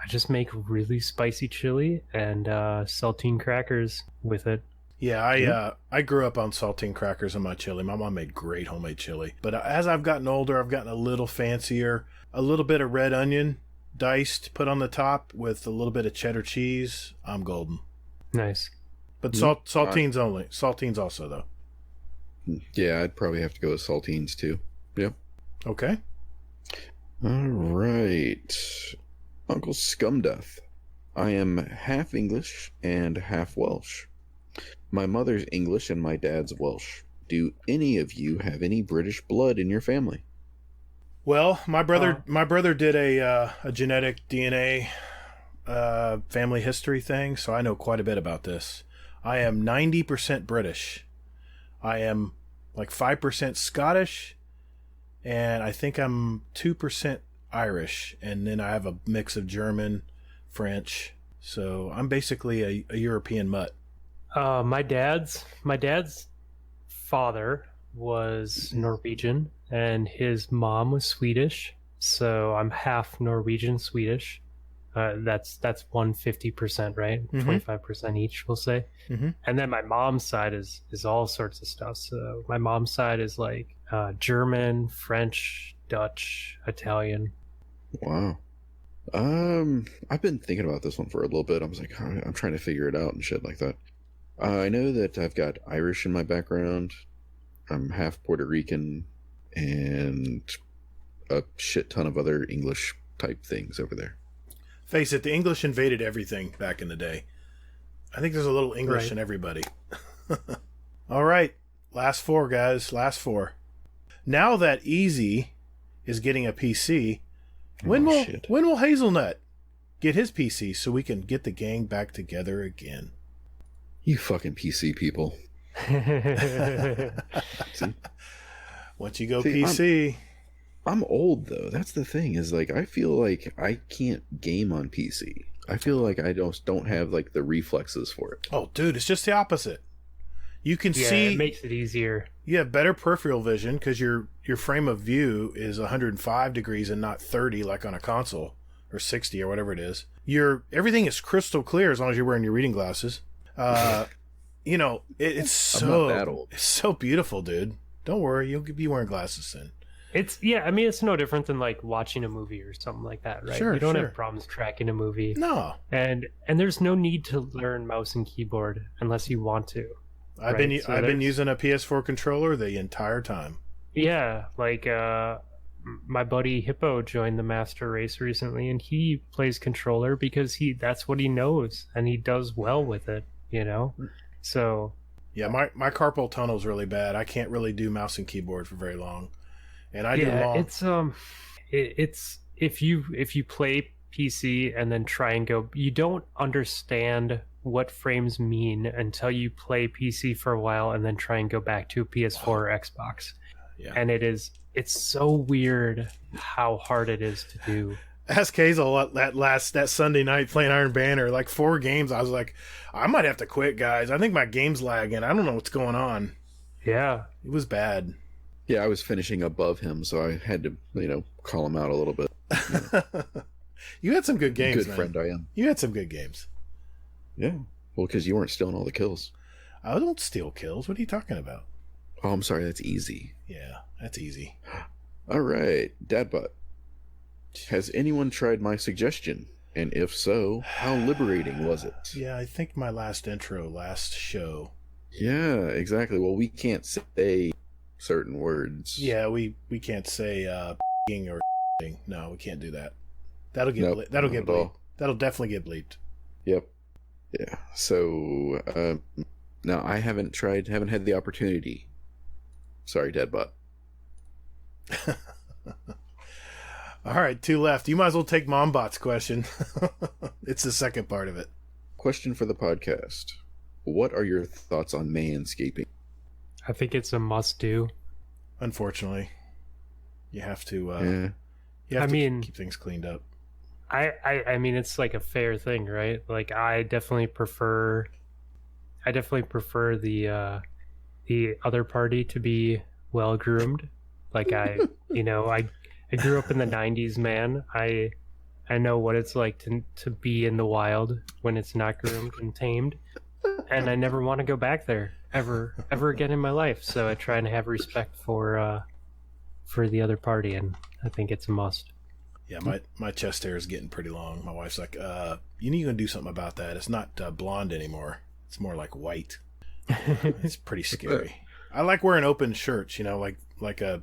I just make really spicy chili and saltine crackers with it. Yeah, I grew up on saltine crackers in my chili. My mom made great homemade chili. But as I've gotten older, I've gotten a little fancier. A little bit of red onion diced, put on the top with a little bit of cheddar cheese. I'm golden. Nice. But saltines only. Saltines also, though. Yeah, I'd probably have to go with saltines too. Yep. Okay. All right. Uncle Scumduff. I am half English and half Welsh. My mother's English and my dad's Welsh. Do any of you have any British blood in your family? Well, my brother did a genetic DNA family history thing, so I know quite a bit about this. I am 90% British. I am like 5% Scottish, and I think I'm 2% Irish, and then I have a mix of German, French. So I'm basically a European mutt. My dad's father was Norwegian and his mom was Swedish, so I'm half Norwegian Swedish. That's 150%, right? 25% each, we'll say. Mm-hmm. And then my mom's side is all sorts of stuff. So my mom's side is like German, French, Dutch, Italian. Wow. I've been thinking about this one for a little bit. I was like, I'm trying to figure it out and shit like that. I know that I've got Irish in my background. I'm half Puerto Rican and a shit ton of other English type things over there. Face it, the English invaded everything back in the day. I think there's a little English in everybody. All right. Last four, guys. Last four. Now that Easy is getting a PC, when will Hazelnut get his PC so we can get the gang back together again? You fucking PC people. Once you go PC... I'm old though. That's the thing. Is like I feel like I can't game on PC. I feel like I don't have like the reflexes for it. Oh, dude, it's just the opposite. You can see. It makes it easier. You have better peripheral vision because your frame of view is 105 degrees and not 30 like on a console, or 60 or whatever it is. Everything is crystal clear as long as you're wearing your reading glasses. It's so I'm not that old. It's so beautiful, dude. Don't worry, you'll be wearing glasses soon. It's no different than like watching a movie or something like that, right? Sure, you don't have problems tracking a movie. No. And there's no need to learn mouse and keyboard unless you want to. I've been using a PS4 controller the entire time. Yeah, like my buddy Hippo joined the Master Race recently, and he plays controller because that's what he knows, and he does well with it, So yeah, my carpal tunnel is really bad. I can't really do mouse and keyboard for very long. And I do long. It's if you play PC and then try and go, you don't understand what frames mean until you play PC for a while and then try and go back to a PS4 or Xbox. Yeah. And it's so weird how hard it is to do. Ask Hazel that Sunday night playing Iron Banner, like 4 games. I was like, I might have to quit, guys. I think my game's lagging. I don't know what's going on. Yeah. It was bad. Yeah, I was finishing above him, so I had to, call him out a little bit. You had some good games, Good man. friend I am. You had some good games. Yeah. Well, because you weren't stealing all the kills. I don't steal kills. What are you talking about? Oh, I'm sorry. That's easy. Yeah, that's easy. All right. Dadbutt. Has anyone tried my suggestion? And if so, how liberating was it? Yeah, I think my last show. Yeah, exactly. Well, we can't say certain words. Yeah, we can't say or no, we can't do that. That'll get bleeped. That'll definitely get bleeped. Yep. Yeah. So no, I haven't had the opportunity. Sorry, Deadbutt. All right, 2 left. You might as well take Mombot's question. It's the second part of it. Question for the podcast. What are your thoughts on manscaping? I think it's a must-do. Unfortunately, you have to. Keep things cleaned up. I mean, it's like a fair thing, right? Like, I definitely prefer I definitely prefer the other party to be well groomed. Like I grew up in the '90s, man. I know what it's like to be in the wild when it's not groomed and tamed, and I never want to go back there ever again in my life. So I try and have respect for the other party, and I think it's a must. Yeah, my chest hair is getting pretty long. My wife's like, you need to do something about that. It's not blonde anymore. It's more like white. It's pretty scary. I like wearing open shirts, like a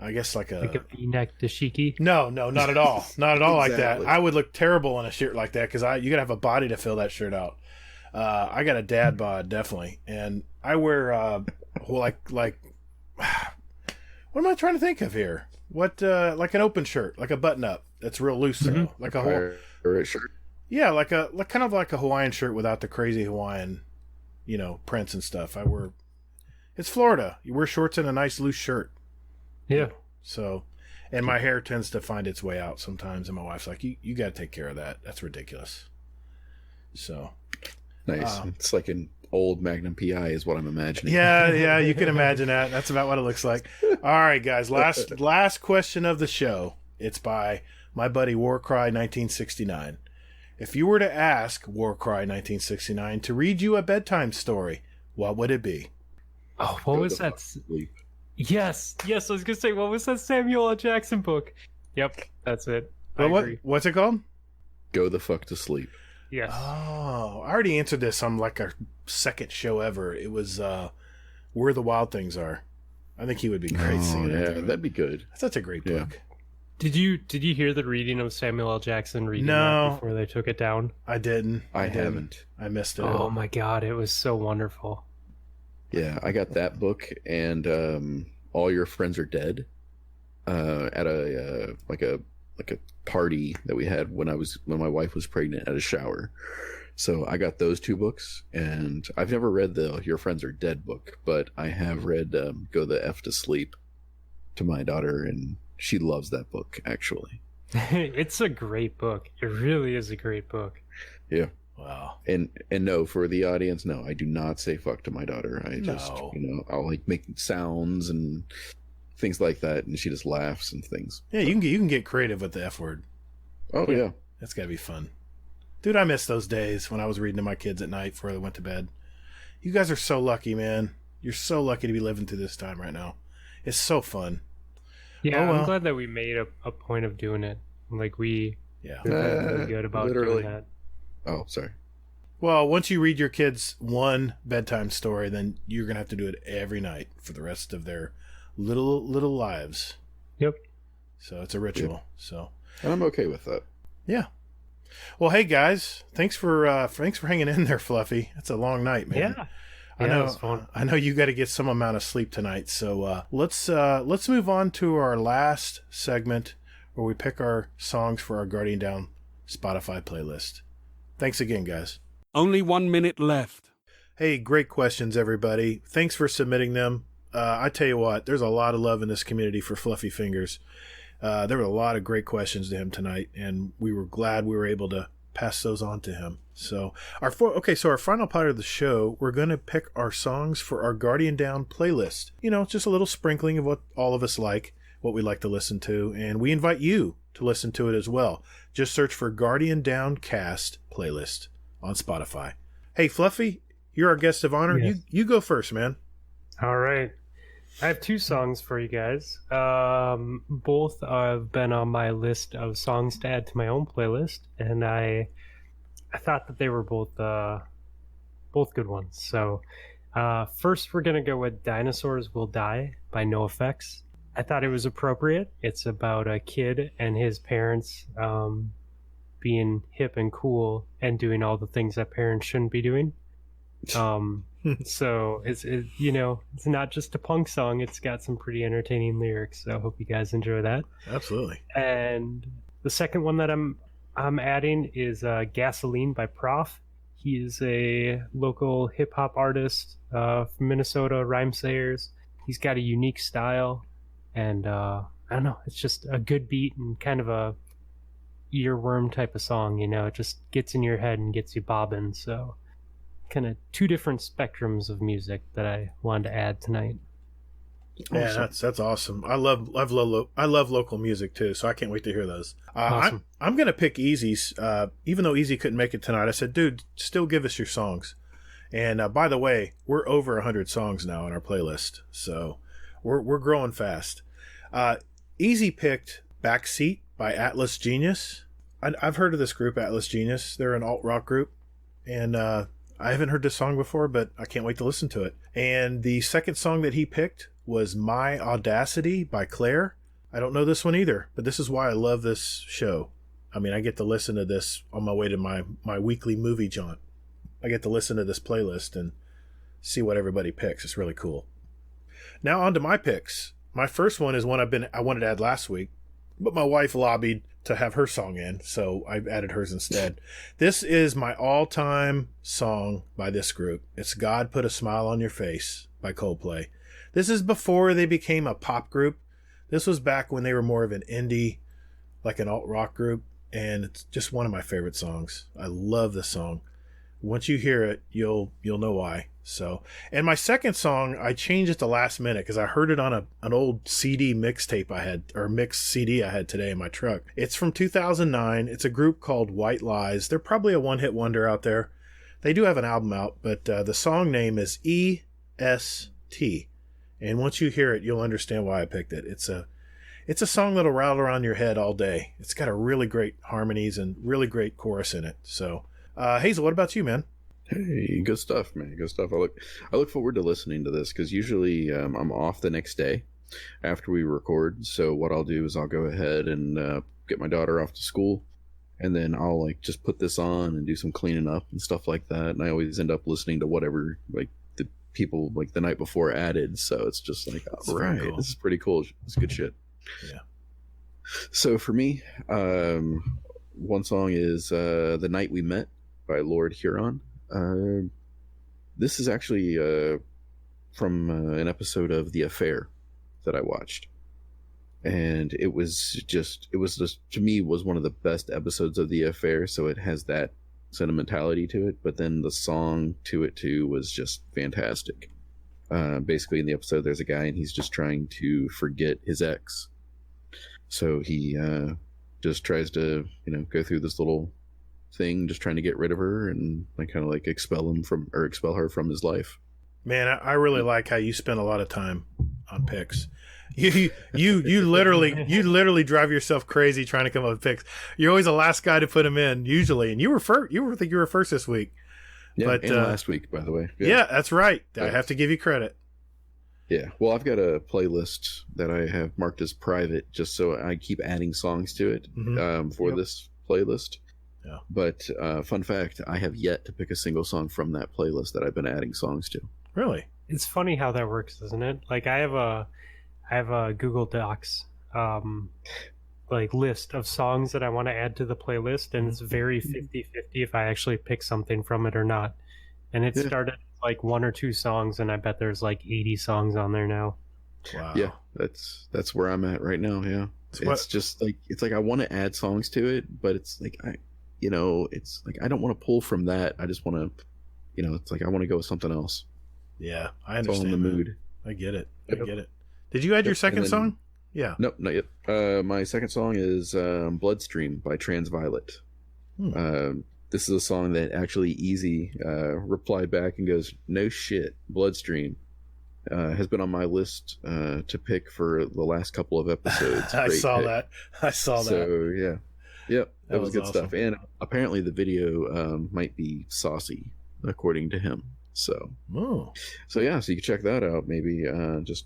I guess like a V-neck dashiki. No, not at all. Not at all like that. Exactly. I would look terrible in a shirt like that because you gotta have a body to fill that shirt out. I got a dad bod definitely, and I wear what am I trying to think of here? What like an open shirt, like a button up that's real loose, though. Like a whole shirt. yeah, like kind of like a Hawaiian shirt without the crazy Hawaiian, prints and stuff. It's Florida. You wear shorts and a nice loose shirt. Yeah. So, and my hair tends to find its way out sometimes, and my wife's like, "You got to take care of that. That's ridiculous." So, Nice. It's like an old Magnum PI, is what I'm imagining. yeah, you can imagine that. That's about what it looks like. All right, guys. Last question of the show. It's by my buddy Warcry 1969. If you were to ask Warcry 1969 to read you a bedtime story, what would it be? Oh, what was that? Yes, I was gonna say, what was that Samuel L. Jackson book? Yep, that's it. I agree. What's it called? Go the fuck to sleep. Yes. Oh, I already answered this on like our second show ever. It was Where the Wild Things Are. I think he would be great singing yeah, it. that'd be good. That's such a great book. Did you hear the reading of Samuel L. Jackson reading No. that before they took it down? I didn't. I haven't. I missed it. Oh my god, it was so wonderful. Yeah, I got that book and All Your Friends Are Dead at a like a party that we had when my wife was pregnant at a shower. So I got those two books, and I've never read the Your Friends Are Dead book, but I have read Go the F to Sleep to my daughter, and she loves that book, actually. It's a great book. It really is a great book. Yeah. Wow. And no, for the audience, no, I do not say fuck to my daughter. I just, No. I'll like make sounds and things like that, and she just laughs and things. Yeah, you can get creative with the F word. Oh yeah. That's got to be fun. Dude, I miss those days when I was reading to my kids at night before they went to bed. You guys are so lucky, man. You're so lucky to be living through this time right now. It's so fun. Yeah, Oh, well. I'm glad that we made a point of doing it. Like we're really good about literally. doing that. Oh, sorry. Well, once you read your kids one bedtime story, then you're going to have to do it every night for the rest of their little lives. Yep. So it's a ritual. Yep. So, And I'm okay with that. yeah. Well, hey guys, thanks for hanging in there, Fluffy. It's a long night, man. Yeah. I know. it was fun. I know you got to get some amount of sleep tonight. So let's move on to our last segment where we pick our songs for our Guardian Down Spotify playlist. Thanks again, guys. Only 1 minute left. Hey, great questions, everybody. Thanks for submitting them. I tell you what, there's a lot of love in this community for Fluffy Fingers. There were a lot of great questions to him tonight, and we were glad we were able to pass those on to him. So our final part of the show, we're going to pick our songs for our Guardian Down playlist. Just a little sprinkling of what all of us like, what we like to listen to, and we invite you to listen to it as well. Just search for Guardian Down Cast playlist on Spotify. Hey, Fluffy, you're our guest of honor. Yes. You go first, man. All right. I have two songs for you guys. Both have been on my list of songs to add to my own playlist, and I thought that they were both good ones. So first we're going to go with Dinosaurs Will Die by NoFX. I thought it was appropriate. It's about a kid and his parents being hip and cool and doing all the things that parents shouldn't be doing. So it's not just a punk song. It's got some pretty entertaining lyrics. So I hope you guys enjoy that. Absolutely. And the second one that I'm adding is Gasoline by Prof. He is a local hip hop artist from Minnesota, rhyme sayers. He's got a unique style, and I don't know, it's just a good beat and kind of a earworm type of song. It just gets in your head and gets you bobbing. So kind of two different spectrums of music that I wanted to add tonight. Yeah, that's awesome. I love local music too, so I can't wait to hear those. Awesome. I'm gonna pick Easy's. Even though Easy couldn't make it tonight, I said, dude, still give us your songs. And by the way, we're over 100 songs now on our playlist, so we're growing fast. Easy picked "Backseat" by Atlas Genius. I've heard of this group, Atlas Genius. They're an alt rock group, and I haven't heard this song before, but I can't wait to listen to it. And the second song that he picked was "My Audacity" by Claire. I don't know this one either, but this is why I love this show. I mean, I get to listen to this on my way to my weekly movie jaunt. I get to listen to this playlist and see what everybody picks. It's really cool. Now on to my picks. My first one is one I wanted to add last week, but my wife lobbied to have her song in, so I added hers instead. This is my all-time song by this group. It's "God Put a Smile on Your Face" by Coldplay. This is before they became a pop group. This was back when they were more of an indie, like an alt-rock group, and it's just one of my favorite songs. I love this song. Once you hear it, you'll know why. So, and my second song, I changed it to last minute because I heard it on an old CD mixtape I had, or mixed CD I had today in my truck. It's from 2009. It's a group called White Lies. They're probably a one-hit wonder out there. They do have an album out, but the song name is EST. And once you hear it, you'll understand why I picked it. It's a song that'll rattle around your head all day. It's got a really great harmonies and really great chorus in it. So, Hazel, what about you, man? Hey, good stuff, man. Good stuff. I look forward to listening to this because usually I'm off the next day after we record. So what I'll do is I'll go ahead and get my daughter off to school, and then I'll just put this on and do some cleaning up and stuff like that. And I always end up listening to whatever the people the night before added. So it's just all right, cool. This is pretty cool. It's good shit. Yeah. So for me, one song is "The Night We Met" by Lord Huron. This is actually from an episode of The Affair that I watched, and it was just to me was one of the best episodes of The Affair. So it has that sentimentality to it, but then the song to it too was just fantastic. Basically in the episode there's a guy and he's just trying to forget his ex, so he just tries to go through this little thing just trying to get rid of her and expel her from his life. Man, I really like how you spend a lot of time on picks. You literally drive yourself crazy trying to come up with picks. You're always the last guy to put them in usually, and you were first. You were first this week. Yeah, but and last week, by the way. Yeah, that's right. I have to give you credit. Yeah, well, I've got a playlist that I have marked as private, just so I keep adding songs to it for this playlist. Yeah. But fun fact, I have yet to pick a single song from that playlist that I've been adding songs to. Really? It's funny how that works, isn't it? I have a Google Docs list of songs that I want to add to the playlist, and it's very 50-50 if I actually pick something from it or not. And it started one or two songs, and I bet there's 80 songs on there now. Wow. Yeah, that's where I'm at right now. Yeah. It's just I want to add songs to it, but it's I don't want to pull from that. I just want to, it's I want to go with something else. Yeah, I understand. It's all in the mood. I get it. I get it. Did you add your second song? Yeah. Nope, not yet. My second song is Bloodstream by Transviolet. This is a song that actually Easy replied back and goes, "No shit, Bloodstream has been on my list to pick for the last couple of episodes." I saw that. So yeah. Yep, that was good awesome stuff. And apparently the video might be saucy, according to him. So yeah, so you can check that out. Maybe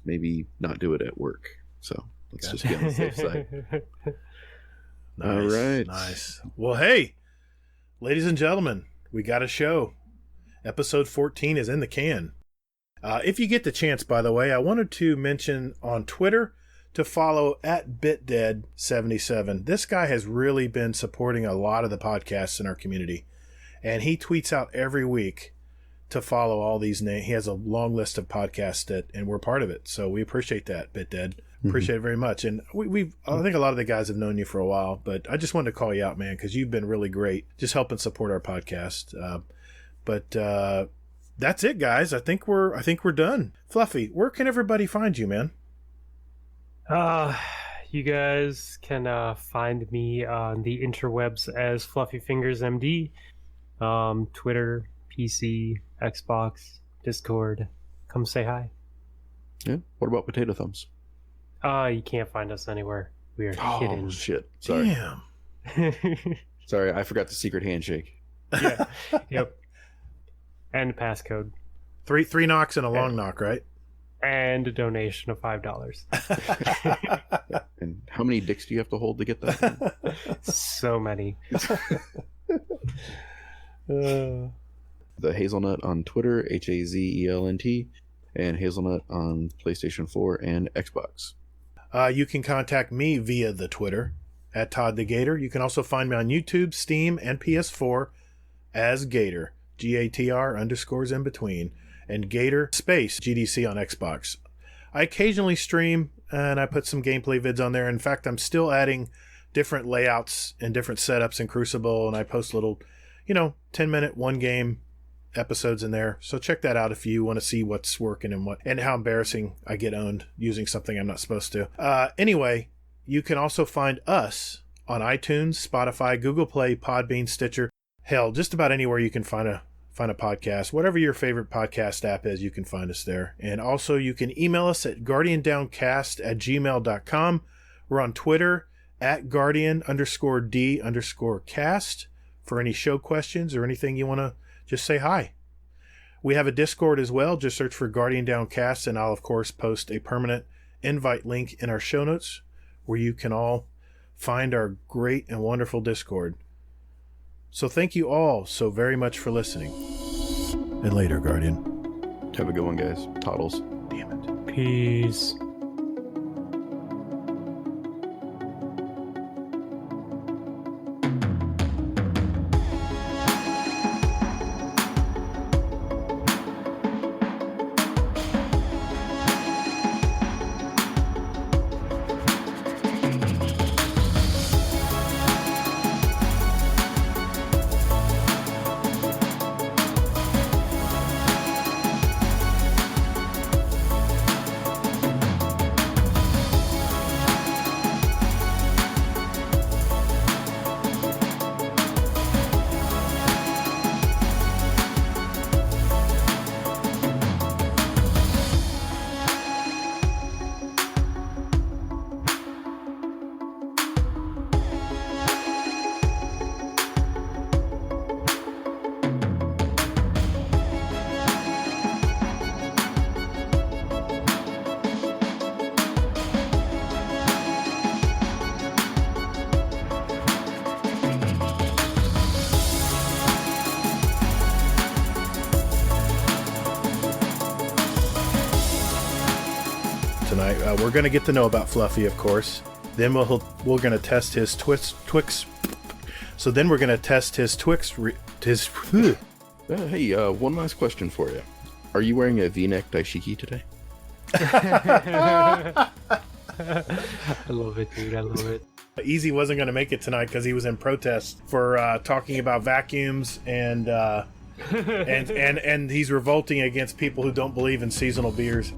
maybe not do it at work. So let's just get on the safe side. Nice, all right, nice. Well, hey, ladies and gentlemen, we got a show. Episode 14 is in the can. If you get the chance, by the way, I wanted to mention on Twitter to follow @BitDead77. This guy has really been supporting a lot of the podcasts in our community, and he tweets out every week to follow all these names. He has a long list of podcasts and we're part of it. So we appreciate that, BitDead. Appreciate it very much. And I think a lot of the guys have known you for a while, but I just wanted to call you out, man, because you've been really great just helping support our podcast. But that's it, guys. I think we're done. Fluffy, where can everybody find you, man? You guys can find me on the interwebs as FluffyFingersMD, Twitter, PC, Xbox, Discord. Come say hi. Yeah. What about Potato Thumbs? You can't find us anywhere. We are hidden. Oh shit! Sorry. Damn. Sorry, I forgot the secret handshake. Yeah. Yep. And passcode. Three knocks and a long knock, right? And a donation of $5. And how many dicks do you have to hold to get that? So many. The Hazelnut on Twitter, HAZELNT, and Hazelnut on PlayStation 4 and Xbox. You can contact me via the Twitter at Todd the Gatr. You can also find me on YouTube, Steam, and PS4 as Gatr, GATR underscores in between, and Gatr space GDC on Xbox. I occasionally stream and I put some gameplay vids on there. In fact, I'm still adding different layouts and different setups in Crucible, and I post little, 10-minute one game episodes in there. So check that out if you want to see what's working and how embarrassing I get owned using something I'm not supposed to. Anyway, you can also find us on iTunes, Spotify, Google Play, Podbean, Stitcher, hell, just about anywhere you can find a podcast. Whatever your favorite podcast app is, you can find us there. And also you can email us at guardiandowncast@gmail.com. We're on Twitter at guardian_D_cast for any show questions or anything you want to just say hi. We have a Discord as well. Just search for Guardian Downcast, and I'll, of course, post a permanent invite link in our show notes where you can all find our great and wonderful Discord. So thank you all so very much for listening. And later, Guardian. Have a good one, guys. Toddles. Damn it. Peace. Tonight, we're going to get to know about Fluffy, of course. Then we're going to test his Twix. So then we're going to test his Twix. Hey, one last question for you. Are you wearing a V-neck dashiki today? I love it, dude. I love it. Easy wasn't going to make it tonight because he was in protest for talking about vacuums and he's revolting against people who don't believe in seasonal beers.